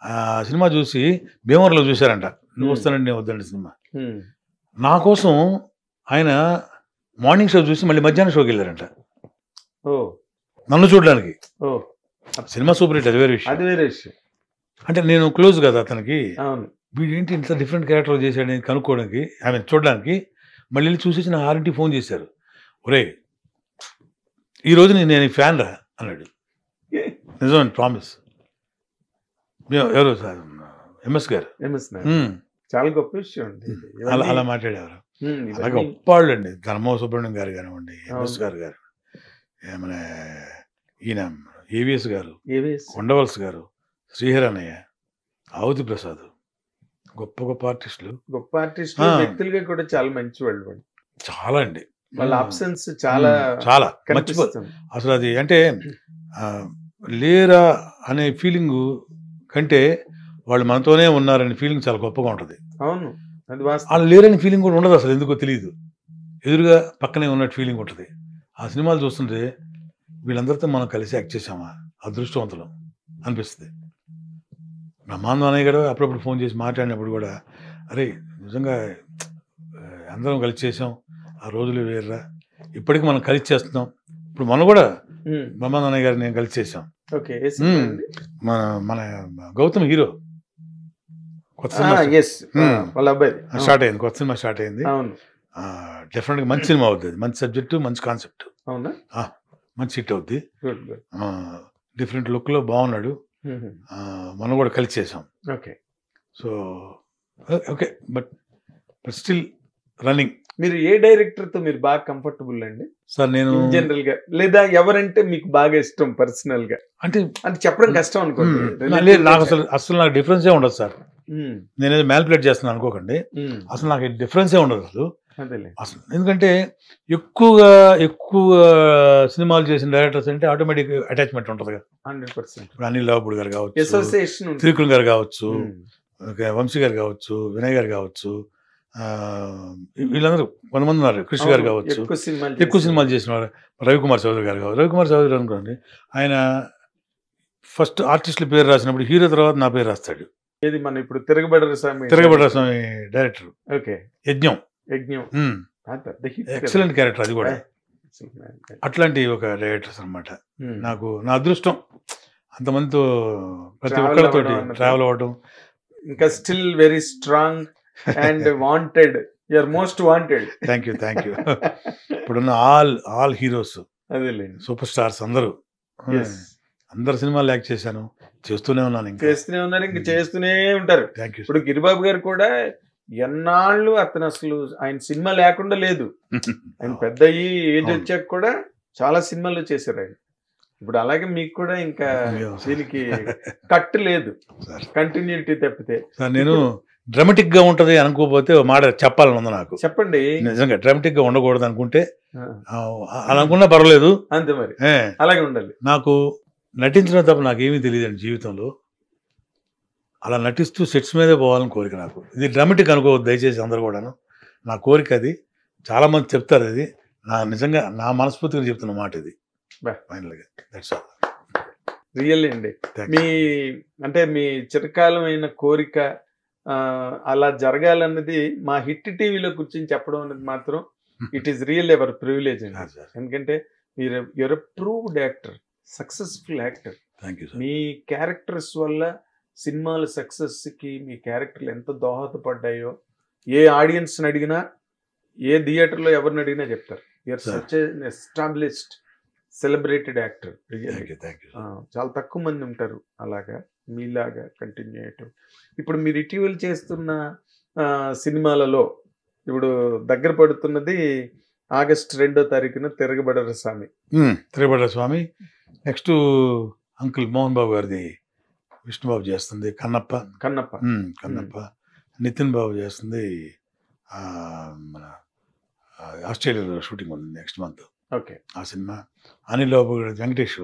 ఆ సినిమా చూసి భీమవరంలో చూశారంట. నువ్వు వస్తానండి నేను వద్దండి సినిమా. నా కోసం ఆయన మార్నింగ్ షో చూసి మళ్ళీ మధ్యాహ్నం షోకి వెళ్ళారంట నన్ను చూడడానికి. సినిమా సూపర్ హిట్, అది వేరే విషయం. అది వేరే విషయం. అంటే నేను క్లోజ్ కదా అతనికి. అవును. వీడేంటి ఇంత డిఫరెంట్ క్యారెక్టర్ చేశాడు అని కనుక్కోవడానికి, ఆమె చూడడానికి మళ్ళీ చూసేసి నా ఆరింటి ఫోన్ చేశారు. ఒరే ఈరోజు నేను ఫ్యాన్ రా అన్నాడు. నిజం, ప్రామిస్. ఎవరు సార్? ఎంఎస్ గారు. చాలా గొప్ప విషయం అండి. అలా మాట్లాడేవారు. అలాగే గొప్పవాళ్ళు అండి. ధర్మ సుబ్రహ్మణ్యం గారు కానివ్వండి, ఎంఎస్ గారు గారు, మన ఈయన ఏవిఎస్ గారు, కొండవలస గారు, శ్రీహరి అన్నయ్య, ఆవుతి ప్రసాద్, గొప్ప గొప్ప ఆర్టిస్టులు. గొప్ప ఆర్టిస్టులు వ్యక్తులుగా కూడా చాలా మంచి వాళ్ళు. చాలా అండి. వాళ్ళ అబ్సెన్స్ చాలా చాలా మర్చిపోతుంది అసలు. అది అంటే లేరా అనే ఫీలింగ్ కంటే వాళ్ళు మనతోనే ఉన్నారనే ఫీలింగ్ చాలా గొప్పగా ఉంటుంది. అవును, అది వాళ్ళు లేరని ఫీలింగ్ కూడా ఉండదు అసలు, ఎందుకో తెలియదు. ఎదురుగా పక్కనే ఉన్నట్టు ఫీలింగ్ ఉంటుంది. ఆ సినిమాలు చూస్తుంటే వీళ్ళందరితో మనం కలిసి యాక్ట్ చేసామా, అదృష్టవంతులం అనిపిస్తుంది. బ్రహ్మానందం అన్నయ్య గారు అప్పుడప్పుడు ఫోన్ చేసి మాట్లాడినప్పుడు కూడా, అరే నిజంగా అందరం కలిసి చేసాం, ఆ రోజులు వేర్రా, ఇప్పటికి మనం కలిసి చేస్తున్నాం. ఇప్పుడు మనం కూడా బ్రహ్మానందం అన్నయ్య గారు నేను కలిసి చేసాం. మన గౌతమ్ హీరో కొత్త సినిమా స్టార్ట్ అయింది. కొత్త సినిమా స్టార్ట్ అయింది. డెఫినెట్గా మంచి సినిమా అవుతుంది. మంచి సబ్జెక్టు, మంచి కాన్సెప్ట్, మంచి హిట్ అవుద్ది. డిఫరెంట్ లుక్ లో బాగున్నాడు. మనం కూడా కలిసి చేసాం. So okay, but still running. మీరు ఏ డైరెక్టర్ తో మీరు బాగా కంఫర్టబుల్ అండి సార్? నేను జనరల్ గా, లేదా ఎవరంటే మీకు బాగా ఇష్టం పర్సనల్ గా? అంటే చెప్పడం కష్టం అనుకోండి. నాకు అసలు నాకు డిఫరెన్సే ఉండదు సార్. నేనేదో మ్యానిపులేట్ చేస్తున్నాను అనుకోకండి. అసలు నాకు డిఫరెన్సే ఉండదు అసలు. ఎందుకంటే ఎక్కువ సినిమాలు చేసిన డైరెక్టర్స్ అంటే ఆటోమేటిక్ అటాచ్మెంట్ ఉంటుంది కదా. 100%. ఇప్పుడు అనిల్ రావుపూడి గారు కావచ్చు, త్రివిక్రమ్ గారు కావచ్చు, వంశీ గారు కావచ్చు, వినయ్ గారు కావచ్చు, వీళ్ళందరూ కొంతమంది ఉన్నారు. కృష్ణ గారు కావచ్చు, ఎక్కువ సినిమాలు చేసిన వారు. రవికుమార్ చౌదరి గారు కావచ్చు. రవికుమార్ చౌదరి అనుకోండి, ఆయన ఫస్ట్ ఆర్టిస్టుల పేరు రాసినప్పుడు హీరో తర్వాత నా పేరు రాస్తాడు. ఏది మన ఇప్పుడు తిరగబడ్డ స్వామి డైరెక్టర్. యజ్ఞం ఎక్సలెంట్ క్యారెక్టర్, అది కూడా. అట్లాంటి ఒక డైరెక్టర్స్ అనమాట. నాకు నా అదృష్టం అంతమందితో ప్రతి ఒక్కరితోటి ట్రావెల్ అవ్వడం. ఇంకా still very strong and wanted. You are most wanted. Thank you. ఇప్పుడున్న ఆల్ హీరోస్, సూపర్ స్టార్స్ అందరూ, అందరు సినిమాలు యాక్ట్ చేశాను, చేస్తూనే ఉన్నాను, ఇంకా చేస్తూనే ఉంటారు. ఇప్పుడు గిరిబాబు గారు కూడా ఎన్నాళ్ళు అతను అసలు ఆయన సినిమా లేకుండా లేదు. ఆయన పెద్ద ఏజ్ వచ్చాక కూడా చాలా సినిమాలు చేశారు ఆయన. ఇప్పుడు అలాగే మీకు కూడా ఇంకా దీనికి కట్ లేదు, కంటిన్యూటీ తప్పితే. నేను డ్రామాటిక్ గా ఉంటది అనుకోకపోతే మాట చెప్పాలని ఉంది నాకు. చెప్పండి. నిజంగా డ్రామాటిక్ గా ఉండకూడదు అనుకుంటే అలా అనుకున్నా పర్వాలేదు, అంతే. మరి అలాగే ఉండాలి. నాకు నటించడం తప్ప నాకేమీ తెలియదండి జీవితంలో. అలా నటిస్తూ సెట్స్ మీదే పోవాలని కోరిక నాకు. ఇది డ్రామాటిక్ అనుకోవద్దు దయచేసి అందరు కూడాను. నా కోరిక అది. చాలా మంది చెప్తారు, అది నా నిజంగా నా మనస్ఫూర్తిగా చెప్తున్న మాట ఇది. ఫైనల్గా దట్స్ ఆల్. రియల్లీ అండి. మీ చిరకాలమైన కోరిక అలా జరగాలన్నది మా హిట్ టీవీలో కూర్చొని చెప్పడం అనేది మాత్రం it is real ever privilege అండి. ఎందుకంటే మీరు you're a proved actor, successful actor. మీ క్యారెక్టర్స్ వల్ల సినిమాల సక్సెస్ కి మీ క్యారెక్టర్లు ఎంత దోహదపడ్డాయో ఏ ఆడియన్స్ని అడిగినా, ఏ థియేటర్లో ఎవరిని అడిగినా చెప్తారు. You're such established celebrated actor. చాలా తక్కువ మంది ఉంటారు అలాగా మీలాగా కంటిన్యూ చేయటం. ఇప్పుడు మీరు ఇటీవల చేస్తున్న సినిమాలలో ఇప్పుడు దగ్గర పడుతున్నది ఆగస్ట్ 2వ తారీఖున తిరగబడ్డ స్వామి. నెక్స్ట్ అంకుల్ మోహన్ బాబు గారిది విష్ణుబాబు చేస్తుంది కన్నప్ప. నితిన్ బాబు చేస్తుంది. మన ఆస్ట్రేలియాలో షూటింగ్ ఉంది నెక్స్ట్ మంత్. ఆ సినిమా అనిల్ బాబు, వెంకటేష్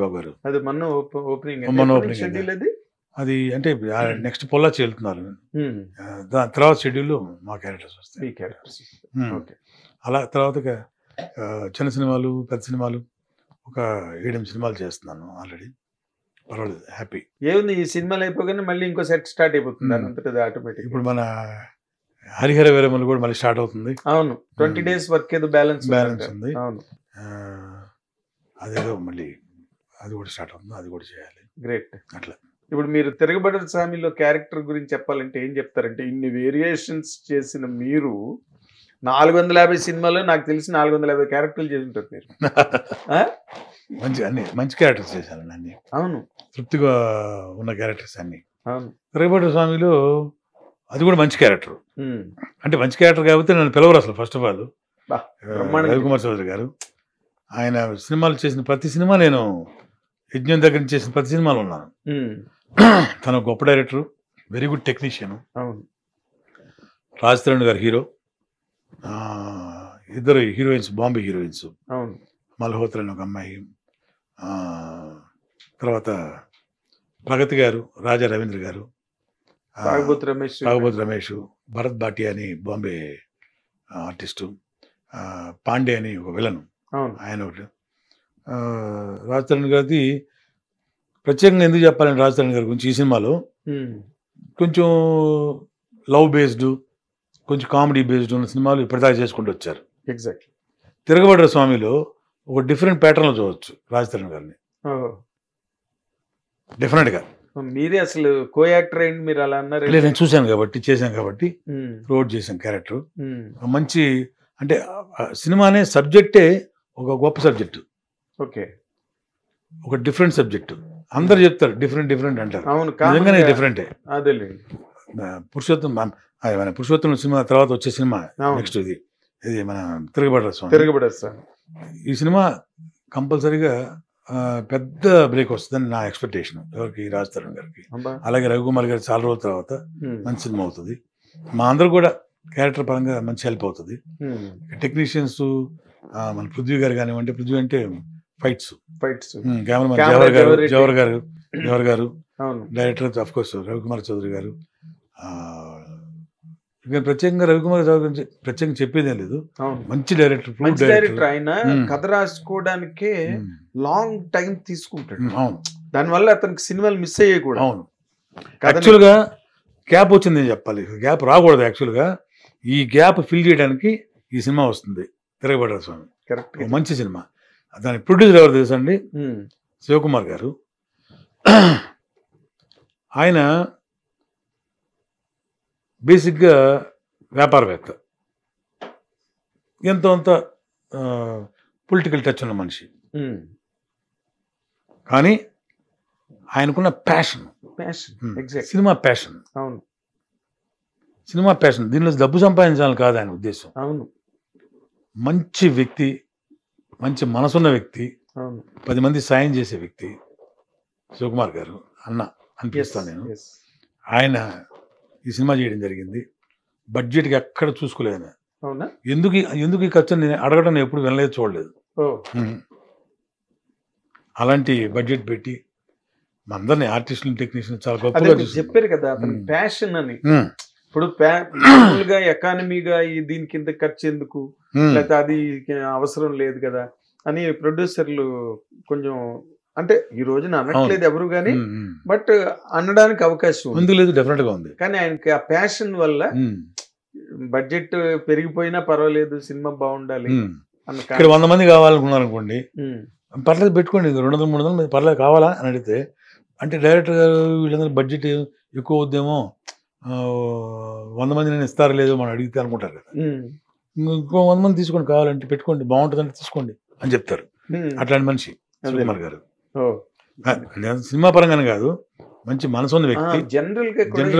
బాబు గారు. అది మొన్న ఓపెనింగ్. అది అంటే నెక్స్ట్ పొల్లాచి వెళ్తున్నారు. దాని తర్వాత షెడ్యూల్లో మా క్యారెక్టర్స్ వస్తాయి. ఈ క్యారెక్టర్స్. ఓకే. అలా తర్వాత చిన్న సినిమాలు, పెద్ద సినిమాలు ఒక 7-8 సినిమాలు చేస్తున్నాను ఆల్రెడీ. పర్వాలేదు, హ్యాపీ. ఏముంది, ఈ సినిమాలు అయిపోగానే మళ్ళీ ఇంకో సెట్ స్టార్ట్ అయిపోతుంది అంతటా ఆటోమేటిక్. ఇప్పుడు మన హరిహర వీరమలు కూడా మళ్ళీ స్టార్ట్ అవుతుంది. అవును, 20 days వర్క్ ఏదో బ్యాలెన్స్ ఉంది. అవును, అదేదో మళ్ళీ అది కూడా స్టార్ట్ అవుతుంది, అది కూడా చేయాలి. గ్రేట్. అట్లా ఇప్పుడు మీరు తిరగబడ్డ స్వామిలో క్యారెక్టర్ గురించి చెప్పాలంటే ఏం చెప్తారంటే, ఇన్ని వేరియేషన్స్ చేసిన మీరు 450 సినిమాలో నాకు తెలిసి 450 క్యారెక్టర్లు చేసి ఉంటారు మీరు. మంచి క్యారెక్టర్స్ చేశాను అన్ని. అవును, తృప్తిగా ఉన్న క్యారెక్టర్స్ అన్ని. అవును. తిరగబడ్డ స్వామిలో అది కూడా మంచి క్యారెక్టర్. అంటే మంచి క్యారెక్టర్ కాబట్టి నన్ను పిలవరు అసలు. First of all Ravikumar Chowdary గారు ఆయన సినిమాలు చేసిన ప్రతి సినిమా, నేను యజ్ఞం దగ్గర నుంచి చేసిన ప్రతి సినిమాలు ఉన్నాను. తన గొప్ప డైరెక్టర్, వెరీ గుడ్ టెక్నీషియన్. అవును. రాజ్ తరుణ్ గారు హీరో, ఇద్దరు హీరోయిన్స్ బాంబే హీరోయిన్స్. అవును. మల్హోత్రా అని ఒక అమ్మాయి, తర్వాత ప్రగతి గారు, రాజా రవీంద్ర గారు, తాగుబోతు రమేష్, భరత్ భాటియా అని బాంబే ఆర్టిస్టు, పాండే అని ఒక విలను, ఆయన ఒకటి. రాజ్ తరుణ్ గారిది ప్రత్యేకంగా ఎందుకు చెప్పాలని రాజ్ తరుణ్ గారి గురించి, ఈ సినిమాలో కొంచెం లవ్ బేస్డ్, కొంచెం కామెడీ బేస్డ్ ఉన్న సినిమాలు ఇప్పటిదాకా చేసుకుంటూ వచ్చారు. ఎగ్జాక్ట్లీ. తిరగబడ్డ స్వామిలో ఒక డిఫరెంట్ ప్యాటర్న్లో చూడవచ్చు రాజ్ తరుణ్ గారిని, డెఫినెట్గా. మీరే అసలు కో యాక్టర్ అయింది, మీరు అలా అన్నారు. నేను చూశాను కాబట్టి, చేశాను కాబట్టి రోడ్ చేశాను క్యారెక్టర్. మంచి అంటే సినిమానే సబ్జెక్టే ఒక గొప్ప సబ్జెక్టు. ఓకే. ఒక డిఫరెంట్ సబ్జెక్టు. అందరు చెప్తారు డిఫరెంట్ అంటారు. అవును, నిజంగానే డిఫరెంటే. అదేలేండి. పురుషోత్తం సినిమా తర్వాత వచ్చే సినిమా నెక్స్ట్ ఇది మన తిరగబడ్డ స్వామి. ఈ సినిమా కంపల్సరీగా పెద్ద బ్రేక్ వస్తుందని నా ఎక్స్పెక్టేషన్. ఎవరికి? రాజ్ తరుణ్ గారికి. అలాగే రవికుమార్ గారికి చాలా రోజుల తర్వాత మంచి సినిమా అవుతుంది. మా అందరూ కూడా క్యారెక్టర్ పరంగా మంచి హెల్ప్ అవుతుంది. టెక్నీషియన్స్ మన పృథ్వీ గారు కానివ్వండి, పృథ్వీ అంటే ఫైట్స్, కెమెరామెన్ జవహర్ గారు, director of course Ravikumar Chowdary గారు. ఇక ప్రత్యేకంగా రవికుమార్ చౌదరి గురించి ప్రత్యేకంగా చెప్పేదేం లేదు. మంచి డైరెక్టర్. ఆయన కథ రాసుకోవడానికే లాంగ్ టైం తీసుకుంటాడు. అవును. దానివల్ల అతనికి సినిమాలు మిస్ అయ్యాయి కూడా. అవును. యాక్చువల్గా గ్యాప్ వచ్చింది నేను చెప్పాలి. గ్యాప్ రాకూడదు. యాక్చువల్గా ఈ గ్యాప్ ఫిల్ చేయడానికి ఈ సినిమా వస్తుంది, తిరగబడ్డ స్వామి. కరెక్ట్. మంచి సినిమా. దాని ప్రొడ్యూసర్ ఎవరు తెలుసా అండి? శివకుమార్ గారు. ఆయన బేసిక్గా వ్యాపారవేత్త, ఎంతో అంత పొలిటికల్ టచ్ ఉన్న మనిషి. కానీ ఆయనకున్న ప్యాషన్, సినిమా ప్యాషన్. అవును, సినిమా ప్యాషన్. దీనిలో డబ్బు సంపాదించాలని కాదు ఆయన ఉద్దేశం. అవును. మంచి వ్యక్తి, మంచి మనసున్న వ్యక్తి, 10 మంది సాయం చేసే వ్యక్తి శివకుమార్ గారు అన్న అనిపిస్తాను నేను. ఆయన ఈ సినిమా చేయడం జరిగింది. బడ్జెట్కి ఎక్కడ చూసుకోలేదు. అవునా? ఎందుకు ఈ ఖర్చు నేను అడగడం ఎప్పుడు వినలేదు, చూడలేదు. అలాంటి బడ్జెట్ పెట్టి మా అందరినీ ఆర్టిస్టులు, టెక్నీషియన్ చాలా గొప్పగా చెప్పారు కదా అతని ప్యాషన్ అని. ఇప్పుడు మామూలుగా ఎకానమీగా దీని కింద ఖర్చు ఎందుకు, లేకపోతే అది అవసరం లేదు కదా అని ప్రొడ్యూసర్లు కొంచెం, అంటే ఈ రోజున అనట్లేదు ఎవరు కానీ, బట్ అనడానికి అవకాశం ఉంది. లేదు, డెఫినెట్ గా ఉంది. కానీ ఆయనకి ఆ ప్యాషన్ వల్ల బడ్జెట్ పెరిగిపోయినా పర్వాలేదు, సినిమా బాగుండాలి. ఇక్కడ 100 మంది కావాలనుకున్నారు అనుకోండి, పర్లేదు పెట్టుకోండి, 200-300 మంది పర్లేదు కావాలా అని అడిగితే, అంటే డైరెక్టర్ గారు వీళ్ళందరూ బడ్జెట్ ఎక్కువ అవుద్దేమో, 100 మంది నేను ఇస్తారు లేదో మనం అడిగితే అనుకుంటారు కదా. ఇంకో 100 మంది తీసుకోండి, కావాలంటే పెట్టుకోండి, బాగుంటుందంటే తీసుకోండి అని చెప్తారు. అట్లాంటి మనిషి శివకుమార్ గారు. సినిమా పరంగానే కాదు, మంచి మనసు ఉన్న వ్యక్తి. జనరల్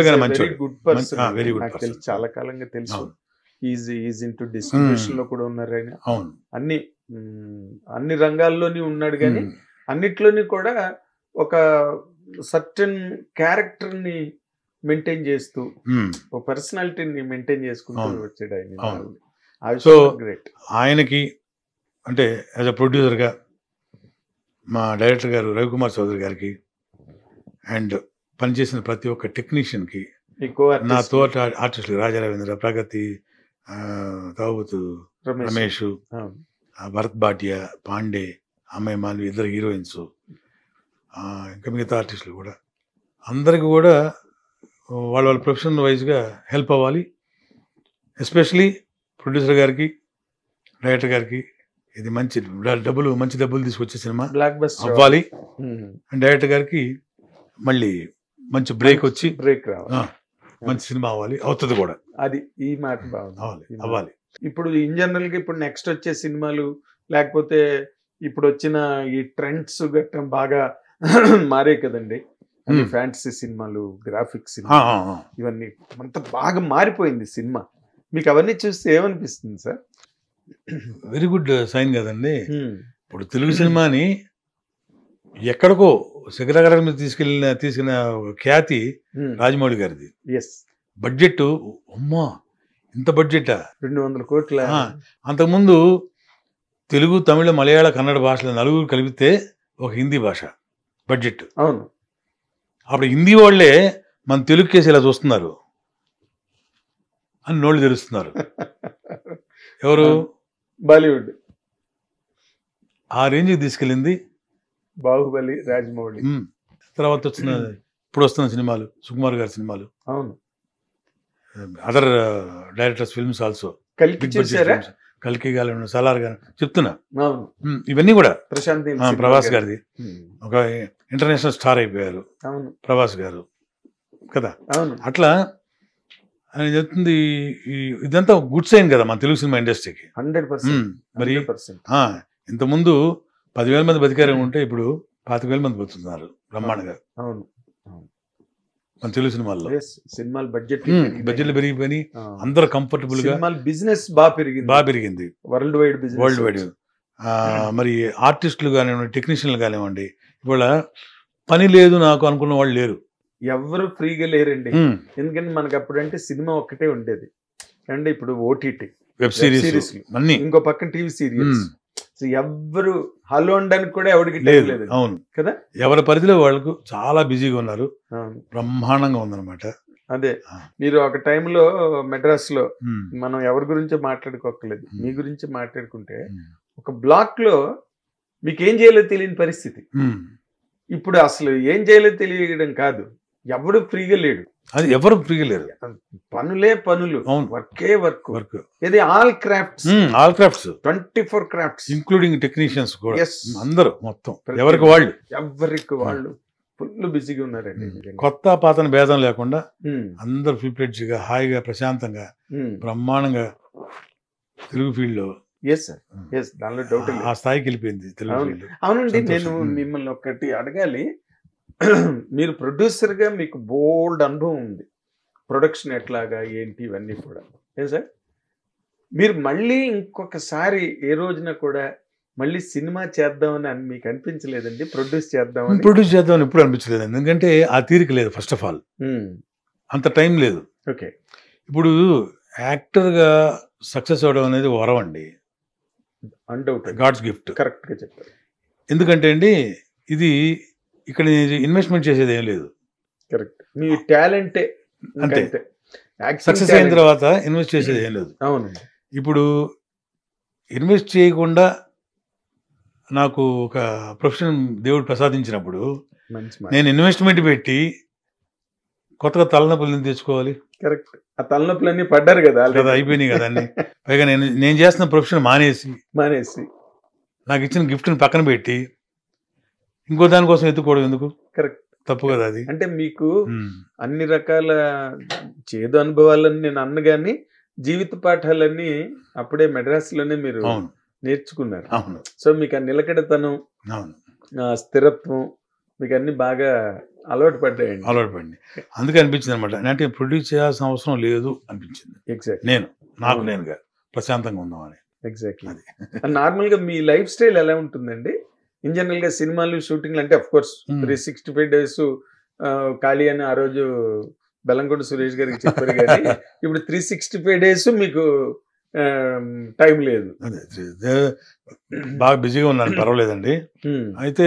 గా మంచి good person. Very good person. చాలా కాలంగా తెలుసు. ఈజ్ ఇంటూ డిస్ట్రిబ్యూషన్ లో కూడా ఉన్నారు ఆయన. అవును. అన్ని రంగాల్లోని ఉన్నాడు, కానీ అన్నిట్లోని కూడా ఒక సర్టన్ క్యారెక్టర్ ని మెయింటైన్ చేస్తూ, ఒక పర్సనాలిటీని మెయింటైన్ చేసుకుంటూ వచ్చాడు ఆయన. సో ఆయనకి అంటే యాజ్ అ ప్రొడ్యూసర్గా మా డైరెక్టర్ గారు రవికుమార్ చౌదరి గారికి, అండ్ పనిచేసిన ప్రతి ఒక్క టెక్నీషియన్కి, ఎక్కువ నా తోట ఆర్టిస్టులు రాజా రవీంద్ర, ప్రగతి, తావుతు రమేష్, భరత్ భాటియా, పాండే, అమ్మాయి మాల్వి, ఇద్దరు హీరోయిన్స్, ఇంకా మిగతా ఆర్టిస్టులు కూడా అందరికి కూడా వాళ్ళ వాళ్ళ ప్రొఫెషనల్ వైజ్గా హెల్ప్ అవ్వాలి. ఎస్పెషలీ ప్రొడ్యూసర్ గారికి, డైరెక్టర్ గారికి ఇది మంచి డబ్బులు తీసుకొచ్చే సినిమా బ్లాక్ బస్టర్ అవ్వాలి. అండ్ డైరెక్టర్ గారికి మళ్ళీ మంచి బ్రేక్ వచ్చి బ్రేక్ రావాలి, మంచి సినిమా అవ్వాలి, అవుతుంది కూడా. అది ఈ మాట బాగుంది, అవ్వాలి. ఇప్పుడు ఇన్ జనరల్ గా ఇప్పుడు నెక్స్ట్ వచ్చే సినిమాలు లేకపోతే ఇప్పుడు వచ్చిన ఈ ట్రెండ్స్ గట్టం బాగా మారే కదండి. ఫ్యాంటసీ సినిమాలు, గ్రాఫిక్స్ ఇవన్నీ అంత బాగా మారిపోయింది సినిమా. మీకు అవన్నీ చూస్తే ఏమనిపిస్తుంది సార్? వెరీ గుడ్ సైన్ కదండి. ఇప్పుడు తెలుగు సినిమాని ఎక్కడికో శిఖరాగ్రం మీద తీసుకున్న ఖ్యాతి రాజమౌళి గారిది. బడ్జెట్ అమ్మా, ఇంత బడ్జెటా, 200 కోట్ల. అంతకుముందు తెలుగు, తమిళ, మలయాళ, కన్నడ భాషల నలుగురు కలిపితే ఒక హిందీ భాష బడ్జెట్. అవును. అప్పుడు హిందీ వాళ్ళే మన తెలుగు కేసు ఇలా చూస్తున్నారు అని నోళ్ళు తెరుస్తున్నారు. ఎవరు? బాలీవుడ్. ఆ రేంజ్కి తీసుకెళ్ళింది బాహుబలి, రాజమౌళి. తర్వాత ఇప్పుడు వస్తున్న సినిమాలు, సుకుమార్ గారి సినిమాలు, అవును, అదర్ డైరెక్టర్స్ ఫిల్మ్స్ ఆల్సో. కల్కి గాలి, సలార్ గారు చెప్తున్నా, ఇవన్నీ కూడా. ప్రభాస్ గారిది ఒక ఇంటర్నేషనల్ స్టార్ అయిపోయారు ప్రభాస్ గారు కదా. అట్లా ఆయన చెప్తుంది. ఇదంతా గుడ్ సైన్ కదా మన తెలుగు సినిమా ఇండస్ట్రీకి. 100%. మరి ఇంతకుముందు 10,000 మంది బతికారు ఉంటే ఇప్పుడు 25,000 మంది బతుకుతున్నారు బ్రహ్మాండంగా. అవును, మన తెలుగు సినిమాల్లో సినిమాలు బడ్జెట్లు పెరిగిపోయి అందరూ కంఫర్టబుల్ గా, బిజినెస్ బాగా పెరిగింది. World wide. మరి ఆర్టిస్టులు కానివ్వండి, టెక్నీషియన్లు కానివ్వండి, ఇవాళ పని లేదు నాకు అనుకున్న వాళ్ళు లేరు. ఎవరు ఫ్రీగా లేరండి. ఎందుకంటే మనకి అప్పుడంటే సినిమా ఒక్కటే ఉండేది, అంటే ఇప్పుడు ఓటీటీ, వెబ్ సిరీస్, ఇంకో పక్కన టీవీ సీరియల్స్. ఎవ్వరు హలో అనడానికి కూడా ఎవరికి లేదు. అవును కదా, ఎవరి పరిధిలో వాళ్ళకు చాలా బిజీగా ఉన్నారు. బ్రహ్మాండంగా ఉందన్నమాట. అదే మీరు ఒక టైంలో మెడ్రాస్ లో మనం ఎవరి గురించో మాట్లాడుకోకలేదు, మీ గురించి మాట్లాడుకుంటే ఒక బ్లాక్ లో మీకు ఏం చేయాలో తెలియని పరిస్థితి. ఇప్పుడు అసలు ఏం చేయాలో తెలియడం కాదు, ఎవడు ఫ్రీగా లేడు. అది ఎవరు ఫ్రీగా లేరు, పనులే పనులు, వర్కే వర్క్. ఇది all crafts 24 crafts including technicians కూడా. అందరూ మొత్తం ఎవరికి వాళ్ళు ఫుల్ బిజీగా ఉన్నారండి. కొత్త పాతన భేదం లేకుండా అందరు ఫుల్ ఫ్లెడ్జ్ గా, హాయిగా, ప్రశాంతంగా, బ్రహ్మాండంగా తెలుగు ఫీల్డ్ లో దానిలో డౌట్ ఆ స్థాయికి వెళ్ళిపోయింది తెలుగు ఫీల్డ్. అవునండి. నేను మిమ్మల్ని ఒకటి అడగాలి. మీరు ప్రొడ్యూసర్ గా మీకు బోల్డ్ అనుభవం ఉంది, ప్రొడక్షన్ ఎట్లాగా ఏంటి ఇవన్నీ కూడా. ఏం సార్, మీరు మళ్ళీ ఇంకొకసారి ఏ రోజున కూడా మళ్ళీ సినిమా చేద్దామని మీకు అనిపించలేదండి? ప్రొడ్యూస్ చేద్దామని ఎప్పుడు అనిపించలేదు. ఎందుకంటే ఆ తీరిక లేదు. ఫస్ట్ ఆఫ్ ఆల్ అంత టైం లేదు. ఓకే. ఇప్పుడు యాక్టర్ గా సక్సెస్ అవడం అనేది వరం అండి, అన్డౌట్, గాడ్స్ గిఫ్ట్. కరెక్ట్ గా చెప్పారు. ఎందుకంటే అండి ఇది ఇక్కడ ఇన్వెస్ట్మెంట్ చేసేది ఏం లేదు. కరెక్ట్, మీ టాలెంటే అంతే. సక్సెస్ అయిన తర్వాత ఇన్వెస్ట్ చేసేది ఏం లేదు. అవునండి. ఇప్పుడు ఇన్వెస్ట్ చేయకుండా నాకు ఒక ప్రొఫెషన్ దేవుడు ప్రసాదించినప్పుడు నేను ఇన్వెస్ట్మెంట్ పెట్టి కొత్తగా తలనొప్పులు తెచ్చుకోవాలి. కరెక్ట్, ఆ తలనొప్పులన్నీ పడ్డారు కదా, అయిపోయినాయి కదా అన్ని. పైగా నేను చేస్తున్న ప్రొఫెషన్ మానేసి నాకు ఇచ్చిన గిఫ్ట్ని పక్కన పెట్టి ఇంకో దానికోసం ఎత్తుకోవడం ఎందుకు? కరెక్ట్, తప్పు కదా అది. అంటే మీకు అన్ని రకాల చేదు అనుభవాలని నేను అన్నగాని జీవిత పాఠాలన్నీ అప్పుడే మెడ్రాస్ లోనే మీరు నేర్చుకున్నారు. సో మీకు ఆ నిలకడతనం, స్థిరత్వం మీకు అన్ని బాగా అలవాటు పడ్డాయండి. అందుకే అనిపించింది అనమాట, అంటే ప్రొడ్యూస్ చేయాల్సిన అవసరం లేదు అనిపించింది. ఎగ్జాక్ట్లీ, నేనుగా ప్రశాంతంగా ఉందామని. ఎగ్జాక్ట్లీ. నార్మల్ గా మీ లైఫ్ స్టైల్ ఎలా ఉంటుందండి? ఇన్ జనరల్ గా సినిమాలు, షూటింగ్లు అంటే అఫ్ కోర్స్ 365 days ఖాళీ అని ఆ రోజు బెల్లంకొండ సురేష్ గారికి చెప్పారు, కానీ ఇప్పుడు 365 days మీకు టైం లేదు. బాగా బిజీగా ఉన్నాను, పర్వాలేదండి. అయితే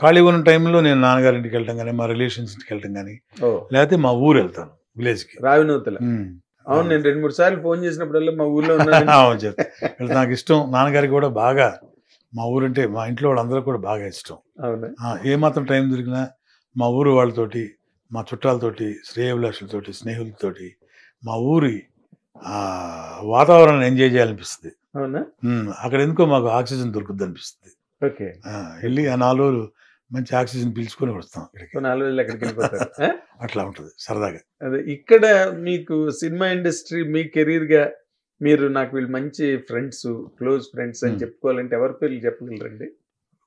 ఖాళీగా ఉన్న టైంలో నేను నాన్నగారింటికి వెళ్ళటం కానీ మా రిలేషన్స్ ఇంటికి వెళ్ళటం కానీ ఓ లేకపోతే మా ఊరు వెళ్తాను విలేజ్కి. రావినూతల. అవును, నేను 2-3 సార్లు ఫోన్ చేసినప్పుడల్లా మా ఊర్లో ఉన్నాను. అవును చెప్తా. నాకు ఇష్టం, నాన్నగారికి కూడా బాగా మా ఊరంటే మా ఇంట్లో వాళ్ళందరూ కూడా బాగా ఇష్టం. అవునా? ఏమాత్రం టైం దొరికినా మా ఊరు వాళ్ళతోటి, మా చుట్టాలతోటి, శ్రేయోభిలాషులతోటి, స్నేహితులతోటి మా ఊరి వాతావరణాన్ని ఎంజాయ్ చేయాలనిపిస్తుంది. అవునా? అక్కడ ఎందుకో మాకు ఆక్సిజన్ దొరుకుద్ది అనిపిస్తుంది. ఓకే. వెళ్ళి ఆ 4 రోజులు మంచి ఆక్సిజన్ పీల్చుకొని వస్తాం ఇక్కడికి. 4 రోజులు ఎక్కడికి వెళ్ళిపోతారు. అట్లా ఉంటుంది సరదాగా. అదే ఇక్కడ మీకు సినిమా ఇండస్ట్రీ మీ కెరీర్ గా మీరు నాకు వీళ్ళు మంచి ఫ్రెండ్స్, క్లోజ్ ఫ్రెండ్స్ అని చెప్పుకోవాలంటే ఎవరి పేర్లు చెప్పగలరండి?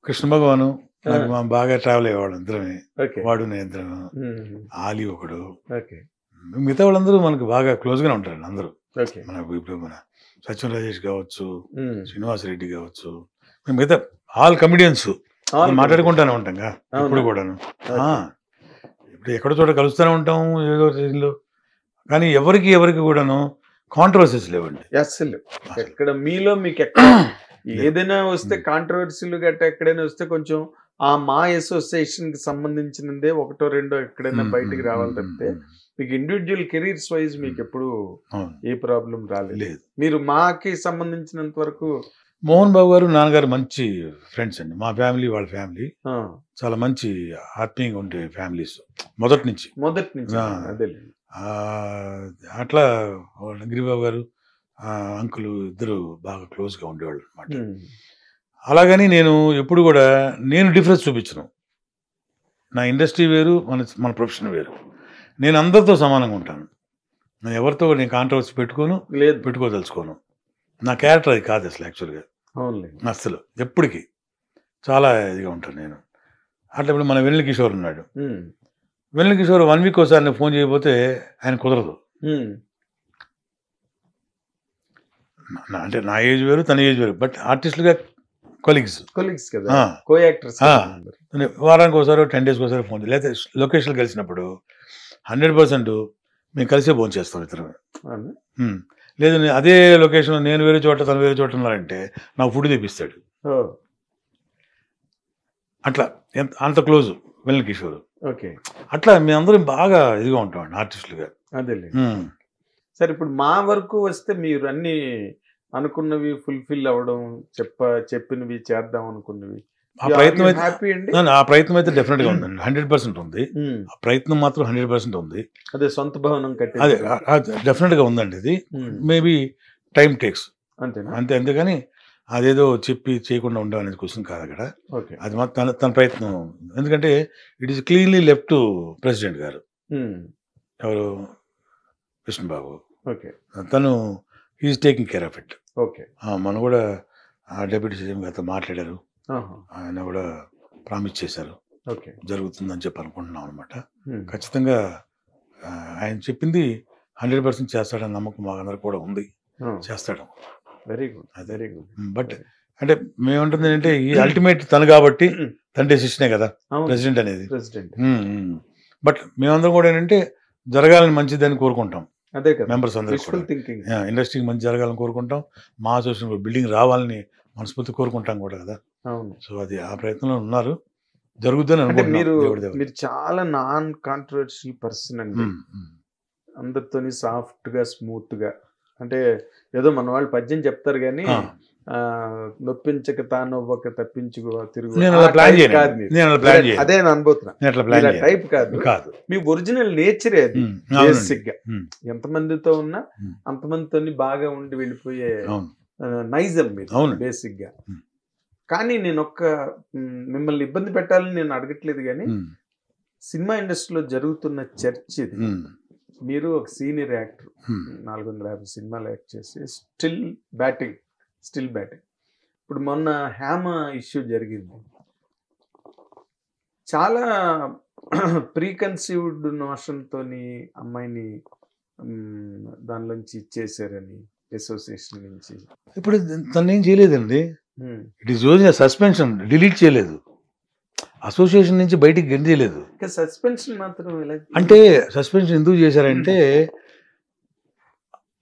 కృష్ణ భగవాను నాకు మా బాగా ట్రావెల్ అయ్యేవాడు, ఇద్దరమే. ఓకే. వాడు నేను ఇద్దరం. ఆలీ ఒకడు. ఓకే. మిగతా వాళ్ళందరూ మనకు బాగా క్లోజ్ గానే ఉంటారండి అందరూ. ఓకే. మనకు ఇప్పుడు మన సత్యం రాజేష్ కావచ్చు, శ్రీనివాస్ రెడ్డి కావచ్చు, మిగతా ఆల్ కమిడియన్స్ మాట్లాడుకుంటానే ఉంటాం ఇప్పుడు కూడాను. ఇప్పుడు ఎక్కడో చోట కలుస్తూనే ఉంటాం ఏదో రీతిలో, కానీ ఎవరికి కూడాను కాంట్రవర్సీస్ లేవండి అసలు. ఎక్కడ మీలో మీకు ఎక్కడ ఏదైనా వస్తే కాంట్రవర్సీలు గట్రా ఎక్కడైనా వస్తే కొంచెం ఆ మా అసోసియేషన్ కి సంబంధించినదే 1-2 ఎక్కడైనా బయటికి రావాలి తప్పితే మీకు ఇండివిజువల్ కెరీర్స్ వైజ్ మీకు ఎప్పుడు ఏ ప్రాబ్లం రాలేదు. మీరు మాకి సంబంధించినంత వరకు మోహన్ బాబు గారు నాన్నగారు మంచి ఫ్రెండ్స్ అండి. మా ఫ్యామిలీ వాళ్ళ ఫ్యామిలీ చాలా మంచి ఆత్మీయంగా ఉండే ఫ్యామిలీస్ మొదటి నుంచి. అదే అట్లా గిరిబాబు గారు అంకుల్ ఇద్దరు బాగా క్లోజ్గా ఉండేవాళ్ళు అనమాట. అలాగని నేను ఎప్పుడు కూడా నేను డిఫరెన్స్ చూపించను. నా ఇండస్ట్రీ వేరు, మన ప్రొఫెషన్ వేరు. నేను అందరితో సమానంగా ఉంటాను. నేను ఎవరితో నేను కాంట్రవర్సీ పెట్టుకోదలుచుకోను. నా క్యారెక్టర్ అది కాదు అసలు యాక్చువల్గా. అసలు ఎప్పటికీ చాలా ఇదిగా ఉంటాను నేను. అట్లా ఇప్పుడు మన వెన్నెల కిషోర్ ఉన్నాడు. వెన్నెల కిషోర్ 1 వీక్ ఒకసారి నేను ఫోన్ చేయకపోతే ఆయన కుదరదు. అంటే నా ఏజ్ వేరు, తన ఏజ్ వేరు, బట్ ఆర్టిస్టులుగా కొలీగ్స్ కదా, కో యాక్టర్స్. వారానికి ఒకసారి 10 days ఒకసారి ఫోన్ చేయాలి. లేకపోతే లొకేషన్లో కలిసినప్పుడు 100% మేము కలిసే ఫోన్ చేస్తాం ఇద్దరు. లేదు అదే లొకేషన్ నేను వేరే చోట తను వేరే చోట ఉన్నారంటే నాకు ఫుడ్ తెప్పిస్తాడు. అట్లా అంత క్లోజ్ వెన్నెల కిషోర్. అట్లా మేమందరం బాగా ఇదిగా ఉంటామండి ఆర్టిస్టులుగా. అదే సరే, ఇప్పుడు మా వరకు వస్తే మీరు అన్ని అనుకున్నవి ఫుల్ఫిల్ అవ్వడం, చెప్పినవి చేద్దాం అనుకున్నవి, ఆ ప్రయత్నం అయితే డెఫినెట్ గా ఉందండి. 100% ఉంది. ఆ ప్రయత్నం మాత్రం 100% ఉంది. అదే సొంత భవనం కట్టి అదే డెఫినెట్ గా ఉందండి. ఇది మేబీ టైం టేక్స్ అంతేగాని అదేదో చెప్పి చేయకుండా ఉండడం అనేది క్వశ్చన్ కాదు అక్కడ. అది మాత్రం తన ప్రయత్నం. ఎందుకంటే it is cleanly left to president గారు, ఎవరు కృష్ణబాబు. తను he's taking care of it. మనం కూడా డెప్యూటీ సీఎం గారితో మాట్లాడారు. ఆయన కూడా ప్రామిస్ చేశారు జరుగుతుందని చెప్పి అనుకుంటున్నాం అనమాట. ఖచ్చితంగా ఆయన చెప్పింది 100% చేస్తాడని నమ్మకం మాకందరికి కూడా ఉంది. చేస్తాడు. Very good. బట్ అంటే మేముంటుంది ఏంటంటే ఈ అల్టిమేట్ తను కాబట్టి తన డెసిషనే కదా ప్రెసిడెంట్ అనేది. బట్ మేమందరం కూడా ఏంటంటే జరగాలని మంచిదని కోరుకుంటాం. అదే కదా మెంబర్స్ అందరూ ఇండస్ట్రీకి మంచి జరగాలని కోరుకుంటాం. మా అసోసియేషన్ బిల్డింగ్ రావాలని మనస్ఫూర్తి కోరుకుంటాం కూడా కదా. సో అది ఆ ప్రయత్నంలో ఉన్నారు, జరుగుతుందని అనుకుంటున్నాను. మీరు చాలా నాన్ కాంట్రవర్షియల్ పర్సన్ అండి. అందరితోని సాఫ్ట్ గా స్మూత్ గా, అంటే ఏదో మన వాళ్ళు పద్యం చెప్తారు కానీ నొప్పించక తానొవ్వక తప్పించుకో తిరుగు అదే అనుభూతున్నా టైప్ కాదు. మీ ఒరిజినల్ నేచరే అది. బేసిక్ గా ఎంతమందితో ఉన్నా అంతమందితో బాగా ఉండి వెళ్ళిపోయే నైజం మీరు బేసిక్ గా. కానీ నేను మిమ్మల్ని ఇబ్బంది పెట్టాలని నేను అడగట్లేదు, కానీ సినిమా ఇండస్ట్రీలో జరుగుతున్న చర్చ ఇది. మీరు ఒక సీనియర్ యాక్టర్, 450 సినిమాలు యాక్ట్ చేసి స్టిల్ బ్యాటింగ్. ఇప్పుడు మొన్న హ్యామ ఇష్యూ జరిగింది. చాలా ప్రీకన్సీవ్డ్ నోషన్తో అమ్మాయిని దానిలోంచి ఇచ్చేసారని అసోసియేషన్ నుంచి. ఇప్పుడు తను ఏం చేయలేదండి. ఇట్ ఈస్ సస్పెన్షన్, డిలీట్ చేయలేదు. అసోసియేషన్ నుంచి బయటికి గెంజేయలేదు. సస్పెన్షన్ మాత్రం అంటే సస్పెన్షన్ ఎందుకు చేశారంటే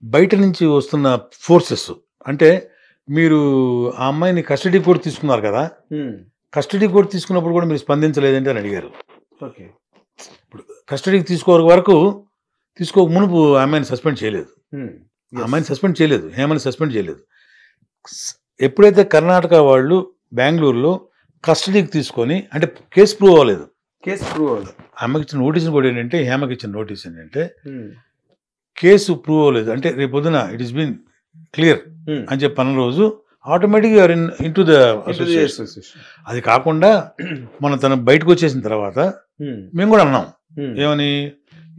బయట నుంచి వస్తున్న ఫోర్సెస్, అంటే మీరు ఆ అమ్మాయిని కస్టడీ కూడా తీసుకున్నారు కదా, కస్టడీ కూడా తీసుకున్నప్పుడు కూడా మీరు స్పందించలేదంటే అని అడిగారు. ఓకే. ఇప్పుడు కస్టడీకి తీసుకోక మునుపు అమ్మాయిని సస్పెండ్ చేయలేదు. అమ్మాయిని సస్పెండ్ చేయలేదు, హేమని సస్పెండ్ చేయలేదు. ఎప్పుడైతే కర్ణాటక వాళ్ళు బెంగళూరులో కస్టడీకి తీసుకొని, అంటే కేసు ప్రూవ్ అవ్వలేదు, అమ్మకి ఇచ్చిన నోటీస్ కూడా ఏంటంటే, హేమకి ఇచ్చిన నోటీస్ ఏంటంటే కేసు ప్రూవ్ అవ్వలేదు అంటే రేపు పొద్దున ఇట్ ఈస్ బీన్ క్లియర్ అని చెప్పి అన్న రోజు ఆటోమేటిక్గా ఇన్ టు ద అసోసియేషన్. అది కాకుండా మనం తను బయటకు వచ్చేసిన తర్వాత మేము కూడా అన్నాం, ఏమని,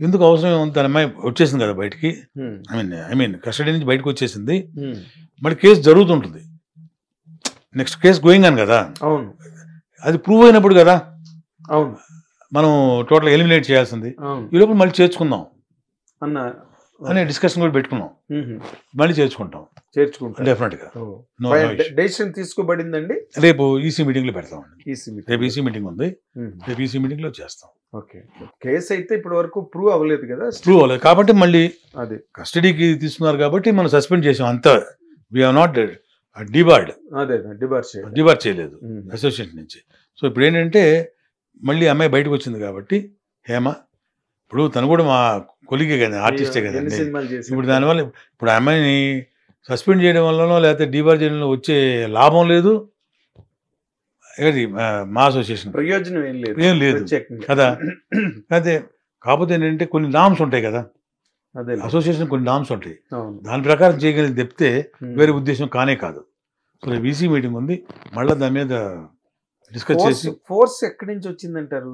ఎందుకు అవసరం, తన అమ్మాయి వచ్చేసింది కదా బయటికి, ఐ మీన్ కస్టడీ నుంచి బయటకు వచ్చేసింది, మళ్ళీ కేసు జరుగుతుంటుంది, నెక్స్ట్ కేసు గోయింగ్ అని కదా, అవును, అది ప్రూవ్ అయినప్పుడు కదా అవును మనం టోటల్ ఎలిమినేట్ చేయాల్సింది, ఈ లోపల మళ్ళీ చేర్చుకుందాం అనే డిస్కషన్ కూడా పెట్టుకున్నాం, మళ్ళీ చేర్చుకుంటాం డెఫినెట్ గా. డెసిషన్ తీసుకోబడిందండి, రేపు ఈసీ మీటింగ్ లో పెడతామండి. రేపు ఈసీ మీటింగ్ ఉంది, రేపు ఈసీ మీటింగ్ లో చేస్తాం. ఓకే. కేసు అయితే ఇప్పటి వరకు ప్రూవ్ అవ్వలేదు కదా, ప్రూవ్ అవ్వలేదు కాబట్టి మళ్ళీ అదే కస్టడీకి తీసుకున్నారు కాబట్టి మనం సస్పెండ్ చేసాం, అంతా we have not debarred, debar చేయలేదు అసోసియేషన్ నుంచి. సో ఇప్పుడు ఏంటంటే మళ్ళీ అమ్మాయి బయటకు వచ్చింది కాబట్టి హేమ, ఇప్పుడు తను కూడా మా కొలిగే కదా, ఆర్టిస్టే కదండి. ఇప్పుడు దానివల్ల ఇప్పుడు అమ్మాయిని సస్పెండ్ చేయడం వల్లనో లేకపోతే డిబార్ చేయడం వల్ల వచ్చే లాభం లేదు, మా అసోసియేషన్ ప్రయోజనం ఏం లేదు కదా. అయితే కాకపోతే ఏంటంటే కొన్ని నామ్స్ ఉంటాయి కదా, అసోసియేషన్ కొన్ని నామ్స్ ఉంటాయి, దాని ప్రకారం చేయగలిగి తెప్పితే వేరే ఉద్దేశం కానే కాదు. సో వీసీ మీటింగ్ ఉంది, మళ్ళీ దాని మీద డిస్కస్ చేసి. ఫోర్స్ ఎక్కడి నుంచి వచ్చిందంటారు?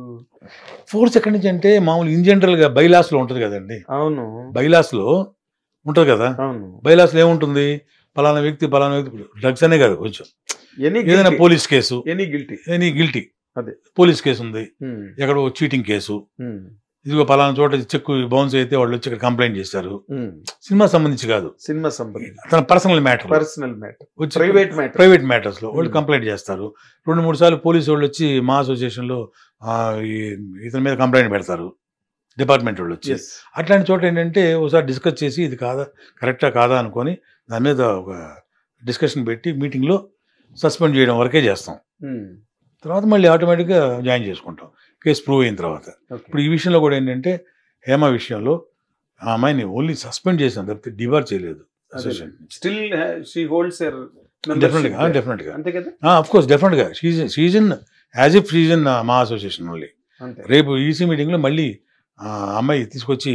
ఫోర్స్ ఎక్కడి నుంచి అంటే మామూలు ఇన్ జనరల్ గా బైలాస్ లో ఉంటది కదండి. అవును, బైలాస్ లో ఉంటది కదా. బైలాస్ లో ఏముంటుంది, పలానా వ్యక్తి డ్రగ్స్ అనే కాదు, కొంచెం ఏదైనా police case, any guilty police case ఉంది, ఎక్కడో చీటింగ్ కేసు, ఇదిగో పలానా చోట చెక్ బౌన్స్ అయితే వాళ్ళు వచ్చి ఇక్కడ కంప్లైంట్ చేస్తారు, సినిమా సంబంధించి కాదు, తన పర్సనల్ మ్యాటర్, ప్రైవేట్ మ్యాటర్స్ లో వాళ్ళు కంప్లైంట్ చేస్తారు. 2-3 సార్లు పోలీసు వాళ్ళు వచ్చి మా అసోసియేషన్ లో ఇతని మీద కంప్లైంట్ పెడతారు, డిపార్ట్మెంట్ వాళ్ళు వచ్చి. అట్లాంటి చోట ఏంటంటే ఒకసారి డిస్కస్ చేసి ఇది కాదా, కరెక్టా కాదా అనుకొని దాని మీద ఒక డిస్కషన్ పెట్టి మీటింగ్ లో సస్పెండ్ చేయడం వరకే చేస్తాం. తర్వాత మళ్ళీ ఆటోమేటిక్గా జాయిన్ చేసుకుంటాం కేసు ప్రూవ్ అయిన తర్వాత. ఇప్పుడు ఈ విషయంలో కూడా ఏంటంటే హేమ విషయంలో ఆ అమ్మాయిని ఓన్లీ సస్పెండ్ చేసాం తప్పితే డిబార్ చేయలేదు అసోసియేషన్. డెఫినెట్ గా ఆఫ్ కోర్స్ డెఫినెట్ గా షీజన్ యాజ్ ఇఫ్ షీజన్ మా అసోసియేషన్ ఓన్లీ. రేపు ఈసీ మీటింగ్ లో మళ్ళీ అమ్మాయి తీసుకొచ్చి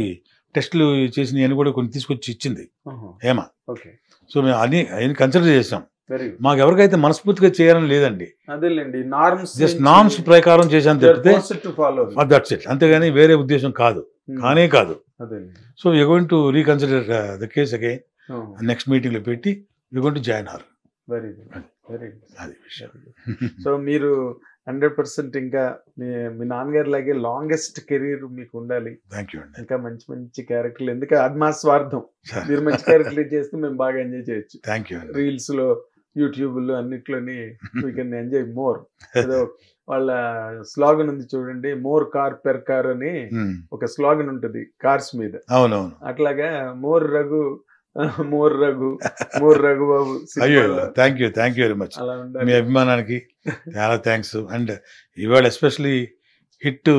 టెస్టులు చేసినవి అని కూడా కొన్ని తీసుకొచ్చి ఇచ్చింది హేమ. సో మేము అన్ని కన్సిడర్ చేసాం. మాకు ఎవరికైతే మనస్ఫూర్తిగా చేయాలని లేదండి, జస్ట్ నార్మ్స్ ప్రకారం చేశాను తప్పితే దట్స్ ఇట్, అంతేగాని వేరే ఉద్దేశం కాదు, కానే కాదు. So we are going to reconsider the case again, next meeting లో పెట్టి we are going to join her. అది విషయం. సో మీరు 100% ఇంకా మీ నాన్నగారి లాగే లాంగెస్ట్ కెరీర్ మీకు ఉండాలి. థ్యాంక్ యూ అండి. ఇంకా మంచి మంచి క్యారెక్టర్లు, ఎందుకంటే అది మా స్వార్థం, మీరు మంచి క్యారెక్టర్లు చేస్తే మేము బాగా ఎంజాయ్ చేయొచ్చు. Thank you. రీల్స్ లో, యూట్యూబ్ లో అన్నిట్లోని వీ కెన్ ఎంజాయ్ మోర్. ఏదో వాళ్ళ స్లోగన్ ఉంది చూడండి, మోర్ కార్ పెర్ కార్ అని ఒక స్లోగన్ ఉంటుంది కార్స్ మీద. అవునవును, అట్లాగా మోర్ Raghu Babu. Thank you very much. మీ అభిమానానికి చాలా థ్యాంక్స్. అండ్ ఇవాళ ఎస్పెషలీ హిట్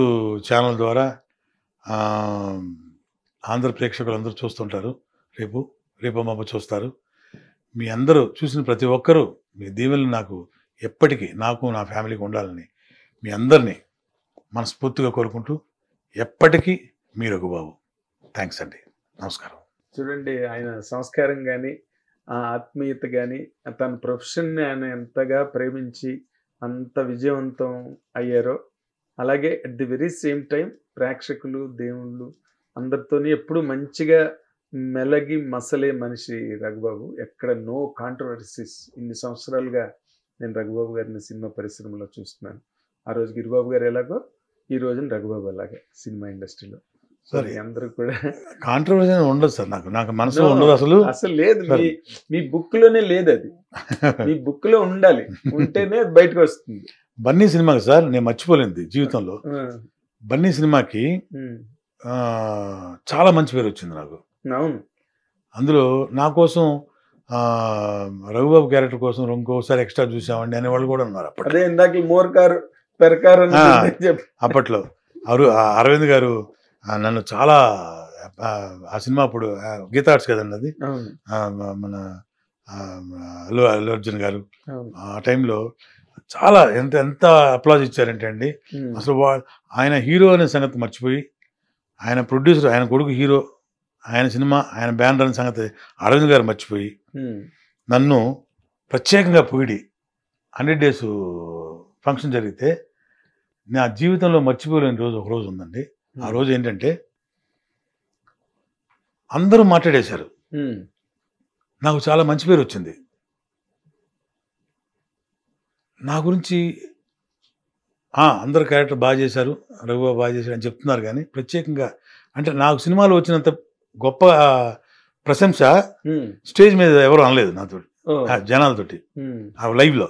ఛానల్ ద్వారా ఆంధ్ర ప్రేక్షకులు అందరూ చూస్తుంటారు, రేపు మాపు చూస్తారు. మీ అందరూ చూసిన ప్రతి ఒక్కరూ మీ దీవెనలు నాకు ఎప్పటికీ, నాకు నా ఫ్యామిలీకి ఉండాలని మీ అందరినీ మనస్ఫూర్తిగా కోరుకుంటూ ఎప్పటికీ మీ రఘుబాబు. థ్యాంక్స్ అండి, నమస్కారం. చూడండి, ఆయన సంస్కారం కానీ, ఆ ఆత్మీయత కానీ, తన ప్రొఫెషన్ని ఆయన ఎంతగా ప్రేమించి అంత విజయవంతం అయ్యారో, అలాగే at the very same time ప్రేక్షకులు, దేవుళ్ళు అందరితోని ఎప్పుడు మంచిగా మెలగి మసలే మనిషి రఘుబాబు. ఎక్కడ నో కాంట్రవర్సీస్. ఇన్ని సంవత్సరాలుగా నేను రఘుబాబు గారిని సినిమా పరిశ్రమలో చూస్తున్నాను. ఆ రోజు గిరిబాబు గారు ఎలాగో ఈ రోజున రఘుబాబు అలాగే సినిమా ఇండస్ట్రీలో. సరే, అందరూ కూడా కాంట్రవర్సీ ఉండదు సార్, నాకు మనసులో ఉండదు అసలు లేదు. మీ బుక్ లోనే లేదు, అది మీ బుక్ లో ఉండాలి, ఉంటేనే బయటకు వస్తుంది. బన్నీ సినిమాకి సార్ నేను మర్చిపోలేదు జీవితంలో. బన్నీ సినిమాకి చాలా మంచి పేరు వచ్చింది నాకు. అవును, అందులో నా కోసం రఘుబాబు క్యారెక్టర్ కోసం ఇంకోసారి ఎక్స్ట్రా చూసామండి అనేవాళ్ళు కూడా ఉన్నారు అప్పట్లో. అదే ఇందాక మోర్కారు పెరకారు అప్పట్లో అరవింద్ గారు నన్ను చాలా ఆ సినిమా అప్పుడు గీతా ఆర్ట్స్ కదండి అది, మన అల్లు అర్జున్ గారు ఆ టైంలో చాలా ఎంత ఎంత అప్లాజ్ ఇచ్చారంటే అండి. అసలు ఆయన హీరో అనే సంగతి మర్చిపోయి, ఆయన ప్రొడ్యూసర్, ఆయన కొడుకు హీరో, ఆయన సినిమా, ఆయన బ్యానర్ అనే సంగతి అరవింద్ గారు మర్చిపోయి నన్ను ప్రత్యేకంగా పొగిడి 100 days ఫంక్షన్ జరిగితే నా జీవితంలో మర్చిపోలేని రోజు ఒక రోజు ఉందండి. ఆ రోజు ఏంటంటే అందరూ మాట్లాడేశారు, నాకు చాలా మంచి పేరు వచ్చింది, నా గురించి అందరు క్యారెక్టర్ బాగా చేశారు, రఘుబాబు బాగా చేశారు అని చెప్తున్నారు. కానీ ప్రత్యేకంగా అంటే నాకు సినిమాలో వచ్చినంత గొప్ప ప్రశంస స్టేజ్ మీద ఎవరు అనలేదు నాతో, జనాలతోటి లైవ్లో.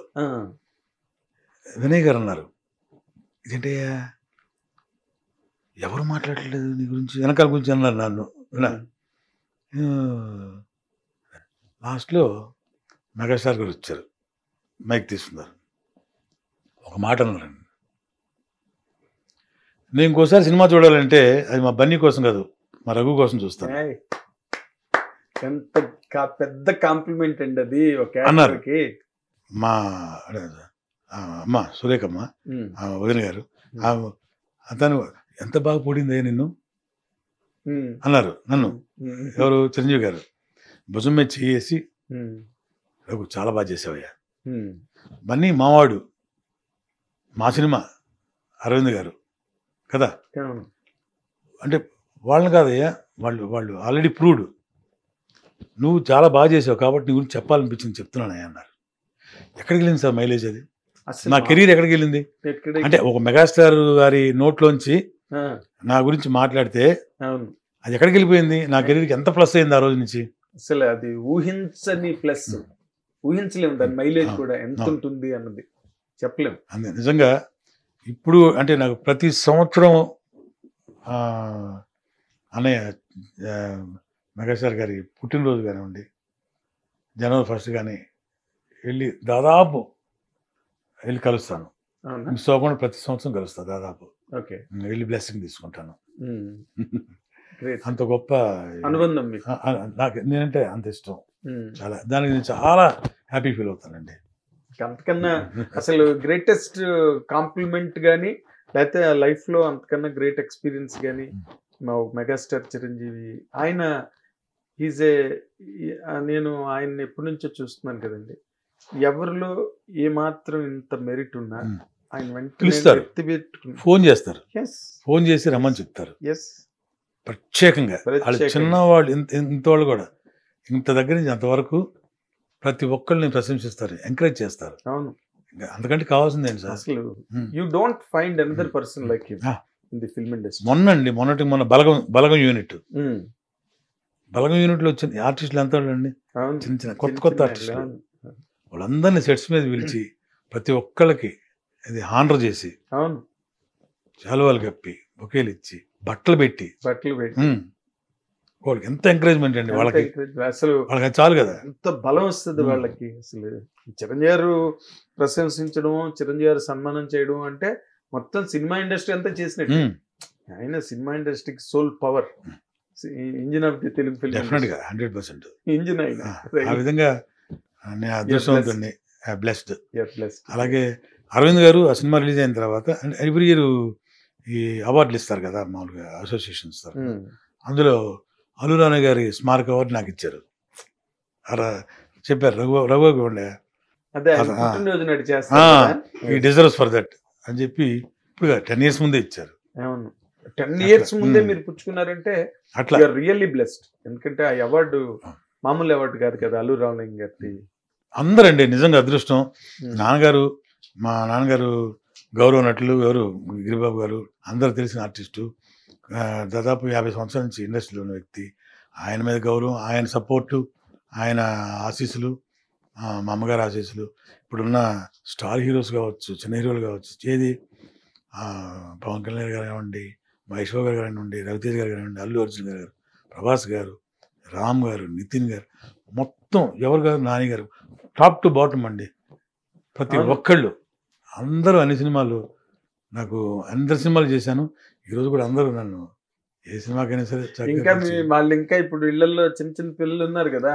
వినయ్ గారు అన్నారు, ఇదేంటే ఎవరు మాట్లాడలేదు నీ గురించి, వెనకాల గురించి అన్నారు నన్ను. లాస్ట్లో మెగాస్టార్ గారు వచ్చారు, మైక్ తీసుకున్నారు, ఒక మాట అన్నారండి, నేను ఇంకోసారి సినిమా చూడాలంటే అది మా బన్నీ కోసం కాదు, మా రఘు కోసం చూస్తాను. ఎంత పెద్ద కాంప్లిమెంట్ అండి అది అన్నారు. మా అమ్మ సురేఖమ్మ వదిన గారు, అతను ఎంత బాగా పొడిందే నిన్ను అన్నారు నన్ను. ఎవరు? చిరంజీవి గారు భుజం మీద చేసి, రఘు చాలా బాగా చేసావయ్యా. బన్నీ మావాడు, మా సినిమా అరవింద్ గారు కదా, అంటే వాళ్ళని కాదయ్యా, వాళ్ళు ఆల్రెడీ ప్రూవ్డ్, నువ్వు చాలా బాగా చేసావు కాబట్టి నీ గురించి చెప్పాలనిపించింది చెప్తున్నానయ్యా అన్నారు. ఎక్కడికి వెళ్ళింది సార్ మైలేజ్ అది? నా కెరీర్ ఎక్కడికి వెళ్ళింది అంటే ఒక మెగాస్టార్ గారి నోట్లోంచి నా గురించి మాట్లాడితే అది ఎక్కడికి వెళ్ళిపోయింది? నా కెరీర్కి ఎంత ప్లస్ అయింది ఆ రోజు నుంచి? అసలు అది ఊహించని ప్లస్, ఊహించలేము దాని మైలేజ్ కూడా ఎంత ఉంటుంది అన్నది చెప్పలేము. అంతే నిజంగా. ఇప్పుడు అంటే నాకు ప్రతి సంవత్సరం అన్నయ్య మెగాస్టార్ గారి పుట్టినరోజు కానివ్వండి, జనవరి 1st కానీ వెళ్ళి దాదాపు వెళ్ళి కలుస్తాను. మిస్ అవ్వకుండా ప్రతి సంవత్సరం కలుస్తాను దాదాపు. వెళ్ళి బ్లెస్సింగ్ తీసుకుంటాను. అంత గొప్ప అనుబంధం నాకు, నేనంటే అంత ఇష్టం చాలా. దానికి నేను చాలా హ్యాపీ ఫీల్ అవుతానండి. అంతకన్నా అసలు గ్రేటెస్ట్ కాంప్లిమెంట్ కానీ లేకపోతే లైఫ్ లో అంతకన్నా గ్రేట్ ఎక్స్పీరియన్స్ కానీ మా మెగాస్టార్ చిరంజీవి. ఆయన నేను ఆయన ఎప్పటి నుంచో చూస్తున్నాను కదండి, ఎవరిలో ఏమాత్రం ఇంత మెరిట్ ఉన్నా ఆయన వెంటనే ఫోన్ చేస్తారు, ఫోన్ చేసి రమ్మని చెప్తారు. ప్రత్యేకంగా వాళ్ళు చిన్నవాళ్ళు ఇంతవాళ్ళు కూడా ఇంత దగ్గర నుంచి అంతవరకు ప్రతి ఒక్కరిని ప్రశంసిస్తారు, ఎంకరేజ్ చేస్తారు. అవును, అంతకంటే కావాల్సింది ఏంటి సార్? అసలు you don't find another person like him in the film industry. మొన్న బలగం యూనిట్, బలగం యూనిట్లో వచ్చిన ఆర్టిస్టులు ఎంత అండి, చిన్న చిన్న కొత్త ఆర్టిస్టులు, వాళ్ళందరినీ సెట్స్ మీద పిలిచి ప్రతి ఒక్కళ్ళకి అది హానర్ చేసి, అవును, శాలువాలు కప్పి, బొకేలు ఇచ్చి, బట్టలు పెట్టి వాళ్ళకి ఎంత ఎంకరేజ్మెంట్ అండి. వాళ్ళకి అసలు వాళ్ళకి చాలు కదా, ఎంత బలం వస్తుంది వాళ్ళకి. అసలు చిరంజీవి గారు ప్రశంసించడం, చిరంజీవి గారు సన్మానం చేయడం అంటే మొత్తం సినిమా ఇండస్ట్రీ అంతా చేసినట్టు. ఆయన సినిమా ఇండస్ట్రీకి soul power, engine of the Telugu film. డెఫినెట్గా 100% ఇంజిన్. ఆయన ఆ విధంగా నేను అదృష్టవంతుడిని, బ్లెస్డ్. అలాగే అరవింద్ గారు ఆ సినిమా రిలీజ్ అయిన తర్వాత ఎవ్రీ ఇయర్ ఈ అవార్డులు ఇస్తారు కదా మామూలుగా, అసోసియేషన్ ఇస్తారు. అందులో అల్లు రాణి గారి స్మారక అవార్డు నాకు ఇచ్చారు. అలా చెప్పారు, రఘుబాబు ఉండే ఈ డిజర్వ్స్ ఫర్ దట్ అని చెప్పి ఇప్పుడు 10 years ముందే ఇచ్చారు. 10 years ముందే మీరు పుచ్చుకున్నారంటే అట్లా రియల్లీ బ్లెస్డ్. ఎందుకంటే ఆ అవార్డు మామూలు అవార్డు కాదు కదా, అల్లు రాణి గారి. అందరండి నిజంగా అదృష్టం. నాన్నగారు, మా నాన్నగారు గౌరవ నటులు, ఎవరు గిరిబాబు గారు, అందరూ తెలిసిన ఆర్టిస్టు, దాదాపు 50 సంవత్సరాల నుంచి ఇండస్ట్రీలో ఉన్న వ్యక్తి. ఆయన మీద గౌరవం, ఆయన సపోర్టు, ఆయన ఆశీస్సులు, మా అమ్మగారు ఆశీస్సులు. ఇప్పుడున్న స్టార్ హీరోస్ కావచ్చు, చిన్న హీరోలు కావచ్చు, ఏది పవన్ కళ్యాణ్ గారు కానివ్వండి, మహేష్ బాబు గారు కానివ్వండి, రవితేజ్ గారు కానివ్వండి, అల్లు అర్జున్ గారు, ప్రభాస్ గారు, రామ్ గారు, నితిన్ గారు, మొత్తం మొత్తం ఎవరు కాదు, నాని గారు టాప్ టు బాటమ్ అండి. ప్రతి ఒక్కళ్ళు అందరూ అన్ని సినిమాలు నాకు అందరి సినిమాలు చేశాను. ఈరోజు కూడా అందరూ నన్ను ఏ సినిమాకైనా సరే ఇంకా వాళ్ళు ఇంకా ఇప్పుడు ఇళ్లలో చిన్న చిన్న పిల్లలు ఉన్నారు కదా,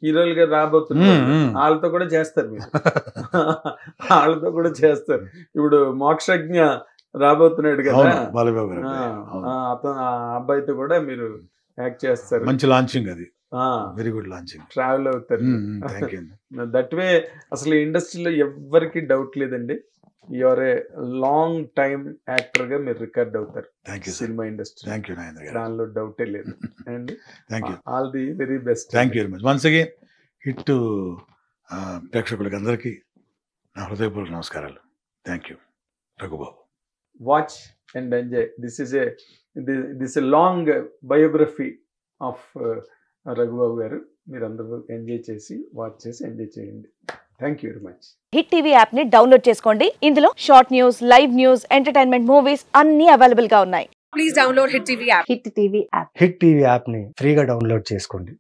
హీరోలుగా రాబోతున్నారు, వాళ్ళతో కూడా చేస్తారు మీరు. వాళ్ళతో కూడా చేస్తారు. ఇప్పుడు మోక్షజ్ఞ రాబోతున్నాడు కదా బాలబాబు గారు, అతను ఆ అబ్బాయితో కూడా మీరు యాక్ట్ చేస్తారు. మంచి లాంచింగ్ అది, వెరీ గుడ్ లాంచింగ్. ట్రావెల్ అవుతారు. దట్ వే అసలు ఇండస్ట్రీలో ఎవ్వరికి డౌట్ లేదండి, your a long time actor గా మీరు రికార్డ్ అవుతారు సినిమా ఇండస్ట్రీ. దానిలో డౌటే లేదు. And all the very best. Thank you very much. Once again hit ప్రేక్షకులకి అందరికీ నా హృదయపూర్వక నమస్కారాలు. Thank you Raghubabu. Watch and enjoy. This a long biography of Raghubabu గారు. మీరు అందరూ ఎంజాయ్ చేసి వాచ్ చేసి ఎంజాయ్ చేయండి. Thank you very much. Hit TV app ని డౌన్లోడ్ చేసుకోండి. ఇందులో short news, live news, entertainment movies అన్ని అవైలబుల్ గా ఉన్నాయి. Please download hit TV app. Hit TV app ని ఫ్రీగా డౌన్లోడ్ చేసుకోండి.